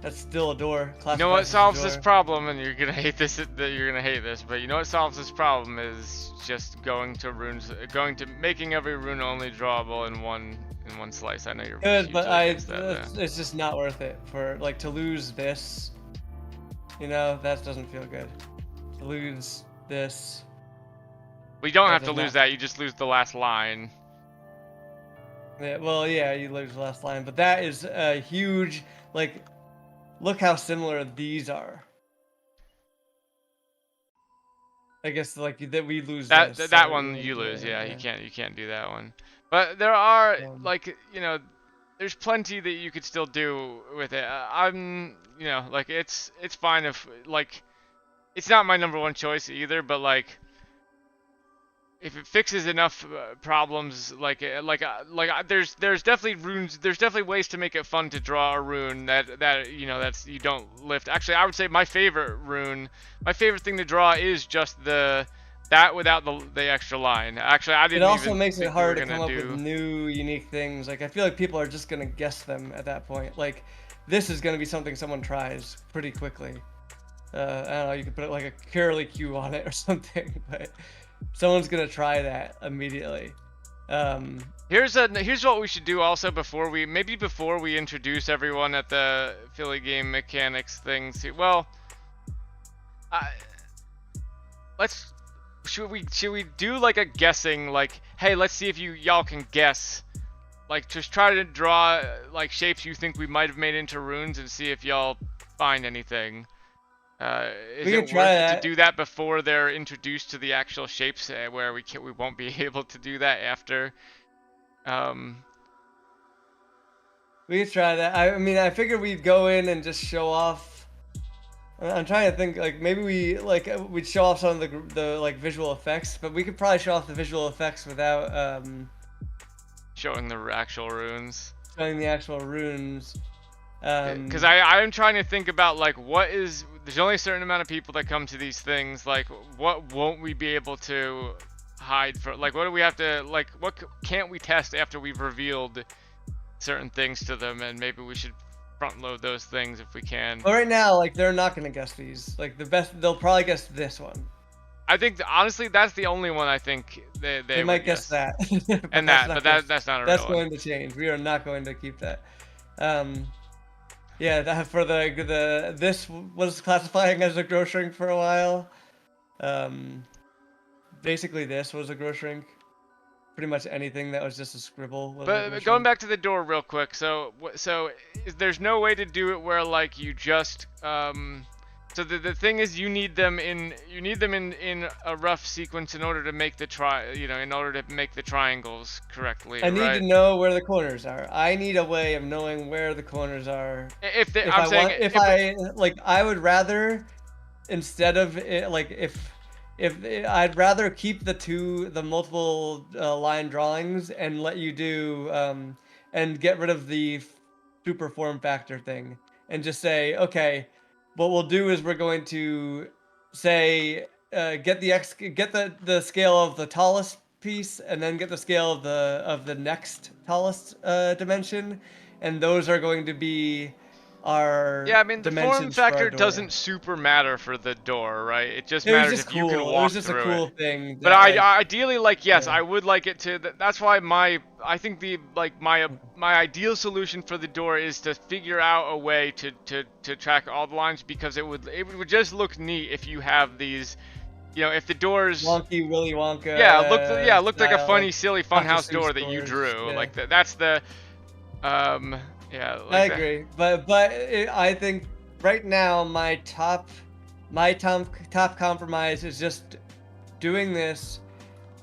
That's still a door. You know what solves this problem, and you're gonna hate this. You're gonna hate this, but you know what solves this problem is just going to making every rune only drawable in one slice. I know you're good, but that, it's just not worth it for like to lose this. You know, that doesn't feel good. To lose this. We don't have to lose that. You just lose the last line. Yeah, well, yeah, you lose the last line, but that is a huge like. Look how similar these are. I guess like that we lose that this, that so one you lose. Yeah, you can't do that one. But there are like, you know, there's plenty that you could still do with it. I'm, you know, like it's fine if like it's not my #1 choice either, but like if it fixes enough problems, there's definitely runes, there's definitely ways to make it fun to draw a rune that you know that's you don't lift. Actually, I would say my favorite thing to draw is just that without the extra line. Actually, I didn't. It also even makes it think hard we to were come gonna up with new, unique things. Like I feel like people are just gonna guess them at that point. Like this is gonna be something someone tries pretty quickly. I don't know. You could put like a curly Q on it or something, but someone's gonna try that immediately. Here's what we should do also before we introduce everyone at the Philly game mechanics things. Well, should we do like a guessing, like, hey, let's see if y'all can guess, like just try to draw like shapes you think we might have made into runes and see if y'all find anything. Is it worth it to do that before they're introduced to the actual shapes, where we won't be able to do that after? We could try that. I mean, I figured we'd go in and just show off. I'm trying to think, like maybe we'd show off some of the like visual effects, but we could probably show off the visual effects without showing the actual runes. Showing the actual runes. Because I'm trying to think about like there's only a certain amount of people that come to these things, like what won't we be able to hide for, like what do we have to, like what can't we test after we've revealed certain things to them, and maybe we should front load those things if we can. But right now, like they're not gonna guess these, like they'll probably guess this one. I think honestly that's the only one I think they might guess that. And that's not a real That's one. going to change. We are not going to keep that. Yeah, that for the this was classifying as a grow shrink for a while. Basically this was a grow shrink. Pretty much anything that was just a scribble was a grow But going shrink. back to the door real quick, so there's no way to do it where like you just so the thing is you need them in a rough sequence in order to make the in order to make the triangles correctly, I need right? to know where the corners are. I need a way of knowing where the corners are. If If I'm I saying want, if I like, I would rather instead of it, like if I'd rather keep the multiple line drawings and let you do and get rid of the super form factor thing and just say, okay, what we'll do is we're going to say get the scale of the tallest piece and then get the scale of the next tallest dimension, and those are going to be our yeah, I mean the form dimensions for our factor door. doesn't super matter for the door, right? It just It was matters just if you can cool. It was walk just a through it. cool thing But that, like, ideally, like, yes, yeah. I would like it to. That's why I think my ideal solution for the door is to figure out a way to track all the lines, because it would just look neat if you have these, if the doors. Wonky Willy Wonka Yeah, it looked like a style, funny, like silly Dr. funhouse Seuss door that you doors. drew. Yeah, Like that's the, yeah, I like the. agree, but I think right now top compromise is just doing this,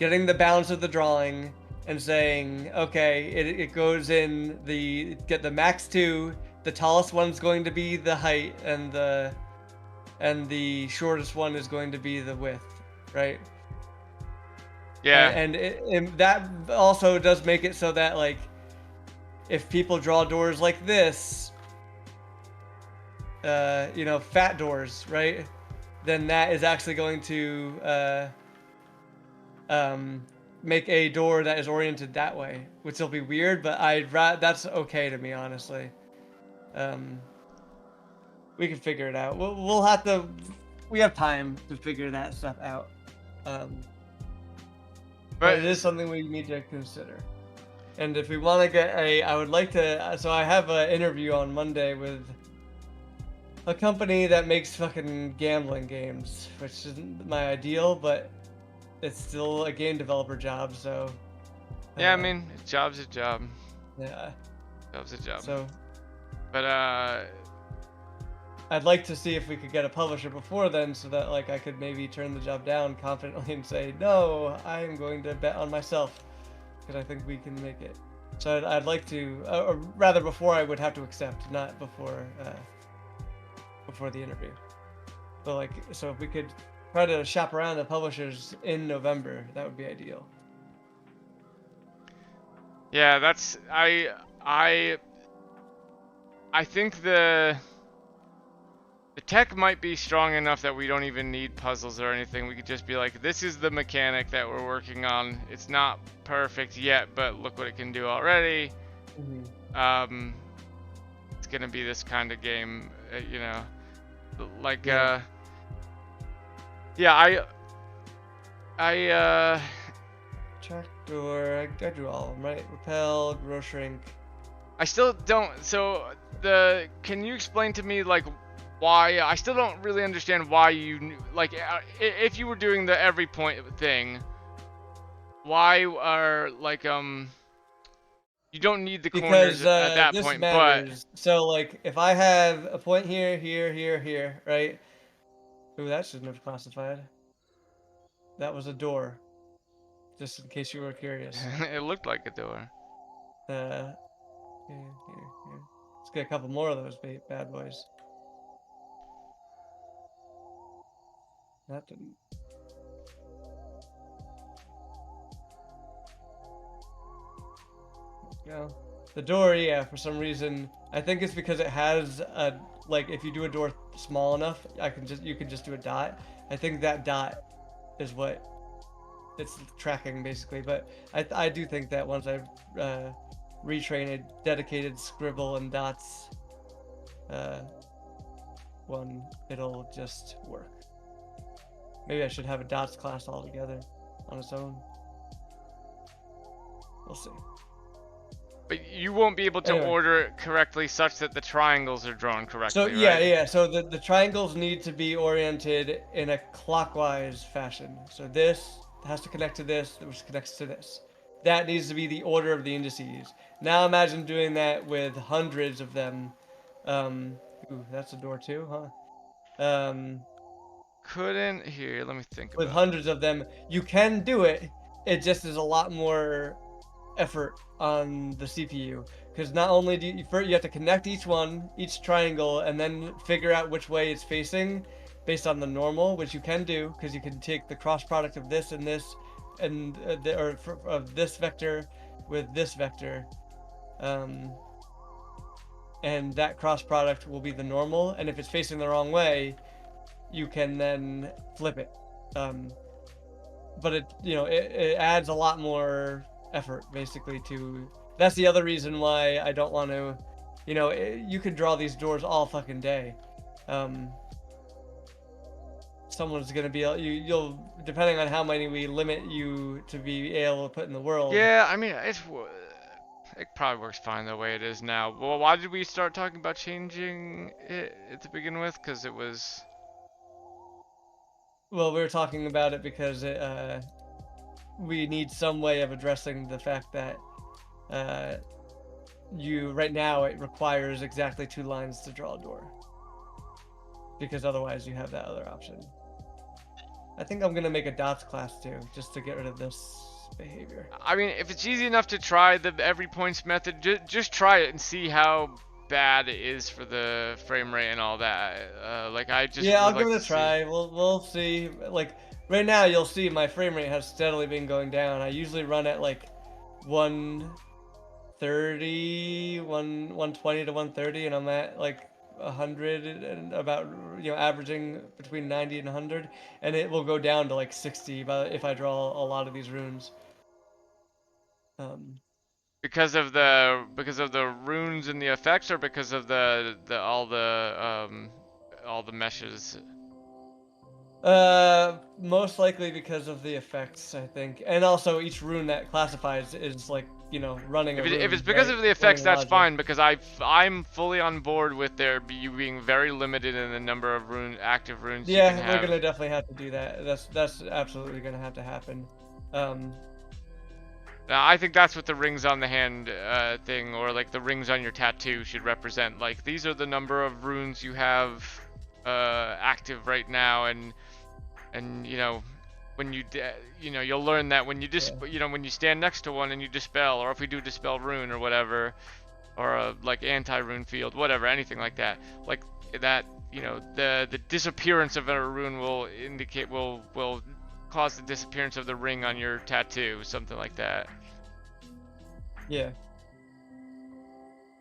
getting the balance of the drawing, and saying, okay, it goes in get the max 2. The tallest one's going to be the height, and the shortest one is going to be the width, right? Yeah. And that also does make it so that, like, if people draw doors like this, fat doors, right? Then that is actually going to make a door that is oriented that way, which will be weird, but that's okay to me, honestly. We can figure it out. We'll have to. We have time to figure that stuff out. But it is something we need to consider. And if we want to get I would like to. So I have an interview on Monday with a company that makes fucking gambling games, which isn't my ideal, but it's still a game developer job. So. Yeah, I mean, a job's a job. Yeah. Job's a job. So. But I'd like to see if we could get a publisher before then, so that, like, I could maybe turn the job down confidently and say, no, I am going to bet on myself, because I think we can make it. So I'd like to, or rather before I would have to accept, not before the interview. But, like, so if we could try to shop around the publishers in November, that would be ideal. Yeah, that's I think the tech might be strong enough that we don't even need puzzles or anything. We could just be like, this is the mechanic that we're working on. It's not perfect yet, but look what it can do already. Mm-hmm. It's gonna be this kind of game, like Yeah. I Trapdoor, I drew all of them, right? Repel, grow shrink. I still don't. So can you explain to me, like, why? I still don't really understand why you, like, if you were doing the every point thing, why are, like, you don't need the corners at that this point, matters. So, like, if I have a point here, here, right? Ooh, that shouldn't have classified. That was a door. Just in case you were curious. but it looked like a door. Here. Let's get a couple more of those bad boys. That didn't. There we go. The door, yeah, for some reason, I think it's because it has a, like, if you do a door small enough, you can just do a dot. I think that dot is what it's tracking, basically. But I do think that once I retrain a dedicated scribble and dots one, it'll just work. Maybe I should have a dots class altogether on its own. We'll see. But you won't be able to Anyway. order it correctly such that the triangles are drawn correctly, So yeah, right? yeah. So the triangles need to be oriented in a clockwise fashion. So this has to connect to this, which connects to this. That needs to be the order of the indices. Now imagine doing that with hundreds of them. Ooh, that's a door too, huh? Couldn't here. Let me think With about. hundreds of them, you can do it. It just is a lot more effort on the CPU, because not only do you first you have to connect each triangle, and then figure out which way it's facing based on the normal, which you can do because you can take the cross product of this and this, and of this vector with this vector, and that cross product will be the normal. And if it's facing the wrong way, you can then flip it. But it adds a lot more effort basically to. That's the other reason why I don't want to. You could draw these doors all fucking day. Someone's gonna be you'll depending on how many we limit you to be able to put in the world. Yeah, I mean it probably works fine the way it is now. Well, why did we start talking about changing it to begin with? Because it was. Well, we were talking about it because we need some way of addressing the fact that right now it requires exactly 2 lines to draw a door, because otherwise you have that other option. I think I'm gonna make a dots class too, just to get rid of this behavior. I mean, if it's easy enough to try the every points method, just try it and see how bad it is for the frame rate and all that. Like I just. Yeah, I'll would give like it a to try. We'll see. Like right now, you'll see my frame rate has steadily been going down. I usually run at like 130, 120 to 130, and I'm at like 100 and about, averaging between 90 and 100, and it will go down to like 60 if I draw a lot of these runes. Because of the runes and the effects, or because of all the meshes. Most likely because of the effects, I think, and also each rune that classifies is like, running a rune. If it's because right? of the effects, Running that's logic. fine, because I'm fully on board with you being very limited in the number of active runes you Yeah, can we're have. gonna definitely have to do that. That's absolutely gonna have to happen. Now, I think that's what the rings on the hand thing, or like the rings on your tattoo, should represent. Like, these are the number of runes you have active right now, and when you'll learn that when you when you stand next to one and you dispel, or if we do dispel rune or whatever, or a like anti-rune field, whatever, anything like that, like that, the disappearance of a rune will cause the disappearance of the ring on your tattoo, something like that. Yeah.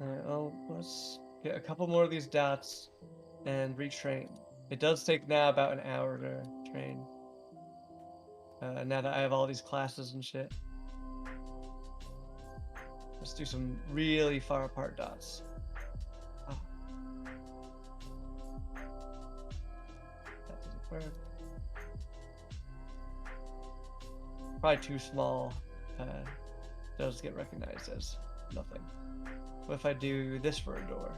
Alright, well, let's get a couple more of these dots and retrain. It does take now about an hour to train. Now that I have all these classes and shit. Let's do some really far apart dots. Oh. That doesn't work. Probably too small. Does get recognized as nothing. What if I do this for a door?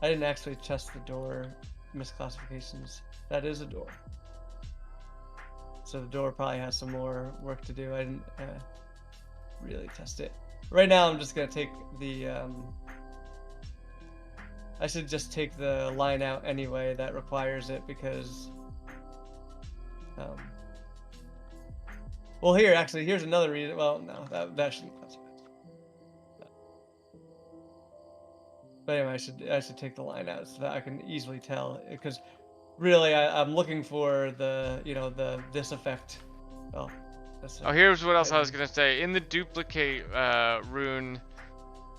I didn't actually test the door misclassifications. That is a door. So the door probably has some more work to do. I didn't really test it. Right now I'm just gonna take the I should just take the line out anyway that requires it, because well, here's another reason. Well, no, that shouldn't classify. But anyway, I should take the line out so that I can easily tell, because really I'm looking for this effect. Oh, Here's what else I was gonna say. In the duplicate rune,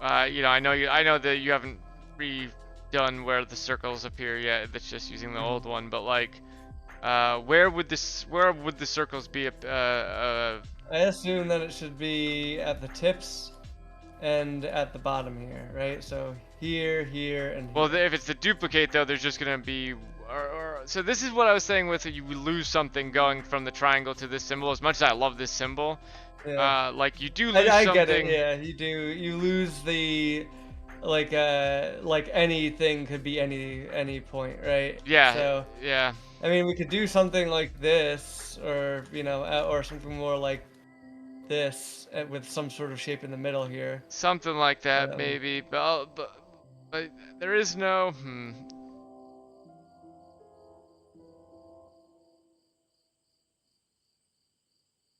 I know that you haven't redone where the circles appear yet. That's just using the old one, but like. Where would the circles be? I assume that it should be at the tips and at the bottom here, right? So here, and here. Well, if it's the duplicate though, there's just gonna be, so this is what I was saying with you lose something going from the triangle to this symbol. As much as I love this symbol, Yeah. like you do lose I something. get it. Yeah, you do. You lose the like anything could be any point, right? Yeah, So yeah. I mean, we could do something like this, or or something more like this with some sort of shape in the middle here. Something like that, Um, maybe. But there is no.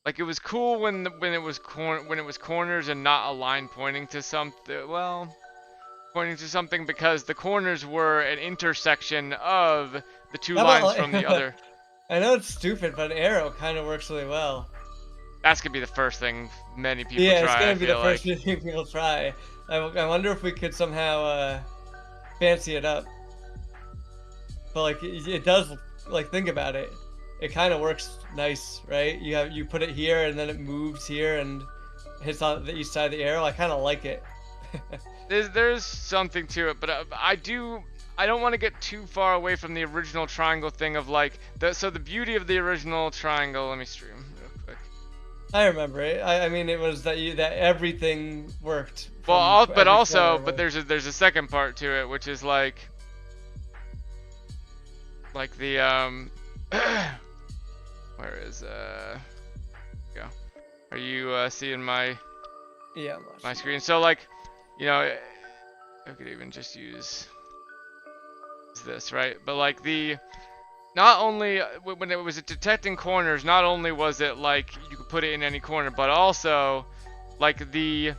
Like it was cool when it was corners and not a line pointing to something. Well, pointing to something because the corners were an intersection of the two How about, lines from the other. I know it's stupid, but an arrow kind of works really well. That's gonna be the first thing many people Yeah, try. it's gonna I be feel the first like. thing people try. I wonder if we could somehow fancy it up. But like it does, like, think about it. It kind of works nice, right? You put it here and then it moves here and hits on the each side of the arrow. I kind of like it. There's something to it, but I don't want to get too far away from the original triangle thing of like so the beauty of the original triangle. Let me stream real quick. I remember it. I mean, it was that everything worked. Well, from but every also, corner. but there's a second part to it, which is like the where is go? Are you seeing my Yeah, I'm watching. my screen? So like, you know, I could even just use this, right? But like not only when it was detecting corners, not only was it like you could put it in any corner, but also like the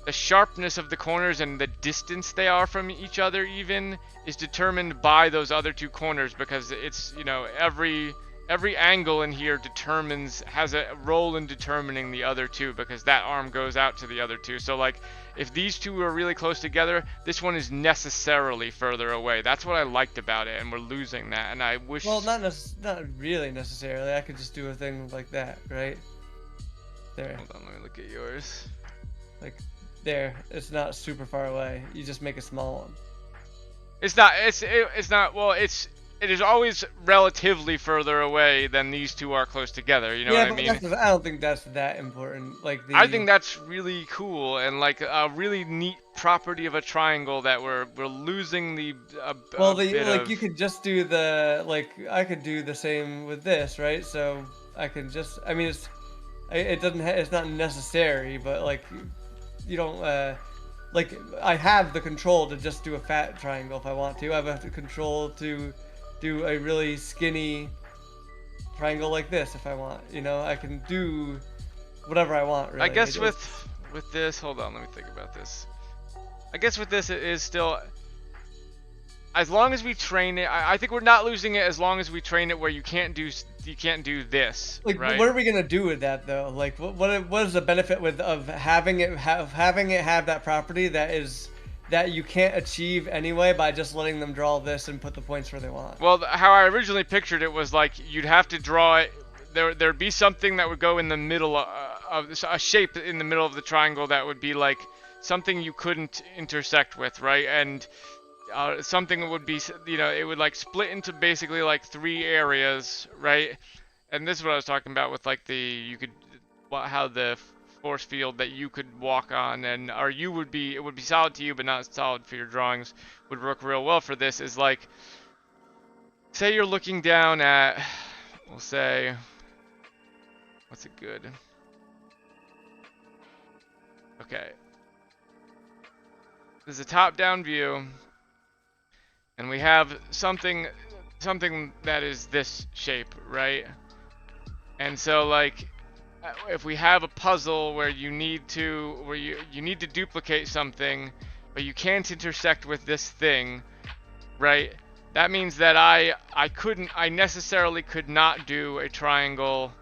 sharpness of the corners and the distance they are from each other even is determined by those other two corners, because it's, you know, every angle in here has a role in determining the other two, because that arm goes out to the other two. So like if these two are really close together, this one is necessarily further away. That's what I liked about it, and we're losing that, and I wish. Well, not really necessarily. I could just do a thing like that, right? There. Hold on, let me look at yours. Like there. It's not super far away. You just make a small one. It's not. It's not. Well, it is always relatively further away than these two are close together. You know Yeah, what I but mean? I don't think that's that important. Like I think that's really cool and like a really neat property of a triangle that we're losing the. Well, bit like of, you could just do I could do the same with this, right? So I can just. I mean, it doesn't. It's not necessary, but like you don't. Like I have the control to just do a fat triangle if I want to. I have the control to do a really skinny triangle like this if I want. You know, I can do whatever I want. Really. I guess with this, hold on, let me think about this. I guess with this, it is still. As long as we train it, I think we're not losing it as long as we train it where you can't do this. Like, right? what are we gonna do with that though? Like, what is the benefit of having it have that property that you can't achieve anyway by just letting them draw this and put the points where they want? Well, how I originally pictured it was like you'd have to draw it. There'd be something that would go in the middle of a shape in the middle of the triangle that would be like something you couldn't intersect with, right? And something that would be, you know, it would like split into basically like 3 areas, right? And this is what I was talking about with like how the force field that you could walk on and it would be solid to you but not solid for your drawings would work real well for this. Is like, say you're looking down at, we'll say, what's it good? Okay. There's a top-down view, and we have something that is this shape, right? And so like, if we have a puzzle where you need to duplicate something, but you can't intersect with this thing, right? That means that I necessarily could not do a triangle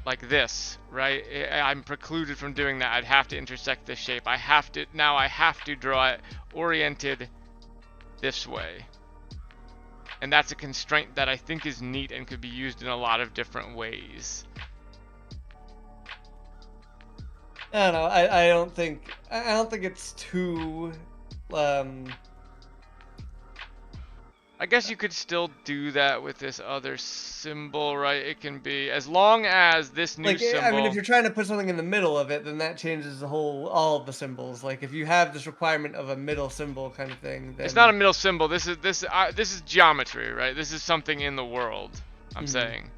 like this, right? I'm precluded from doing that. I'd have to intersect this shape. I have to draw it oriented this way. And that's a constraint that I think is neat and could be used in a lot of different ways. I don't know. I don't think it's too I guess you could still do that with this other symbol, right? It can be, as long as this new Like, symbol. I mean, if you're trying to put something in the middle of it, then that changes all of the symbols. Like, if you have this requirement of a middle symbol kind of thing, then It's not a middle symbol. This is geometry, right? This is something in the world. I'm saying,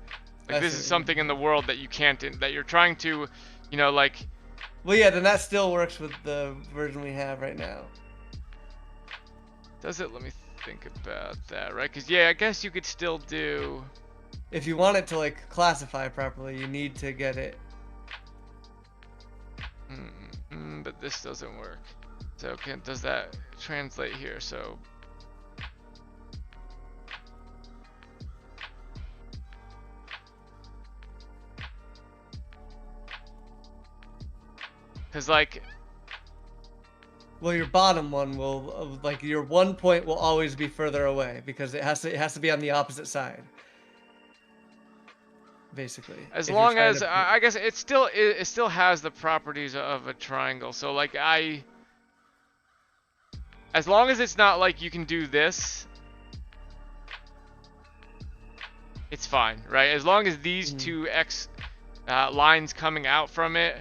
like, I this see is what you something in the world that you can't, that you're trying to, you know, like. Well, yeah, then that still works with the version we have right now. Does it? Let me think about that, right? Because yeah, I guess you could still do. If you want it to like classify properly, you need to get it. But this doesn't work. So does that translate here? So. Cause like. Well, your bottom one will, like, your one point will always be further away because it has to be on the opposite side. Basically. As if you're long trying as to- I guess it still has the properties of a triangle. So like as long as it's not like you can do this, it's fine, right? As long as these two X lines coming out from it.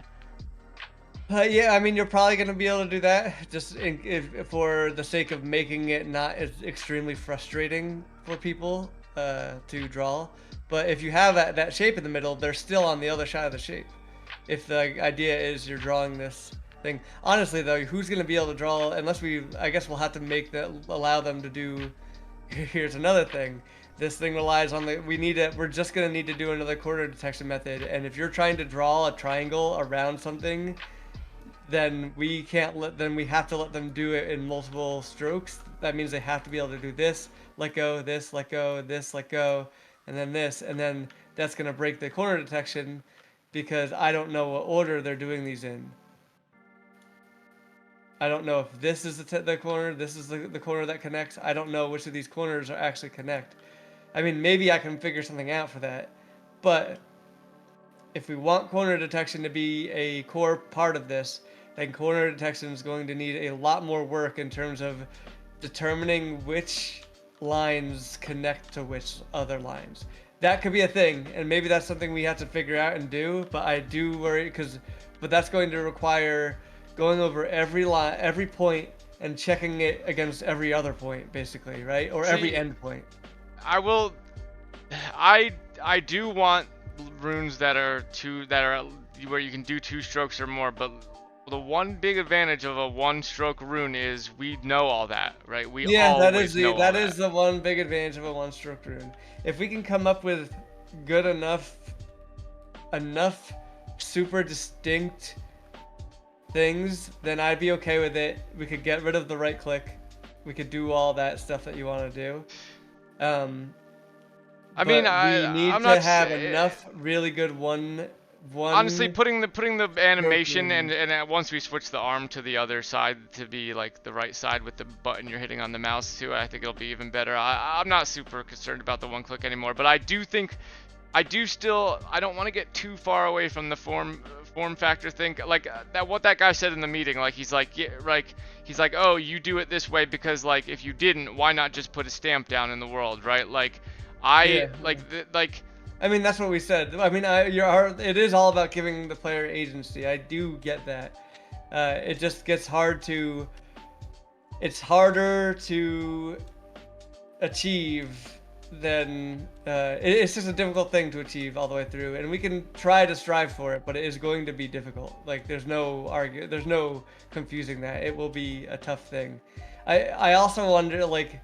Yeah, I mean, you're probably gonna be able to do that just if for the sake of making it not as extremely frustrating for people to draw. But if you have that shape in the middle, they're still on the other side of the shape. If the idea is you're drawing this thing, honestly though, who's gonna be able to draw unless I guess we'll have to allow them to do. Here's another thing. This thing relies on we're just gonna need to do another corner detection method, and if you're trying to draw a triangle around something, then we have to let them do it in multiple strokes. That means they have to be able to do this, let go, this, let go, this, let go, and then this, and then that's gonna break the corner detection because I don't know what order they're doing these in. I don't know if this is the corner, this is the corner that connects. I don't know which of these corners are actually connect. I mean, maybe I can figure something out for that, but if we want corner detection to be a core part of this, then corner detection is going to need a lot more work in terms of determining which lines connect to which other lines. That could be a thing, and maybe that's something we have to figure out and do, but I do worry but that's going to require going over every line, every point, and checking it against every other point, basically, right? Or every endpoint. I do want runes that are where you can do 2 strokes or more, but the one big advantage of a 1-stroke rune is we know all that, right? That is the one big advantage of a 1-stroke rune. If we can come up with good enough super distinct things, then I'd be okay with it. We could get rid of the right click. We could do all that stuff that you want to do. I mean, we need I'm to not have enough really good one. Honestly, putting the animation and once we switch the arm to the other side to be like the right side with the button you're hitting on the mouse too, I think it'll be even better. I'm not super concerned about the 1 click anymore, but I don't want to get too far away from the form factor thing. Like what that guy said in the meeting, like he's like, oh, you do it this way because like if you didn't, why not just put a stamp down in the world, right? Like I mean, that's what we said. I mean, it is all about giving the player agency. I do get that. It just gets it's harder to achieve than, it's just a difficult thing to achieve all the way through. And we can try to strive for it, but it is going to be difficult. Like, there's no confusing that. It will be a tough thing. I also wonder, like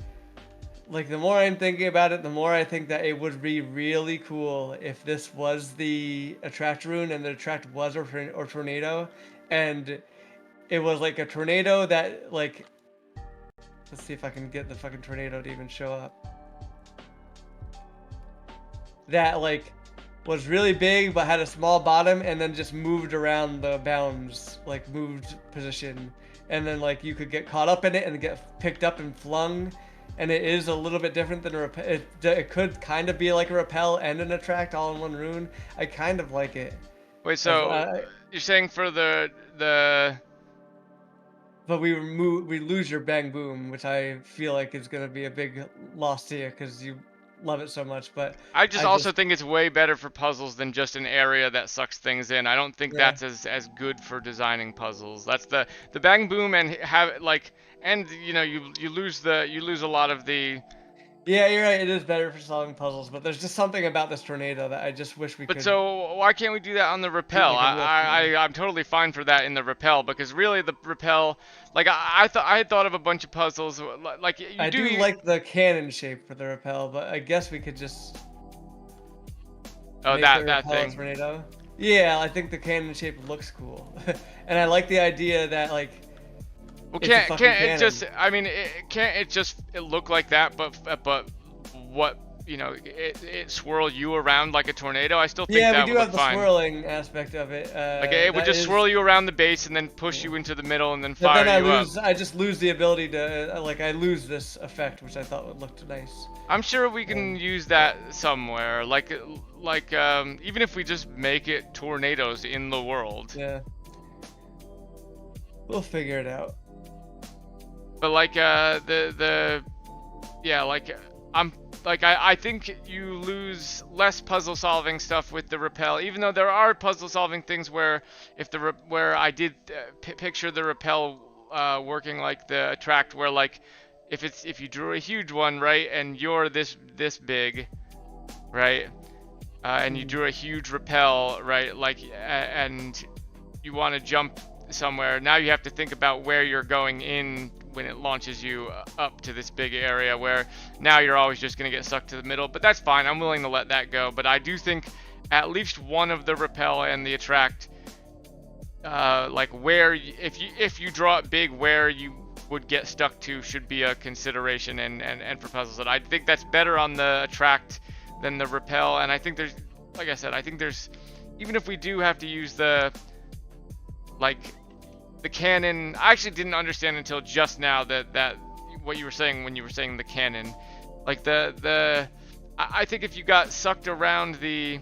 the more I'm thinking about it, the more I think that it would be really cool if this was the attract rune and the attract was or tornado, and it was like a tornado that like, let's see if I can get the fucking tornado to even show up. That like was really big but had a small bottom and then just moved around the bounds, like moved position, and then like you could get caught up in it and get picked up and flung. And it is a little bit different than a repel. It could kind of be like a repel and an attract all in one rune. I kind of like it. Wait, so you're saying for the but we lose your bang boom, which I feel like is gonna be a big loss to you because you love it so much. But I just I also just think it's way better for puzzles than just an area that sucks things in. I don't think yeah. that's as good for designing puzzles. That's the bang boom and have like and you know you lose a lot of the. Yeah, you're right. It is better for solving puzzles, but there's just something about this tornado that I just wish we But could so why can't we do that on the do rappel? like a real thing. I'm totally fine for that in the rappel because really the rappel, like I had thought of a bunch of puzzles like you I do. do like the cannon shape for the rappel, but I guess we could just Oh, make the that rappel a thing. tornado. Yeah, I think the cannon shape looks cool, and I like the idea that like Well, it's a fucking can't it cannon. just? I mean, can't it just look like that? But what it swirl you around like a tornado? I still think Yeah, that we would do look have the fine. swirling aspect of it. Like it would That just is, swirl you around the base and then push you into the middle and then but fire then you up. I just lose the ability to like I lose this effect, which I thought would look nice. I'm sure we can use that somewhere. Like even if we just make it tornadoes in the world. Yeah, we'll figure it out. But like yeah, like I'm like I think you lose less puzzle solving stuff with the rappel, even though there are puzzle solving things where if where I did picture the rappel working like the attract, where like if you drew a huge one, right, and you're this big, right, and you drew a huge rappel, right, like and you want to jump somewhere, now you have to think about where you're going in when it launches you up to this big area, where now you're always just going to get stuck to the middle. But that's fine, I'm willing to let that go. But I do think at least one of the rappel and the attract, like where if you draw it big, where you would get stuck to should be a consideration and for puzzles. And I think that's better on the attract than the rappel. And I think there's, like I said, I think there's, even if we do have to use the like the cannon, I actually didn't understand until just now that what you were saying when you were saying the cannon, like I think if you got sucked around it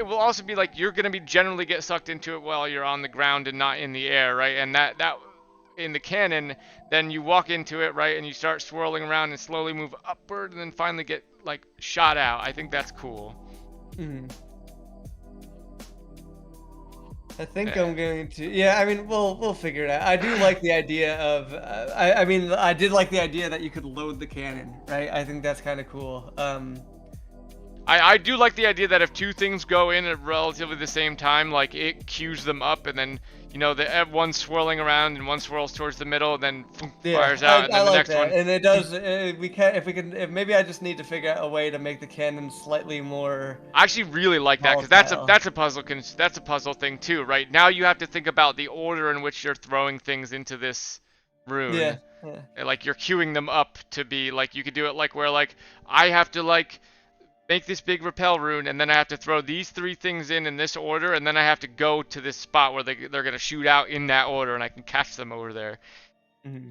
will also be like you're gonna be generally get sucked into it while you're on the ground and not in the air, right? And that in the cannon, then you walk into it, right, and you start swirling around and slowly move upward and then finally get like shot out. I think that's cool. Mm-hmm. I think I'm going to. Yeah, I mean, we'll figure it out. I do like the idea of. I mean, I did like the idea that you could load the cannon, right? I think that's kind of cool. I do like the idea that if two things go in at relatively the same time, like it queues them up, and then the one's swirling around and one swirls towards the middle, and then fires out, and then I the like next that. one. And it does. We can if maybe I just need to figure out a way to make the cannon slightly more. I actually really like that because volatile. that's a puzzle thing too, right? Now you have to think about the order in which you're throwing things into this rune. Yeah. Like you're queuing them up to be like, you could do it like where like I have to like make this big rappel rune, and then I have to throw these three things in this order, and then I have to go to this spot where they're gonna shoot out in that order, and I can catch them over there. Mm-hmm.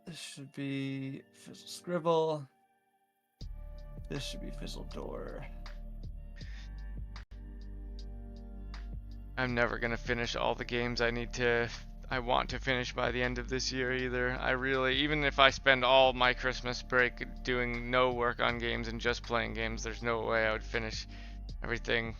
This should be Fizzle Scribble. This should be Fizzle Door. I'm never gonna finish all the games I want to finish by the end of this year either. I really, even if I spend all my Christmas break doing no work on games and just playing games, there's no way I would finish everything.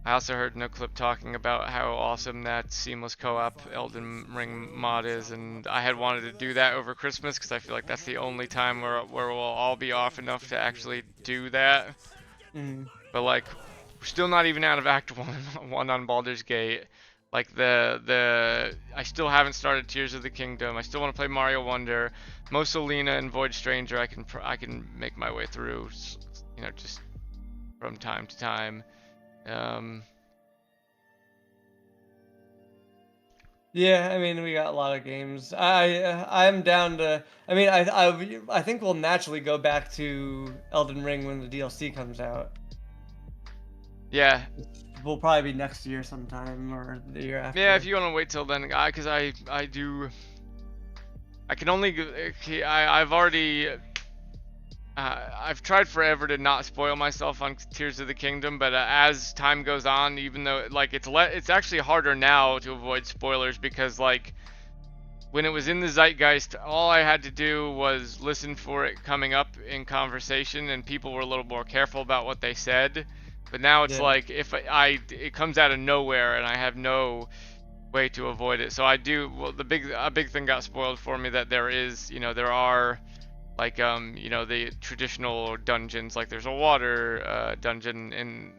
I also heard NoClip talking about how awesome that seamless co-op Elden Ring mod is, and I had wanted to do that over Christmas because I feel like that's the only time where we'll all be off enough to actually do that. But like, we're still not even out of Act 1 on Baldur's Gate. Like I still haven't started Tears of the Kingdom. I still want to play Mario Wonder, Mosolina and Void Stranger. I can make my way through, just from time to time. Yeah, I mean, we got a lot of games. I'm down to. I mean, I think we'll naturally go back to Elden Ring when the DLC comes out. Yeah. Will probably be next year sometime or the year after. Yeah, if you want to wait till then, because I can only. I've already I've tried forever to not spoil myself on Tears of the Kingdom, but as time goes on, even though like it's actually harder now to avoid spoilers because like when it was in the zeitgeist, all I had to do was listen for it coming up in conversation, and people were a little more careful about what they said. But now it's Yeah. like if it comes out of nowhere and I have no way to avoid it. So I do. Well, a big thing got spoiled for me that there is, there are like the traditional dungeons, like there's a water dungeon in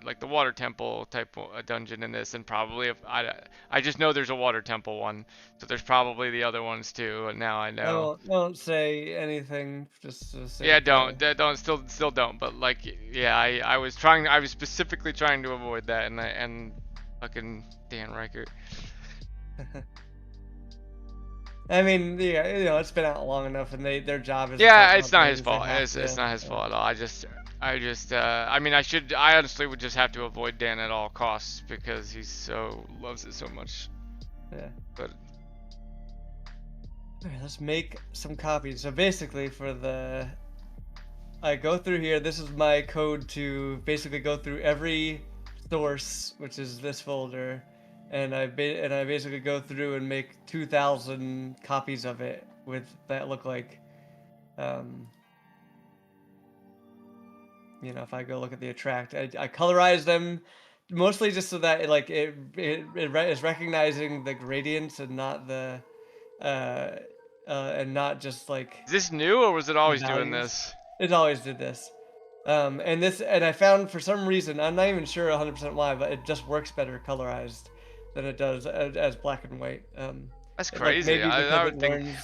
like the water temple type dungeon in this, and probably if I just know there's a water temple one, so there's probably the other ones too, and now I know. Don't say anything. Just to say. Yeah, don't still don't, but like yeah, I was specifically trying to avoid that, and fucking Dan Reichert. I mean, yeah, it's been out long enough, and their job is. Yeah, to it's talk not about his things they fault. have It's to, not his yeah. fault at all. I honestly would just have to avoid Dan at all costs because he loves it so much. Yeah. But Alright, let's make some copies. So basically, I go through here. This is my code to basically go through every source, which is this folder, and I basically go through and make 2,000 copies of it with that look like, if I go look at the attract, I colorize them mostly just so that it is recognizing the gradients and not the and not just like is this new or was it always doing values. this? It always did this. And I found for some reason, I'm not even sure 100% why, but it just works better colorized than it does as black and white. That's Like crazy. maybe because I it would think. learns.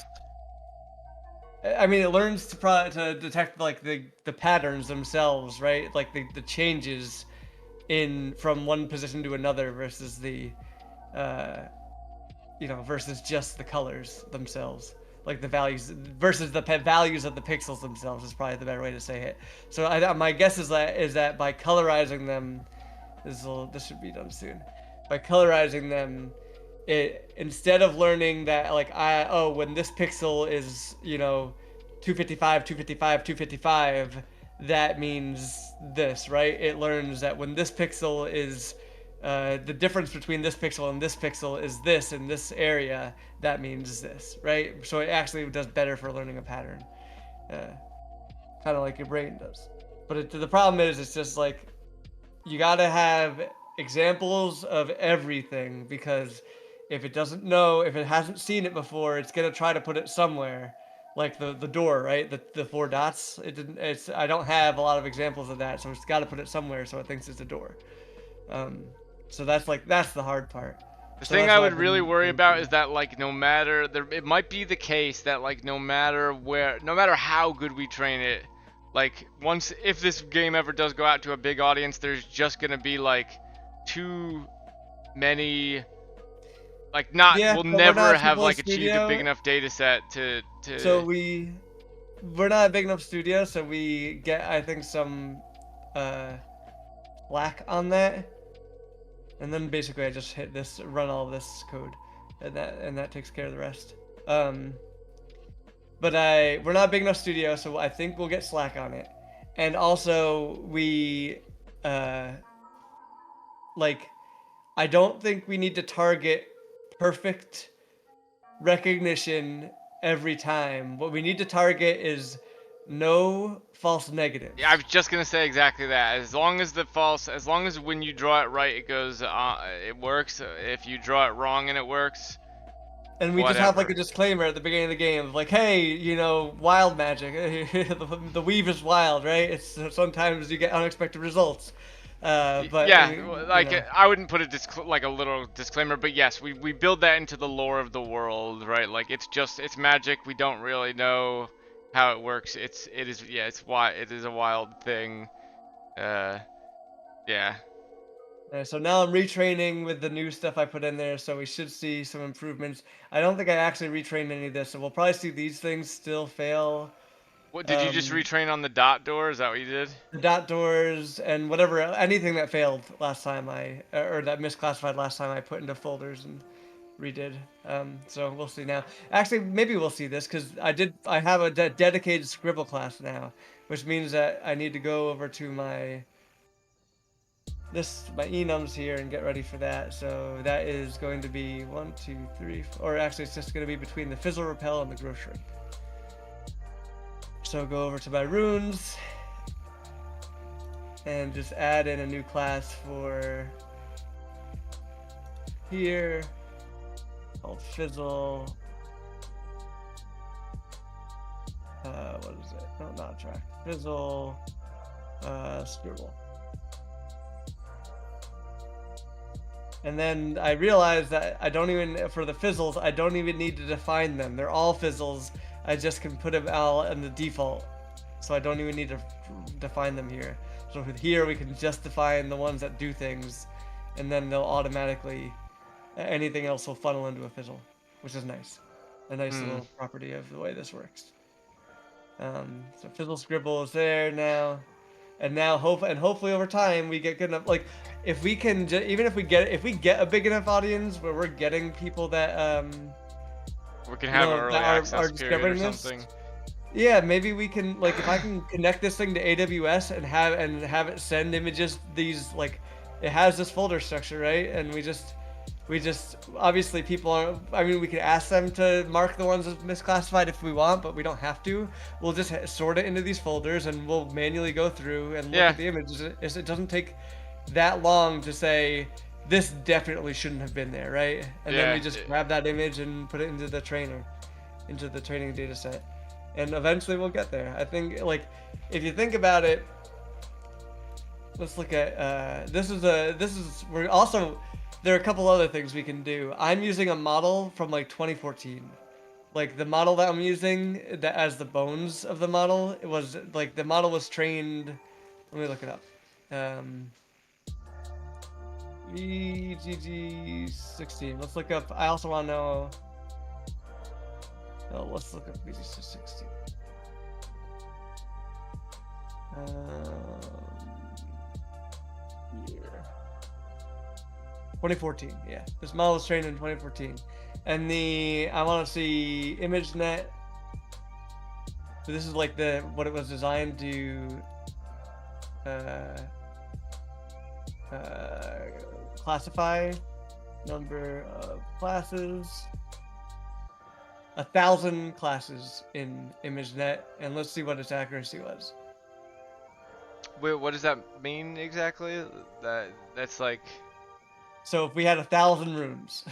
I mean, it learns to detect like the patterns themselves, right? Like the changes from one position to another versus versus just the colors themselves, like the values versus the values of the pixels themselves is probably the better way to say it. So my guess is that by colorizing them, this should be done soon. By colorizing them, it instead of learning that when this pixel is 255 255 255, that means this, right? It learns that when this pixel is the difference between this pixel and this pixel is this in this area, that means this, right? So it actually does better for learning a pattern, kind of like your brain does. But the problem is, it's just like you gotta have examples of everything, because if it hasn't seen it before, it's gonna try to put it somewhere, like the door, right? The four dots. I don't have a lot of examples of that, so it's got to put it somewhere so it thinks it's a door. So that's the hard part. The So thing that's I what would I've really been worry going about through. is that like it might be the case that like no matter how good we train it, like if this game ever does go out to a big audience, there's just gonna be like too many, like Yeah, we'll but we're not never a have AAA like achieved a big studio, enough data set to. so we're not a big enough studio, so we get, I think, some lack on that. And then basically I just run all this code, and that takes care of the rest. But we're not a big enough studio, so I think we'll get slack on it. And also we I don't think we need to target perfect recognition every time. What we need to target is no false negatives. Yeah, I was just gonna say exactly that. As long as when you draw it right, it goes, it works. If you draw it wrong and it works, And we just have like a whatever. disclaimer at the beginning of the game, like, hey, wild magic. the weave is wild, right? It's sometimes you get unexpected results. But Yeah, like I wouldn't put like a little disclaimer, but yes, we build that into the lore of the world, right? Like it's magic. We don't really know how it works. It is a wild thing. Yeah. So now I'm retraining with the new stuff I put in there, so we should see some improvements. I don't think I actually retrained any of this, so we'll probably see these things still fail. What did you just retrain on the dot door? Is that what you did? The dot doors and anything that failed last time or that misclassified last time, I put into folders and redid. So we'll see now. Actually, maybe we'll see this because I have a dedicated scribble class now, which means that I need to go over to my enums here and get ready for that. So that is going to be 1, 2, 3, 4, or actually it's just going to be between the Fizzle Repel and the Grow Shrink. So go over to my runes and just add in a new class for here called Fizzle. What is it? No, not track. Fizzle Scribble. And then I realized that I don't even, for the fizzles, I don't even need to define them. They're all fizzles. I just can put them all in the default. So I don't even need to define them here. So with here, we can just define the ones that do things, and then they'll automatically, anything else will funnel into a fizzle, which is nice. A nice little property of the way this works. So Fizzle Scribble is there now. And now hopefully over time we get good enough, like if we can even if we get a big enough audience where we're getting people that we can have an early access period or this. something. Yeah, maybe we can, like, if I can connect this thing to AWS and have it send images, these, like, it has this folder structure, right? And we just obviously people are, I mean, we can ask them to mark the ones as misclassified if we want, but we don't have to. We'll just sort it into these folders and we'll manually go through and look at the images. It doesn't take that long to say this definitely shouldn't have been there, right? And then we just grab that image and put it into the training data set. And eventually we'll get there. I think, like, if you think about it, let's look at, we're also, there are a couple other things we can do. I'm using a model from like 2014. Like the model that I'm using that as the bones of the model, it was like the model was trained, let me look it up. VGG16, let's look up, I also want to know, let's look up VGG16. 2014, yeah. This model was trained in 2014. And I want to see ImageNet. So this is like what it was designed to classify. Number of classes. 1,000 classes in ImageNet, and let's see what its accuracy was. Wait, what does that mean exactly? That's like. So if we had 1,000 rooms,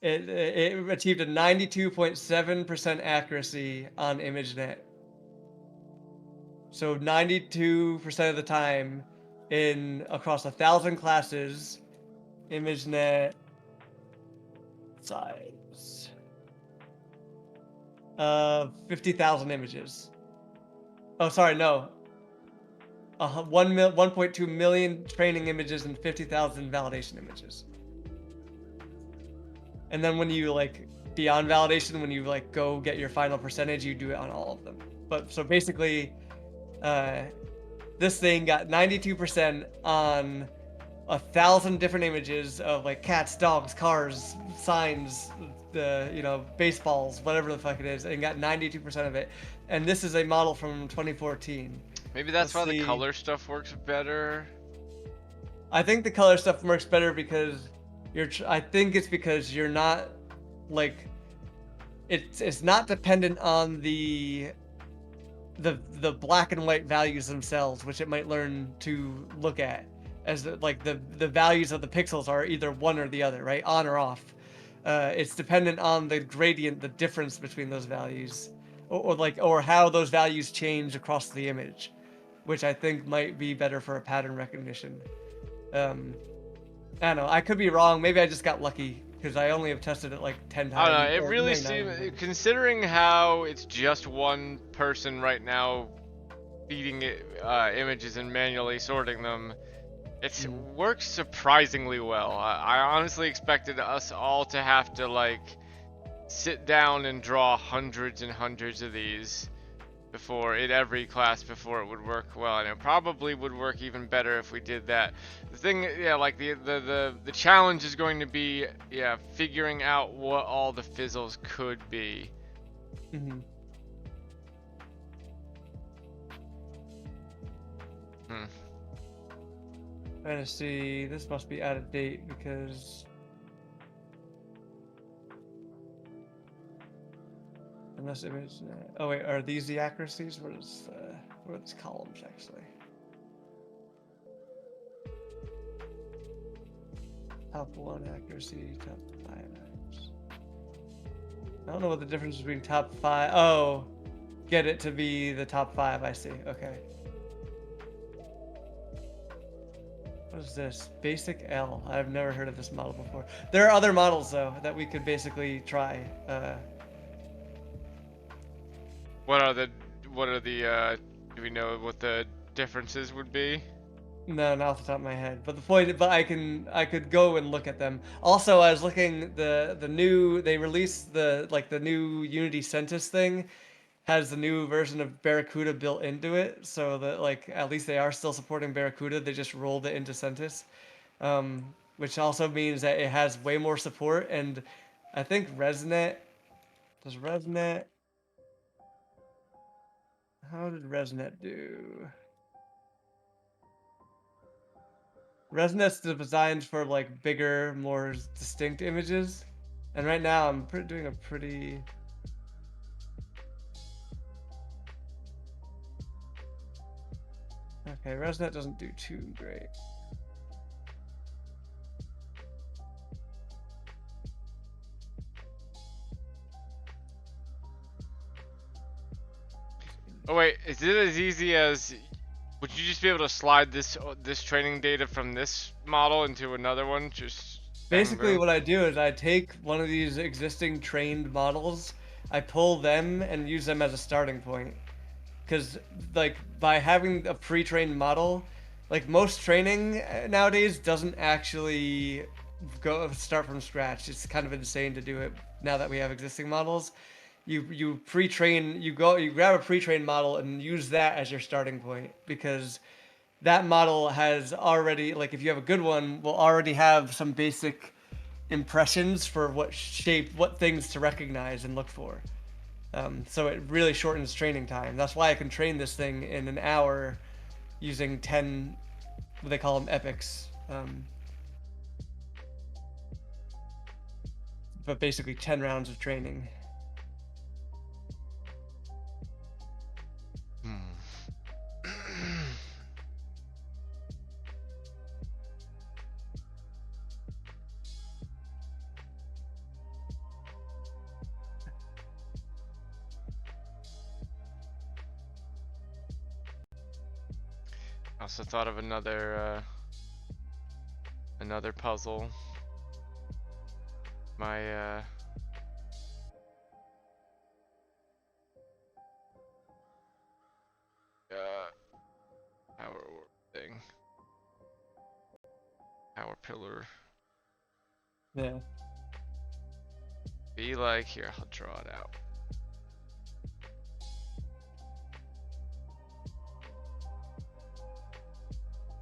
it achieved a 92.7% accuracy on ImageNet. So 92% of the time, across 1,000 classes, ImageNet size. 50,000 images. Oh, sorry, no. 1.2 million training images and 50,000 validation images. And then when you beyond validation, when you go get your final percentage, you do it on all of them. But so basically, this thing got 92% on 1,000 different images of cats, dogs, cars, signs, baseballs, whatever the fuck it is, and got 92% of it. And this is a model from 2014. Maybe that's why the color stuff works better. I think the color stuff works better because I think it's because you're not it's not dependent on the black and white values themselves, which it might learn to look at as the values of the pixels are either one or the other, right? On or off. It's dependent on the gradient, the difference between those values, or how those values change across the image, which I think might be better for a pattern recognition. I don't know. I could be wrong. Maybe I just got lucky because I only have tested it 10 times. I don't know. It really seems, considering how it's just one person right now feeding it images and manually sorting them, it works surprisingly well. I honestly expected us all to have to sit down and draw hundreds and hundreds of these. before in every class before it would work well, and it probably would work even better if we did that. The thing, yeah, like the challenge is going to be, yeah, figuring out what all the fizzles could be. Mm-hmm. Trying to see, this must be out of date because unless image. Oh wait, are these the accuracies? What are these columns actually? Top 1 accuracy, top 5 accuracy. I don't know what the difference between top 5. Oh, get it to be the top 5. I see. Okay. What is this? Basic L. I've never heard of this model before. There are other models though that we could basically try. What are the do we know what the differences would be? No, not off the top of my head. But the point, but I could go and look at them. Also, I was looking the new, they released the new Unity Centis thing has the new version of Barracuda built into it, so that like at least they are still supporting Barracuda. They just rolled it into Centis, which also means that it has way more support. And I think ResNet does ResNet. How did ResNet do? ResNet's designed for like bigger, more distinct images, and right now I'm doing a pretty. Okay, ResNet doesn't do too great. Oh wait, is it as easy as, would you just be able to slide this training data from this model into another one? Just Basically what I do is I take one of these existing trained models, I pull them and use them as a starting point. Because like by having a pre-trained model, like most training nowadays doesn't actually start from scratch. It's kind of insane to do it now that we have existing models. You pre-train, you grab a pre-trained model and use that as your starting point, because that model has already, like if you have a good one, will already have some basic impressions for what things to recognize and look for. So it really shortens training time. That's why I can train this thing in an hour using 10, what they call them, epics. But basically 10 rounds of training. I also thought of another puzzle. My power thing. Power pillar. Yeah. Be like, here, I'll draw it out.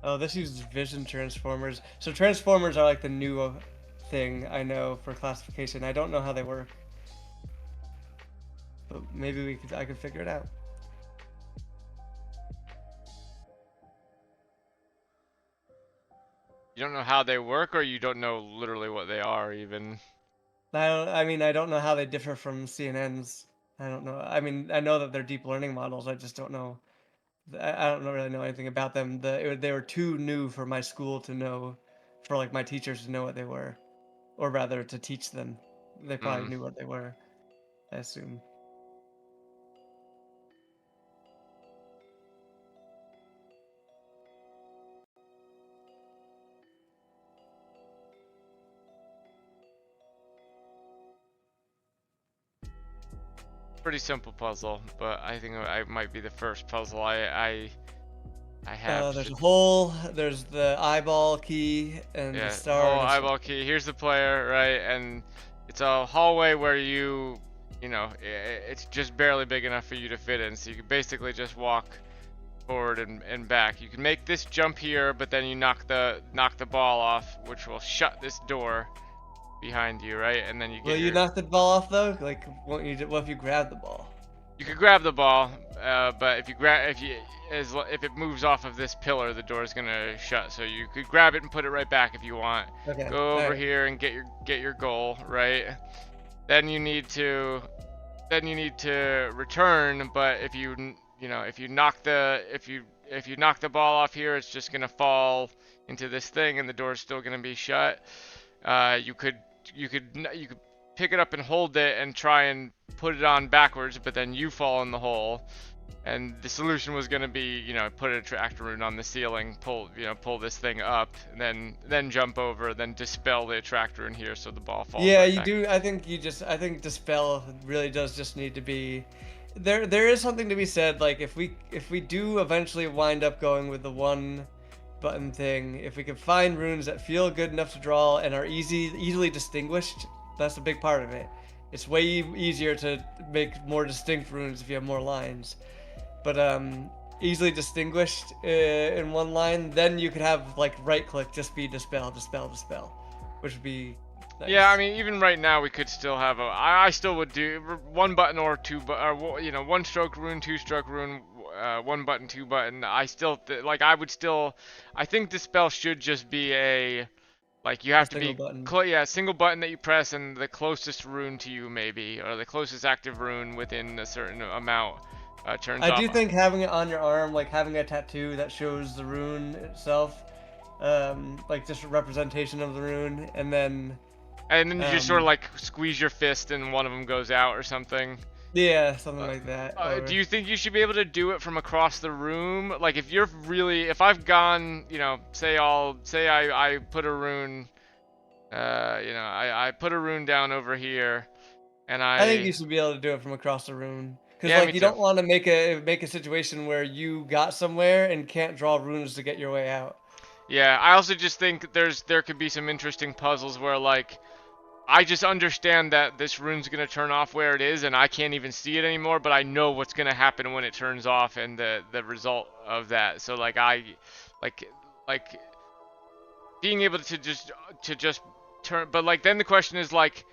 Oh, this uses vision transformers. So transformers are like the new thing I know for classification. I don't know how they work, but maybe I could figure it out. You don't know how they work, or you don't know literally what they are even? I mean, I don't know how they differ from CNNs. I don't know. I mean, I know that they're deep learning models. I just don't know. I don't really know anything about them. They were too new for my school to know, for like my teachers to know what they were, or rather to teach them. They probably knew what they were, I assume. Pretty simple puzzle, but I think I might be the first puzzle I have. There's a hole, there's the eyeball key, and Yeah, the star. eyeball key. Here's the player, right? And it's a hallway where you you know, it's just barely big enough for you to fit in. So you can basically just walk forward and back. You can make this jump here, but then you knock the ball off, which will shut this door behind you, right? And then you get Will you knock the ball off though? Like, what if you grab the ball? You could grab the ball, but if it moves off of this pillar, the door is gonna shut. So you could grab it and put it right back if you want. Okay. Go over alright. here and get your goal, right? Then you need to return, but if you knock the ball off here, it's just gonna fall into this thing, and the door's still gonna be shut. You could pick it up and hold it and try and put it on backwards, but then you fall in the hole. And the solution was gonna be, put a attractor rune on the ceiling, pull this thing up, and then jump over, then dispel the attractor in here so the ball falls. Yeah, right you back. do. I think dispel really does just need to be. There is something to be said. Like if we do eventually wind up going with the one button thing, if we can find runes that feel good enough to draw and are easily distinguished, that's a big part of it. It's way easier to make more distinct runes if you have more lines. But easily distinguished in one line, then you could have like right click just be dispel, which would be nice. Yeah, I mean, even right now we could still have I still would do one button or two, one stroke rune, two stroke rune, one button, two button. I think dispel should just be you have to be single button that you press, and the closest rune to you maybe, or the closest active rune within a certain amount turns off. I do think having it on your arm, like having a tattoo that shows the rune itself, like just a representation of the rune, and then you just sort of like squeeze your fist and one of them goes out or something. Yeah, something like that. Do you think you should be able to do it from across the room? Like if I've gone, say I put a rune, I put a rune down over here, and I think you should be able to do it from across the room. Because Yeah, me you too. don't want to make a situation where you got somewhere and can't draw runes to get your way out. Yeah, I also just think there could be some interesting puzzles where I just understand that this rune's gonna turn off where it is, and I can't even see it anymore, but I know what's gonna happen when it turns off and the result of that. So being able to just turn, but then the question is because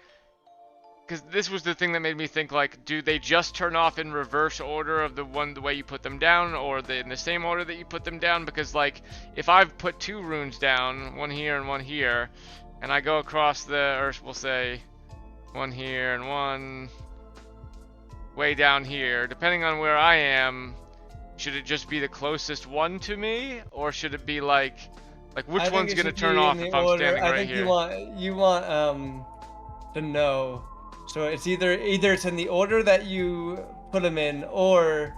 this was the thing that made me think, do they just turn off in reverse order of the way you put them down, or in the same order that you put them down? Because if I've put two runes down, one here and one here, and I go across or we'll say one here and one way down here, depending on where I am, should it just be the closest one to me, or should it be which one's gonna turn off if I'm standing right here? I think you want to know. So it's either it's in the order that you put them in, or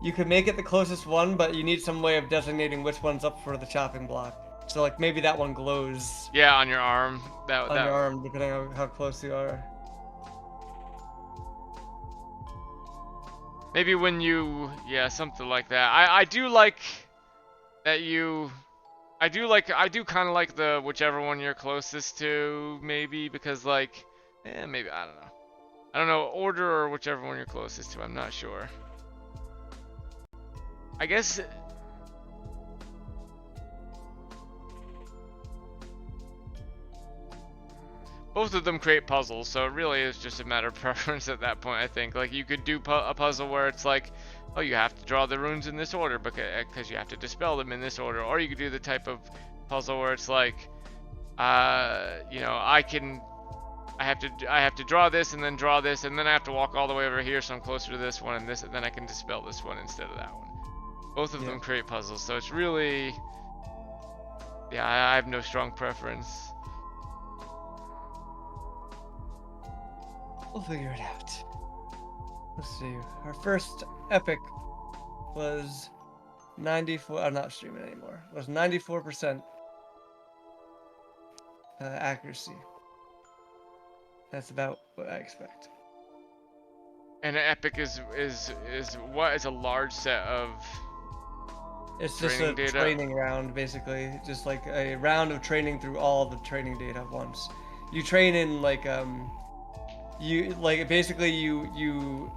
you could make it the closest one, but you need some way of designating which one's up for the chopping block. So maybe that one glows. Yeah, on your arm. Your arm, depending on how close you are. Maybe when something like that. I do like that you. I do kind of like the whichever one you're closest to, maybe, because maybe, I don't know, order or whichever one you're closest to, I'm not sure. I guess both of them create puzzles, so it really is just a matter of preference at that point, I think. You could do a puzzle where it's oh, you have to draw the runes in this order because you have to dispel them in this order, or you could do the type of puzzle where it's I have to draw this and then draw this, and then I have to walk all the way over here so I'm closer to this one and then I can dispel this one instead of that one. Both of them create puzzles, so it's really, I have no strong preference. We'll figure it out. Let's see. Our first epic was 94. I'm not streaming anymore. It was 94% accuracy. That's about what I expect. And an epic is what? Is a large set of It's just a data? training round, basically. Just a round of training through all the training data at once. You train in you like basically you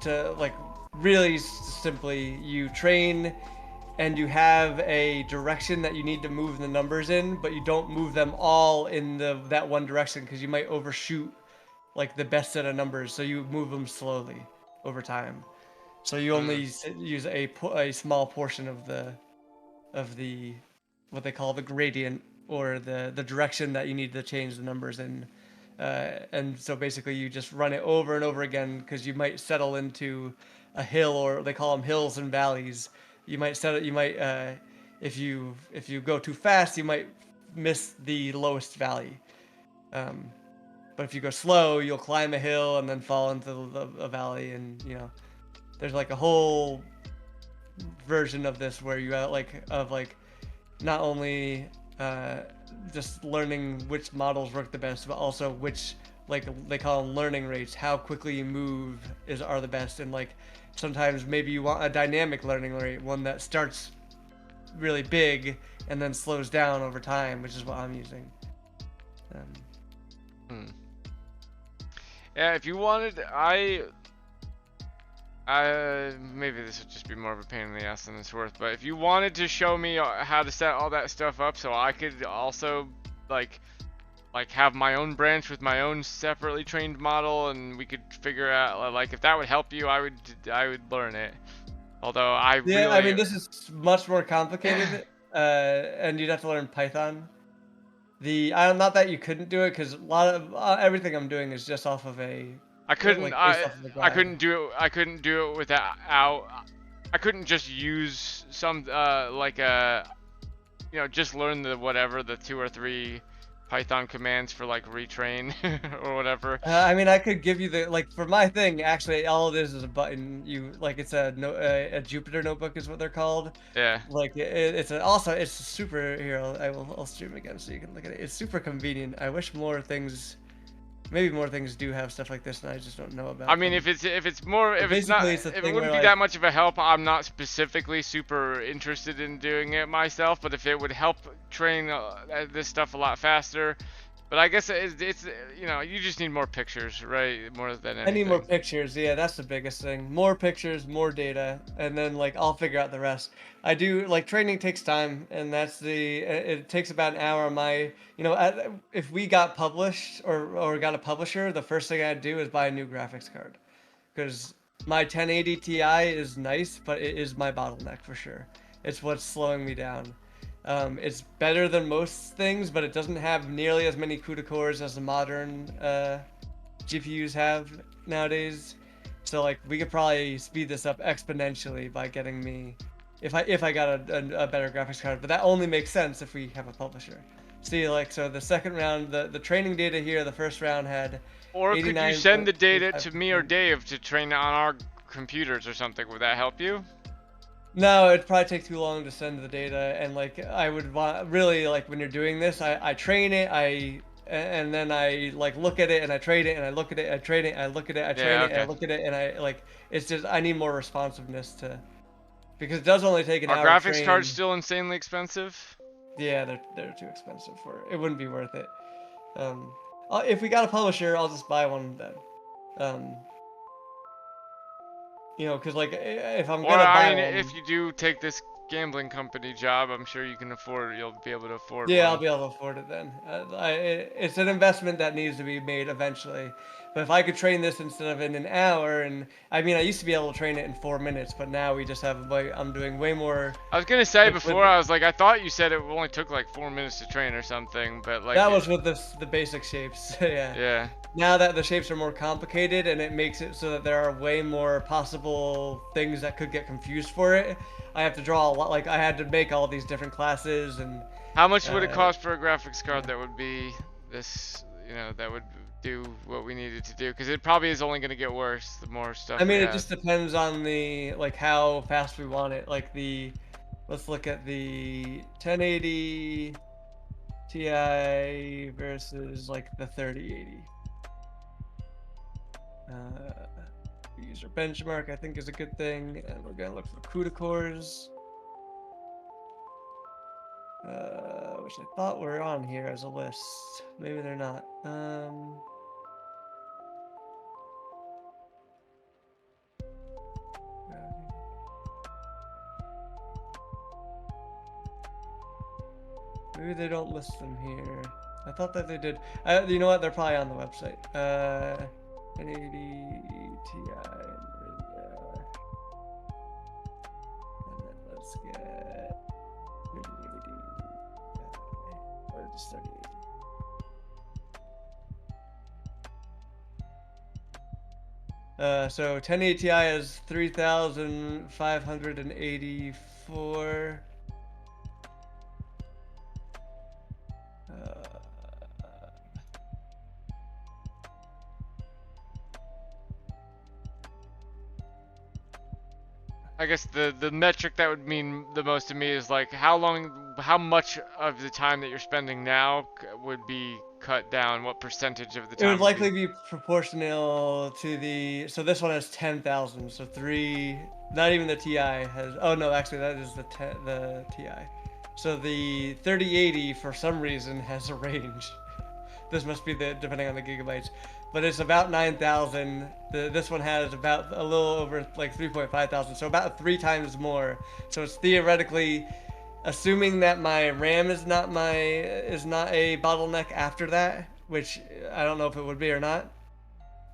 to like really simply you train and you have a direction that you need to move the numbers in, but you don't move them all in that one direction because you might overshoot like the best set of numbers. So you move them slowly over time. So you only use a small portion of the what they call the gradient or the direction that you need to change the numbers in. And so basically you just run it over and over again because you might settle into a hill, or they call them hills and valleys. You might set it. You might if you go too fast, you might miss the lowest valley. Um, but if you go slow, you'll climb a hill and then fall into a valley, and there's like a whole version of this where you like not only just learning which models work the best, but also which, like they call them learning rates, how quickly you move are the best. And like sometimes maybe you want a dynamic learning rate, one that starts really big and then slows down over time, which is what I'm using. Yeah, if you wanted, maybe this would just be more of a pain in the ass than it's worth, but if you wanted to show me how to set all that stuff up so I could also like have my own branch with my own separately trained model, and we could figure out like if that would help you, I would learn it. Although I Yeah, I mean, really this is much more complicated, and you'd have to learn Python. Not that you couldn't do it, because a lot of everything I'm doing is just off of based off of the I guide. couldn't do it without I couldn't just use some just learn the 2 or 3 Python commands for like retrain or whatever. I mean, I could give you for my thing. Actually, all it is a button. It's a Jupyter notebook is what they're called. Yeah. Like it's super. Here, I'll stream again so you can look at it. It's super convenient. I wish maybe more things do have stuff like this, and I just don't know about I mean, them. if Basically, it's a it thing wouldn't where be that much of a help, I'm not specifically super interested in doing it myself, but if it would help train this stuff a lot faster, but I guess it's you just need more pictures, right? More than I need more anything. pictures. Yeah, that's the biggest thing. More pictures, more data, and then I'll figure out the rest. I do training takes time, and it takes about an hour. If we got published or got a publisher, the first thing I'd do is buy a new graphics card, because my 1080 Ti is nice, but it is my bottleneck for sure. It's what's slowing me down. It's better than most things, but it doesn't have nearly as many CUDA cores as the modern GPUs have nowadays. So we could probably speed this up exponentially by getting me, if I got a better graphics card. But that only makes sense if we have a publisher. See, so the second round, the training data here, the first round had Or could you send the data to me or 89.25%. Dave to train on our computers or something? Would that help you? No, it'd probably take too long to send the data, and I would want really when you're doing this, I train it, and then I look at it and I train it and I look at it, I train it, I look at it, I train Yeah, it, and I okay. look at it, and it's just I need more responsiveness because it does only take an Are hour to graphics cards train. still insanely expensive? Yeah, they're too expensive for it. It wouldn't be worth it. Um, if we got a publisher, I'll just buy one then. Um, because if I'm Or gonna I buy mean, one. if you do take this gambling company job, I'm sure you'll be able to afford Yeah, I'll one. be able to afford it then. It's an investment that needs to be made eventually. But if I could train this instead of in an hour, and I mean, I used to be able to train it in 4 minutes, but now we just have I'm doing way more. I was gonna say With before, I was like, I thought you said it only took like 4 minutes to train or something, but like, that was with the basic shapes. Yeah. yeah. Now that the shapes are more complicated, and it makes it so that there are way more possible things that could get confused for it. I have to draw a lot. I had to make all these different classes and. How much would it Uh, cost for a graphics card yeah. that would be this, that would do what we needed to do? Because it probably is only gonna get worse the more I stuff we mean, it have. just depends on how fast we want it. Let's look at the 1080 Ti versus the 3080. User benchmark I think is a good thing, and we're gonna look for CUDA cores, which I thought were on here as a list. Maybe they're not. Maybe they don't list them here. I thought that they did. You know what? They're probably on the website. 1080 Ti. And then let's get 3080. Or just 3080. So 1080 Ti is 3,584. I guess the metric that would mean the most to me is like how much of the time that you're spending now would be cut down. What percentage of the It time would would likely be proportional to the. So this one has 10,000. So three. Not even the Ti has. Oh no, actually that is the Ti. So the 3080 for some reason has a range. This must be the depending on the gigabytes, but it's about 9,000. This one has about a little over like 3.5 thousand. So about 3 times more. So it's theoretically. Assuming that my RAM is not a bottleneck after that, which I don't know if it would be or not,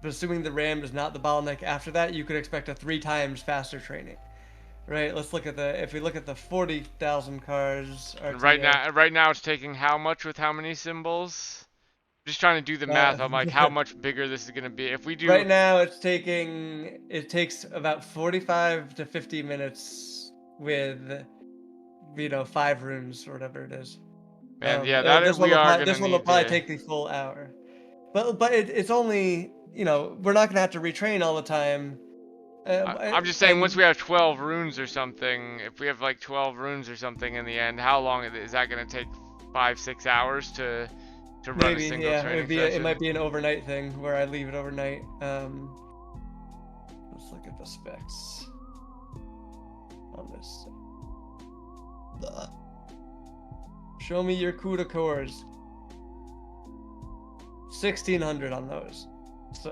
but assuming the RAM is not the bottleneck after that, you could expect a 3 times faster training. Right? Let's look at if we look at the 40,000 cars. and RTX, right now it's taking how much with how many symbols? Just trying to do the math on like how much bigger this is gonna be. If we do right now it takes about 45 to 50 minutes with 5 rooms or whatever it is. man, yeah, that we are gonna This one will need probably to. take the full hour. But it's only we're not gonna have to retrain all the time. I'm just saying, once And we have 12 runes or something, if we have like 12 runes or something in the end, how long is that gonna take? 5-6 hours to run a maybe single yeah, training it session? might be an overnight thing where I leave it overnight. Let's look at the specs on this. Show me your CUDA cores. 1,600 on those,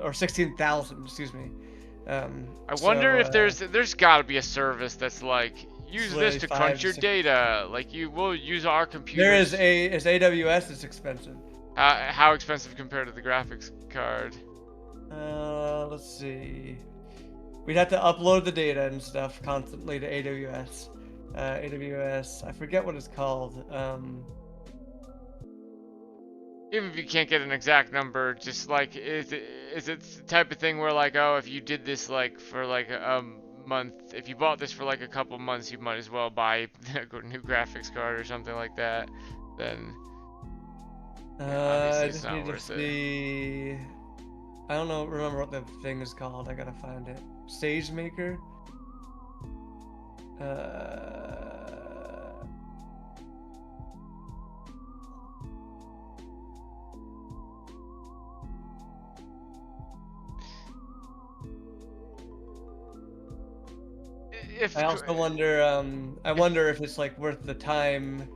or 16,000, excuse me. I wonder if there's got to be a service that's like, use this to crunch your data. Like you will use our computers. Is AWS is expensive. How expensive compared to the graphics card? Let's see. We'd have to upload the data and stuff constantly to AWS. AWS, I forget what it's called. Even if you can't get an exact number, just like is it the type of thing where like, oh, if you did this like for like a month, if you bought this for like a couple months, you might as well buy a new graphics card or something like that. Then obviously I it's just not need to worth it. see. I don't know. Remember what the thing is called? I gotta find it. SageMaker. I also wonder. I wonder if it's like worth the time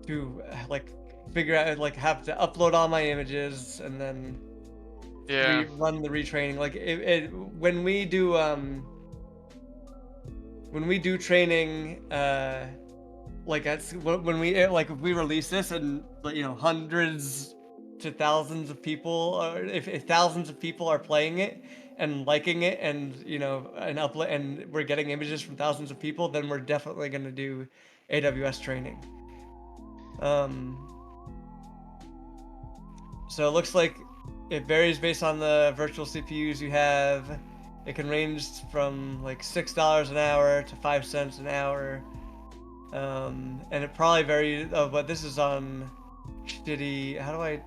to like figure out, like have to upload all my images and then run the retraining. Like when we do training, like if we release this and hundreds to thousands of people, or if thousands of people are playing it and liking it, and and we're getting images from thousands of people, then we're definitely going to do AWS training. So it looks like it varies based on the virtual CPUs you have. It can range from like $6 an hour to 5 cents an hour. And it probably varies. Oh, but this is on shitty. How do I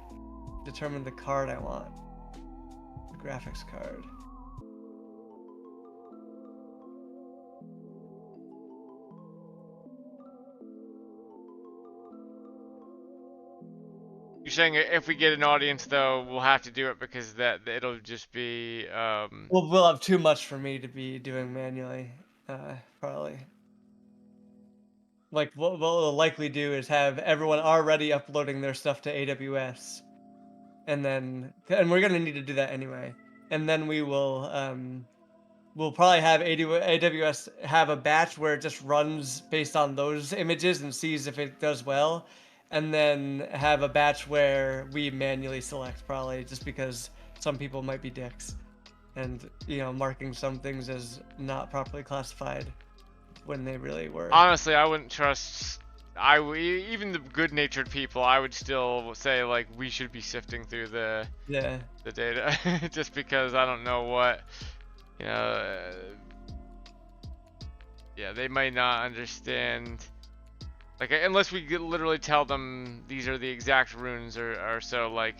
determine the card I want? The graphics card. You're saying if we get an audience though, we'll have to do it because it'll just be. Well, we'll have too much for me to be doing manually, probably. Like what we'll likely do is have everyone already uploading their stuff to AWS, and we're gonna need to do that anyway. And then we'll probably have AWS have a batch where it just runs based on those images and sees if it does well, and then have a batch where we manually select, probably just because some people might be dicks, and marking some things as not properly classified when they really were. Honestly, I wouldn't trust. Even the good-natured people, I would still say like we should be sifting through the Yeah. data, just because I don't know what, yeah, they might not understand. Like unless we literally tell them these are the exact runes or so like.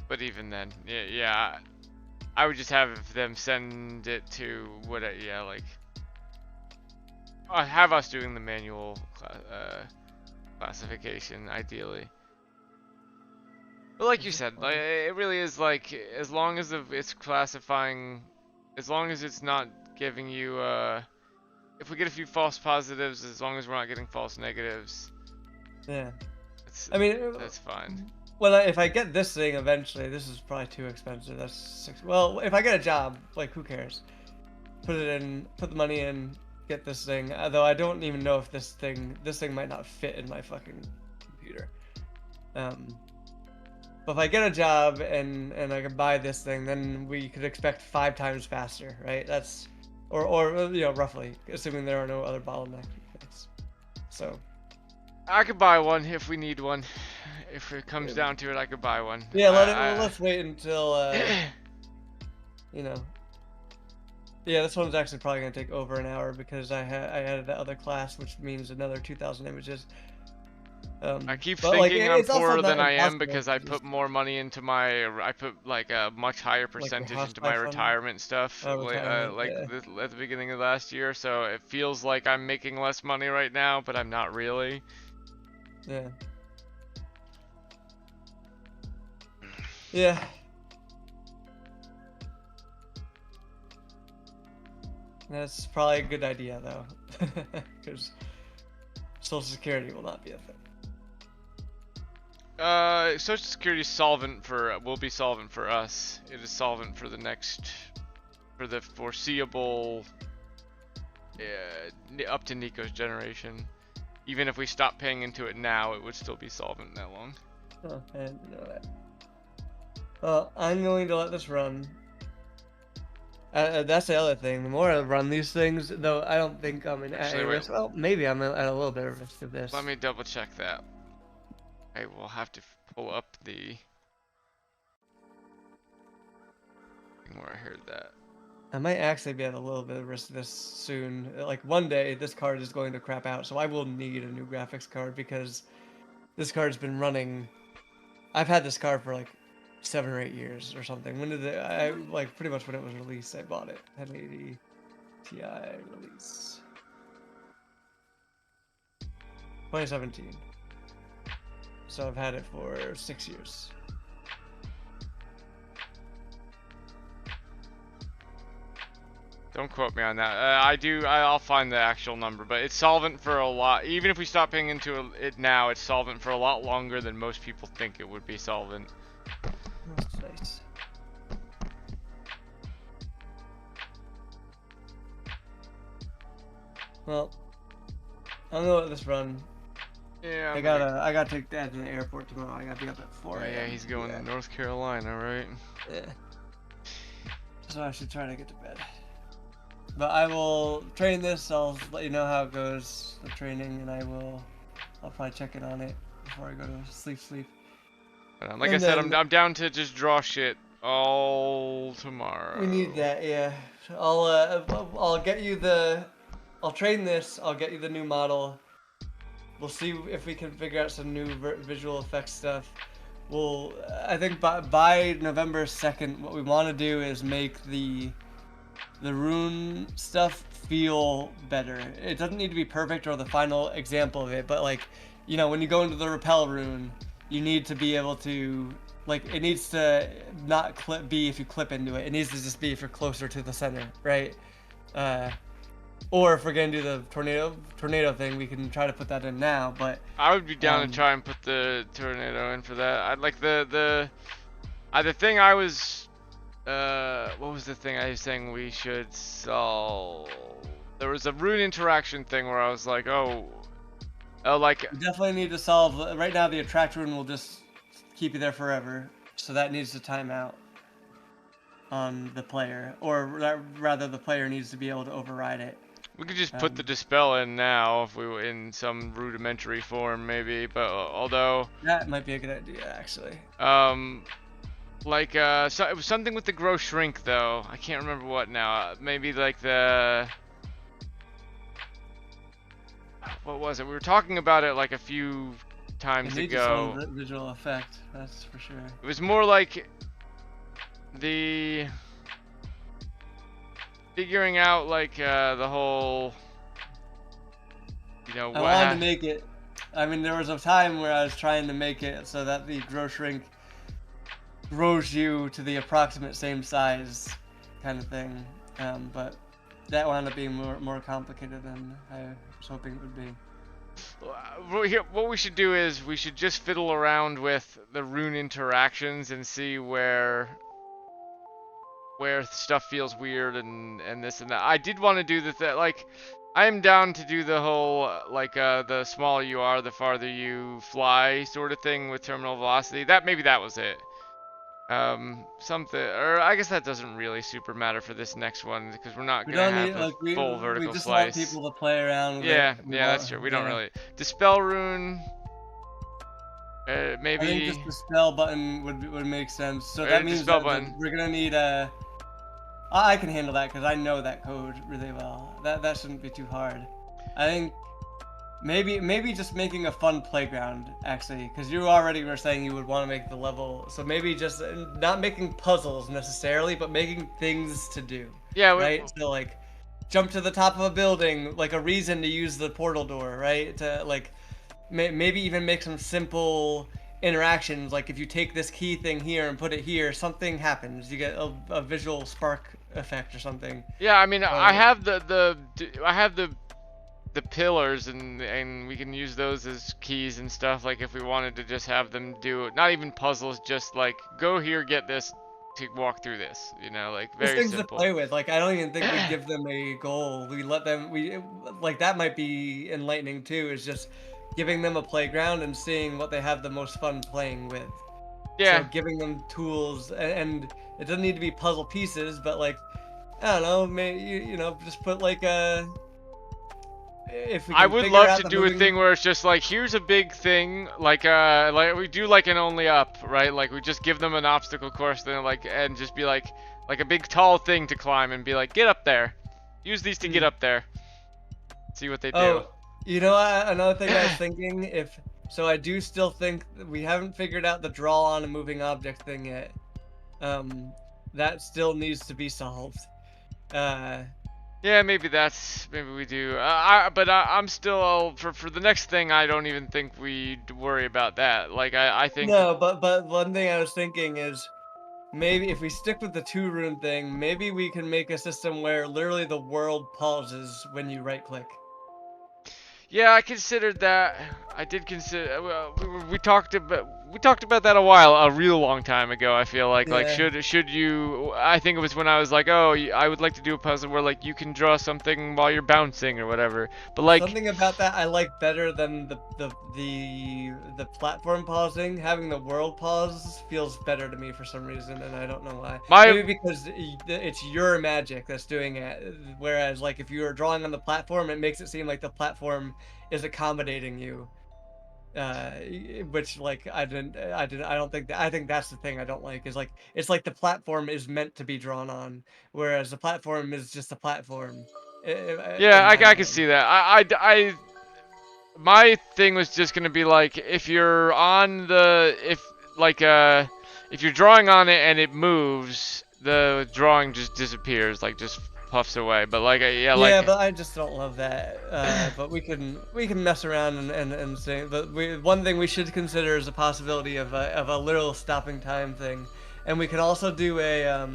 But even then, yeah, I would just have them send it to have us doing the manual classification ideally. But like you said, like, it really is like as long as it's classifying, as long as it's not giving you if we get a few false positives, as long as we're not getting false negatives. Yeah. I mean, that's fine. Well, if I get this thing eventually, this is probably too expensive. That's well, if I get a job, like who cares? Put the money in, get this thing. Though I don't even know if this thing might not fit in my fucking computer. But if I get a job and I can buy this thing, then we could expect 5 times faster, right? That's or roughly, assuming there are no other bottlenecks. So I could buy one if we need one. If it comes down to it, I could buy one. Yeah, let's wait until Yeah, this one's actually probably gonna take over an hour because I added that other class, which means another 2,000 images. I keep thinking I'm poorer than I am because I put more money into I put like a much higher percentage into my retirement stuff, at the beginning of last year. So it feels like I'm making less money right now, but I'm not really. Yeah. Yeah. That's probably a good idea though, because Social Security will not be a thing. Social Security will be solvent for us. It is solvent for the foreseeable, up to Nico's generation. Even if we stop paying into it now, it would still be solvent that long. Oh, I didn't know that. Well, I'm going to let this run. That's the other thing. The more I run these things, though, I don't think I'm in any risk. Well, maybe I'm at a little bit of risk of this. Let me double check that. I will have to pull up the thing where I heard that. I might actually be at a little bit of risk of this soon. Like one day, this card is going to crap out, so I will need a new graphics card because this card's been running. I've had this card for like 7 or 8 years or something. When did like pretty much when it was released, I bought it. 1080 Ti release. 2017. So I've had it for 6 years. Don't quote me on that. I'll find the actual number, but it's solvent for a lot. Even if we stop paying into it now, it's solvent for a lot longer than most people think it would be solvent. That's nice. Well, I'm gonna let this run. Yeah. I gotta take Dad to the airport tomorrow. I gotta be up at 4 a.m. Yeah, he's going to North Carolina, right? Yeah. So I should try to get to bed. But I will train this. I'll let you know how it goes, the training, and I'll probably check in on it before I go to sleep. Like I said, I'm down to just draw shit all tomorrow. We need that, yeah. I'll get you I'll train this. I'll get you the new model. We'll see if we can figure out some new visual effects stuff. I think by November 2nd, what we want to do is make the rune stuff feel better. It doesn't need to be perfect or the final example of it, but like, when you go into the repel rune, you need to be able to, like, it needs to not be if you clip into it. It needs to just be if you're closer to the center, right? Or if we're gonna do the tornado thing, we can try to put that in now. But I would be down to try and put the tornado in for that. I'd like the thing I was what was the thing I was saying we should solve? There was a rune interaction thing where I was like, oh, like You definitely need to solve. Right now, the attract rune will just keep you there forever, so that needs to time out on the player, or rather, the player needs to be able to override it. we could just put the dispel in now if we were in some rudimentary form, maybe. But although That might be a good idea, actually. like so it was something with the grow shrink though. I can't remember what now. Maybe like the what was it? We were talking about it like a few times It needs ago. some visual effect, that's for sure. It was more like the figuring out like the whole, you know, I wanted to make it. I mean, there was a time where I was trying to make it so that the grow shrink grows you to the approximate same size, kind of thing. But that wound up being more complicated than I was hoping it would be. What we should do is we should just fiddle around with the rune interactions and see where stuff feels weird and this and that. I did want to do like I am down to do the whole like the smaller you are, the farther you fly sort of thing with terminal velocity. Maybe that was it. Something, or I guess that doesn't really super matter for this next one because we're not gonna have a full vertical we just slice. want people to play around with Yeah, it. yeah, that's true. We don't really dispel rune. Maybe. I think just the spell button would make sense. So Or that the means spell that button. we're gonna need a. I can handle that because I know that code really well. That shouldn't be too hard. I think maybe just making a fun playground actually, because you already were saying you would want to make the level. So maybe just not making puzzles necessarily, but making things to do. Yeah. Right. So like, jump to the top of a building, like a reason to use the portal door, right? To like, maybe even make some simple interactions, like if you take this key thing here and put it here, something happens. You get a visual spark effect or something. Yeah, I mean, I have the pillars and we can use those as keys and stuff. Like if we wanted to just have them do not even puzzles, just like go here, get this to walk through this. You know, like very There's things simple. to play with. Like I don't even think we give them a goal. We let them. Like that might be enlightening too. Is just giving them a playground and seeing what they have the most fun playing with. Yeah. So giving them tools, and it doesn't need to be puzzle pieces, but like, I don't know, maybe you know, just put like a. If we can I would figure love out to the do a thing where it's just like, here's a big thing, like we do like an only up, right? Like we just give them an obstacle course, then like, and just be like a big tall thing to climb, and be like, get up there, use these to get up there, see what they do. Oh, you know, another thing I was thinking, so I do still think that we haven't figured out the draw on a moving object thing yet. That still needs to be solved. Yeah, maybe we do. I'm still for the next thing. I don't even think we'd worry about that. Like I think. No, but one thing I was thinking is maybe if we stick with the 2 rune thing, maybe we can make a system where literally the world pauses when you right click. Yeah, I considered that. I did consider. Well, we talked about that a real long time ago. I feel like should you? I think it was when I was like, oh, I would like to do a puzzle where like you can draw something while you're bouncing or whatever. But like something about that I like better than the platform pausing. Having the world pause feels better to me for some reason, and I don't know why. Maybe because it's your magic that's doing it. Whereas like if you are drawing on the platform, it makes it seem like the platform is accommodating you. Which like I don't think I think that's the thing I don't like, is like it's like the platform is meant to be drawn on, whereas the platform is just a platform. Yeah, I can see that. I my thing was just gonna be like, if you're on if you're drawing on it and it moves, the drawing just disappears, like just puffs away. But like but I just don't love that. But we can mess around and say. But one thing we should consider is a possibility of a literal stopping time thing, and we can also do a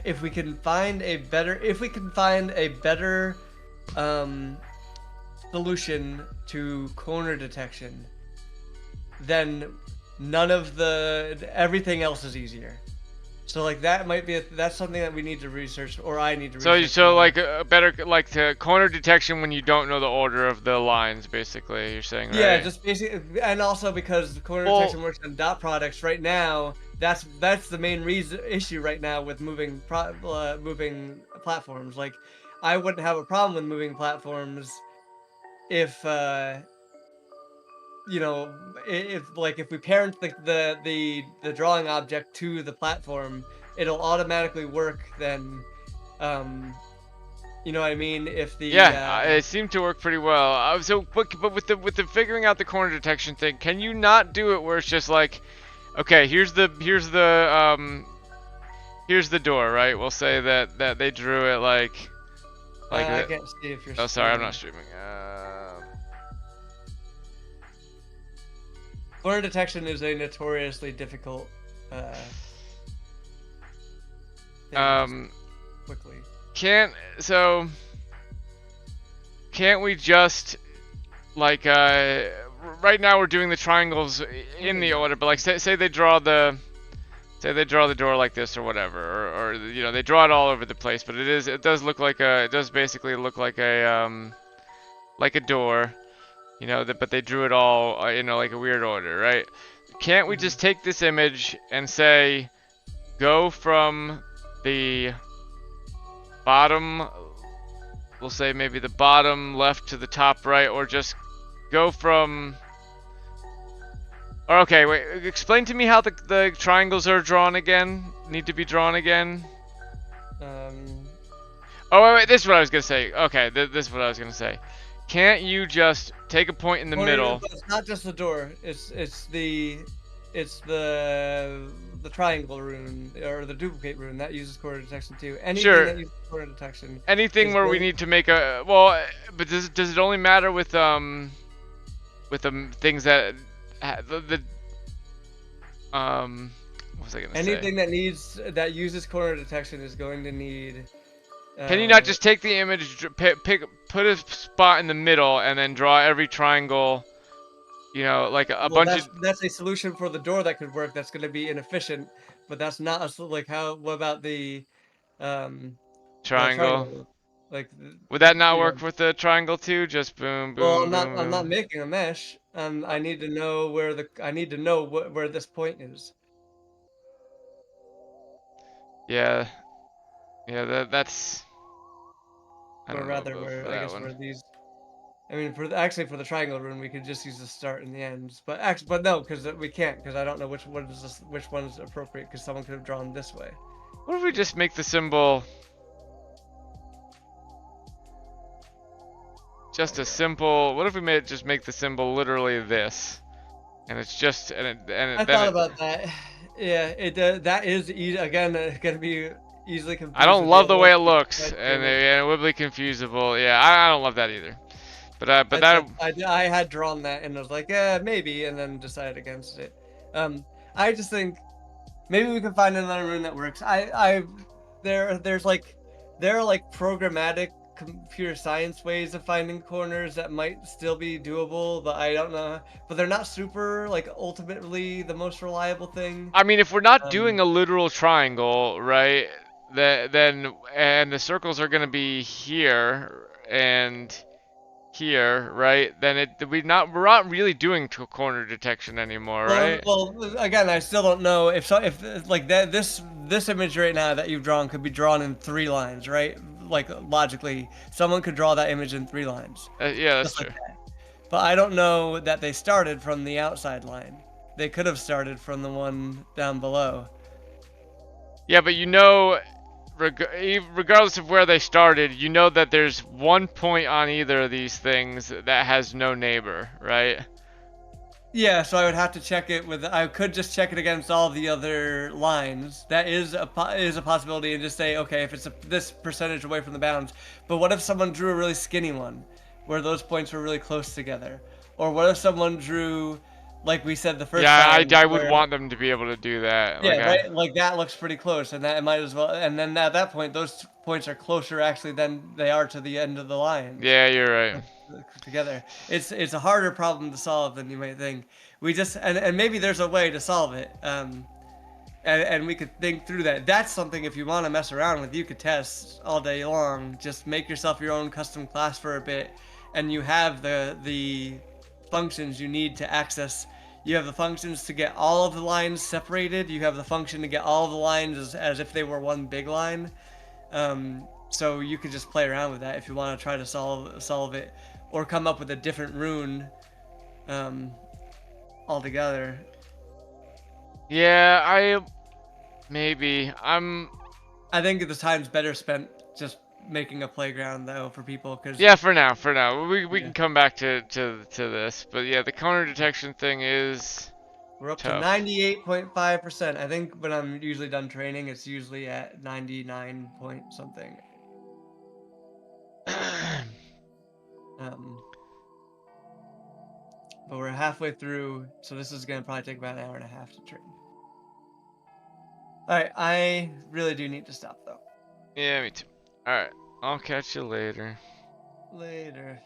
if we can find a better solution to corner detection, then everything else is easier. So like that might be that's something that we need to research, or I need to So research. so more. like better like to corner detection when you don't know the order of the lines, basically. You're saying, Yeah, right? just basically, and also because the corner Well- detection works on dot products right now. That's the main issue right now with moving moving platforms. Like, I wouldn't have a problem with moving platforms if you know, if like if we parent the drawing object to the platform, it'll automatically work then. You know what I mean? If the Yeah, it seemed to work pretty well. So, but with the figuring out the corner detection thing, can you not do it where it's just like, okay, here's the door, right? We'll say that they drew it like I that. can't see if you're. Oh, sorry, I'm not streaming. streaming. Corner detection is a notoriously difficult. Thing quickly. Can't we just like right now we're doing the triangles in the order, but like say they draw the door like this or whatever, or you know, they draw it all over the place, but it does basically look like a door, you know, but they drew it all you know, like a weird order, right? Can't we just take this image and say go from the bottom, we'll say maybe the bottom left to the top right, or just go from, or okay, wait, explain to me how the triangles are drawn again, need to be drawn again. Oh wait, this is what I was gonna say. Okay, this is what I was gonna say. Can't you just take a point in the middle? It's not just the door. It's the triangle rune or the duplicate rune that uses corner detection too. Anything Sure. that uses corner detection. Anything where we need to make a but does it only matter with things that what was I gonna say? Anything that uses corner detection is going to need. Can you not just take the image, put a spot in the middle, and then draw every triangle? You know, like a bunch of. That's a solution for the door that could work. That's going to be inefficient, but that's not like how. What about the triangle? Like. Would that not work with the triangle too? Just boom, boom. Well, boom, I'm not boom. making a mesh. I need to know where this point is. Yeah. Yeah, that's. I Or don't know rather, about where for I that guess one. where these. I mean, for the triangle rune, we could just use the start and the ends. But no, because we can't, because I don't know which one is appropriate, because someone could have drawn this way. What if we just make the symbol just a simple? What if we just make the symbol literally this, and it's just I thought about that. Yeah, that is again gonna be easily confused. I don't with love the way it other looks, like and image. it would be confusable. Yeah, I don't love that either. But that. I had drawn that and was like, yeah, maybe, and then decided against it. I just think maybe we can find another rune that works. There are like programmatic computer science ways of finding corners that might still be doable, but I don't know. But they're not super like ultimately the most reliable thing. I mean, if we're not doing a literal triangle, right? Then the circles are gonna be here and here, right? Then we're not really doing corner detection anymore, right? Well, again, I still don't know if like that this image right now that you've drawn could be drawn in 3 lines, right? Like logically, someone could draw that image in 3 lines. Yeah, that's Just like true. that. But I don't know that they started from the outside line. They could have started from the one down below. Yeah, but you know, regardless of where they started, you know that there's one point on either of these things that has no neighbor, right? Yeah, so I would have to check it with. I could just check it against all the other lines. That is a possibility, and just say, okay, if it's this percentage away from the bounds. But what if someone drew a really skinny one, where those points were really close together? Or what if someone drew, like we said the first time? Yeah, I would want them to be able to do that. Yeah, right. Like that looks pretty close, and that might as well. And then at that point, those points are closer actually than they are to the end of the line. Yeah, you're right. Together, it's a harder problem to solve than you might think. We just and maybe there's a way to solve it. And and we could think through that. That's something if you want to mess around with, you could test all day long. Just make yourself your own custom class for a bit, and you have the functions you need to access. You have the functions to get all of the lines separated. You have the function to get all of the lines as if they were one big line. So you could just play around with that if you want to try to solve it, or come up with a different rune altogether. Yeah, I think the time's better spent just making a playground though for people, because yeah, for now. We Yeah. can come back to this. But yeah, the counter detection thing is we're up to tough. 98.5%. I think when I'm usually done training, it's usually at 99 point something. But we're halfway through, so this is gonna probably take about an hour and a half to train. Alright, I really do need to stop though. Yeah, me too. Alright, I'll catch you later. Later.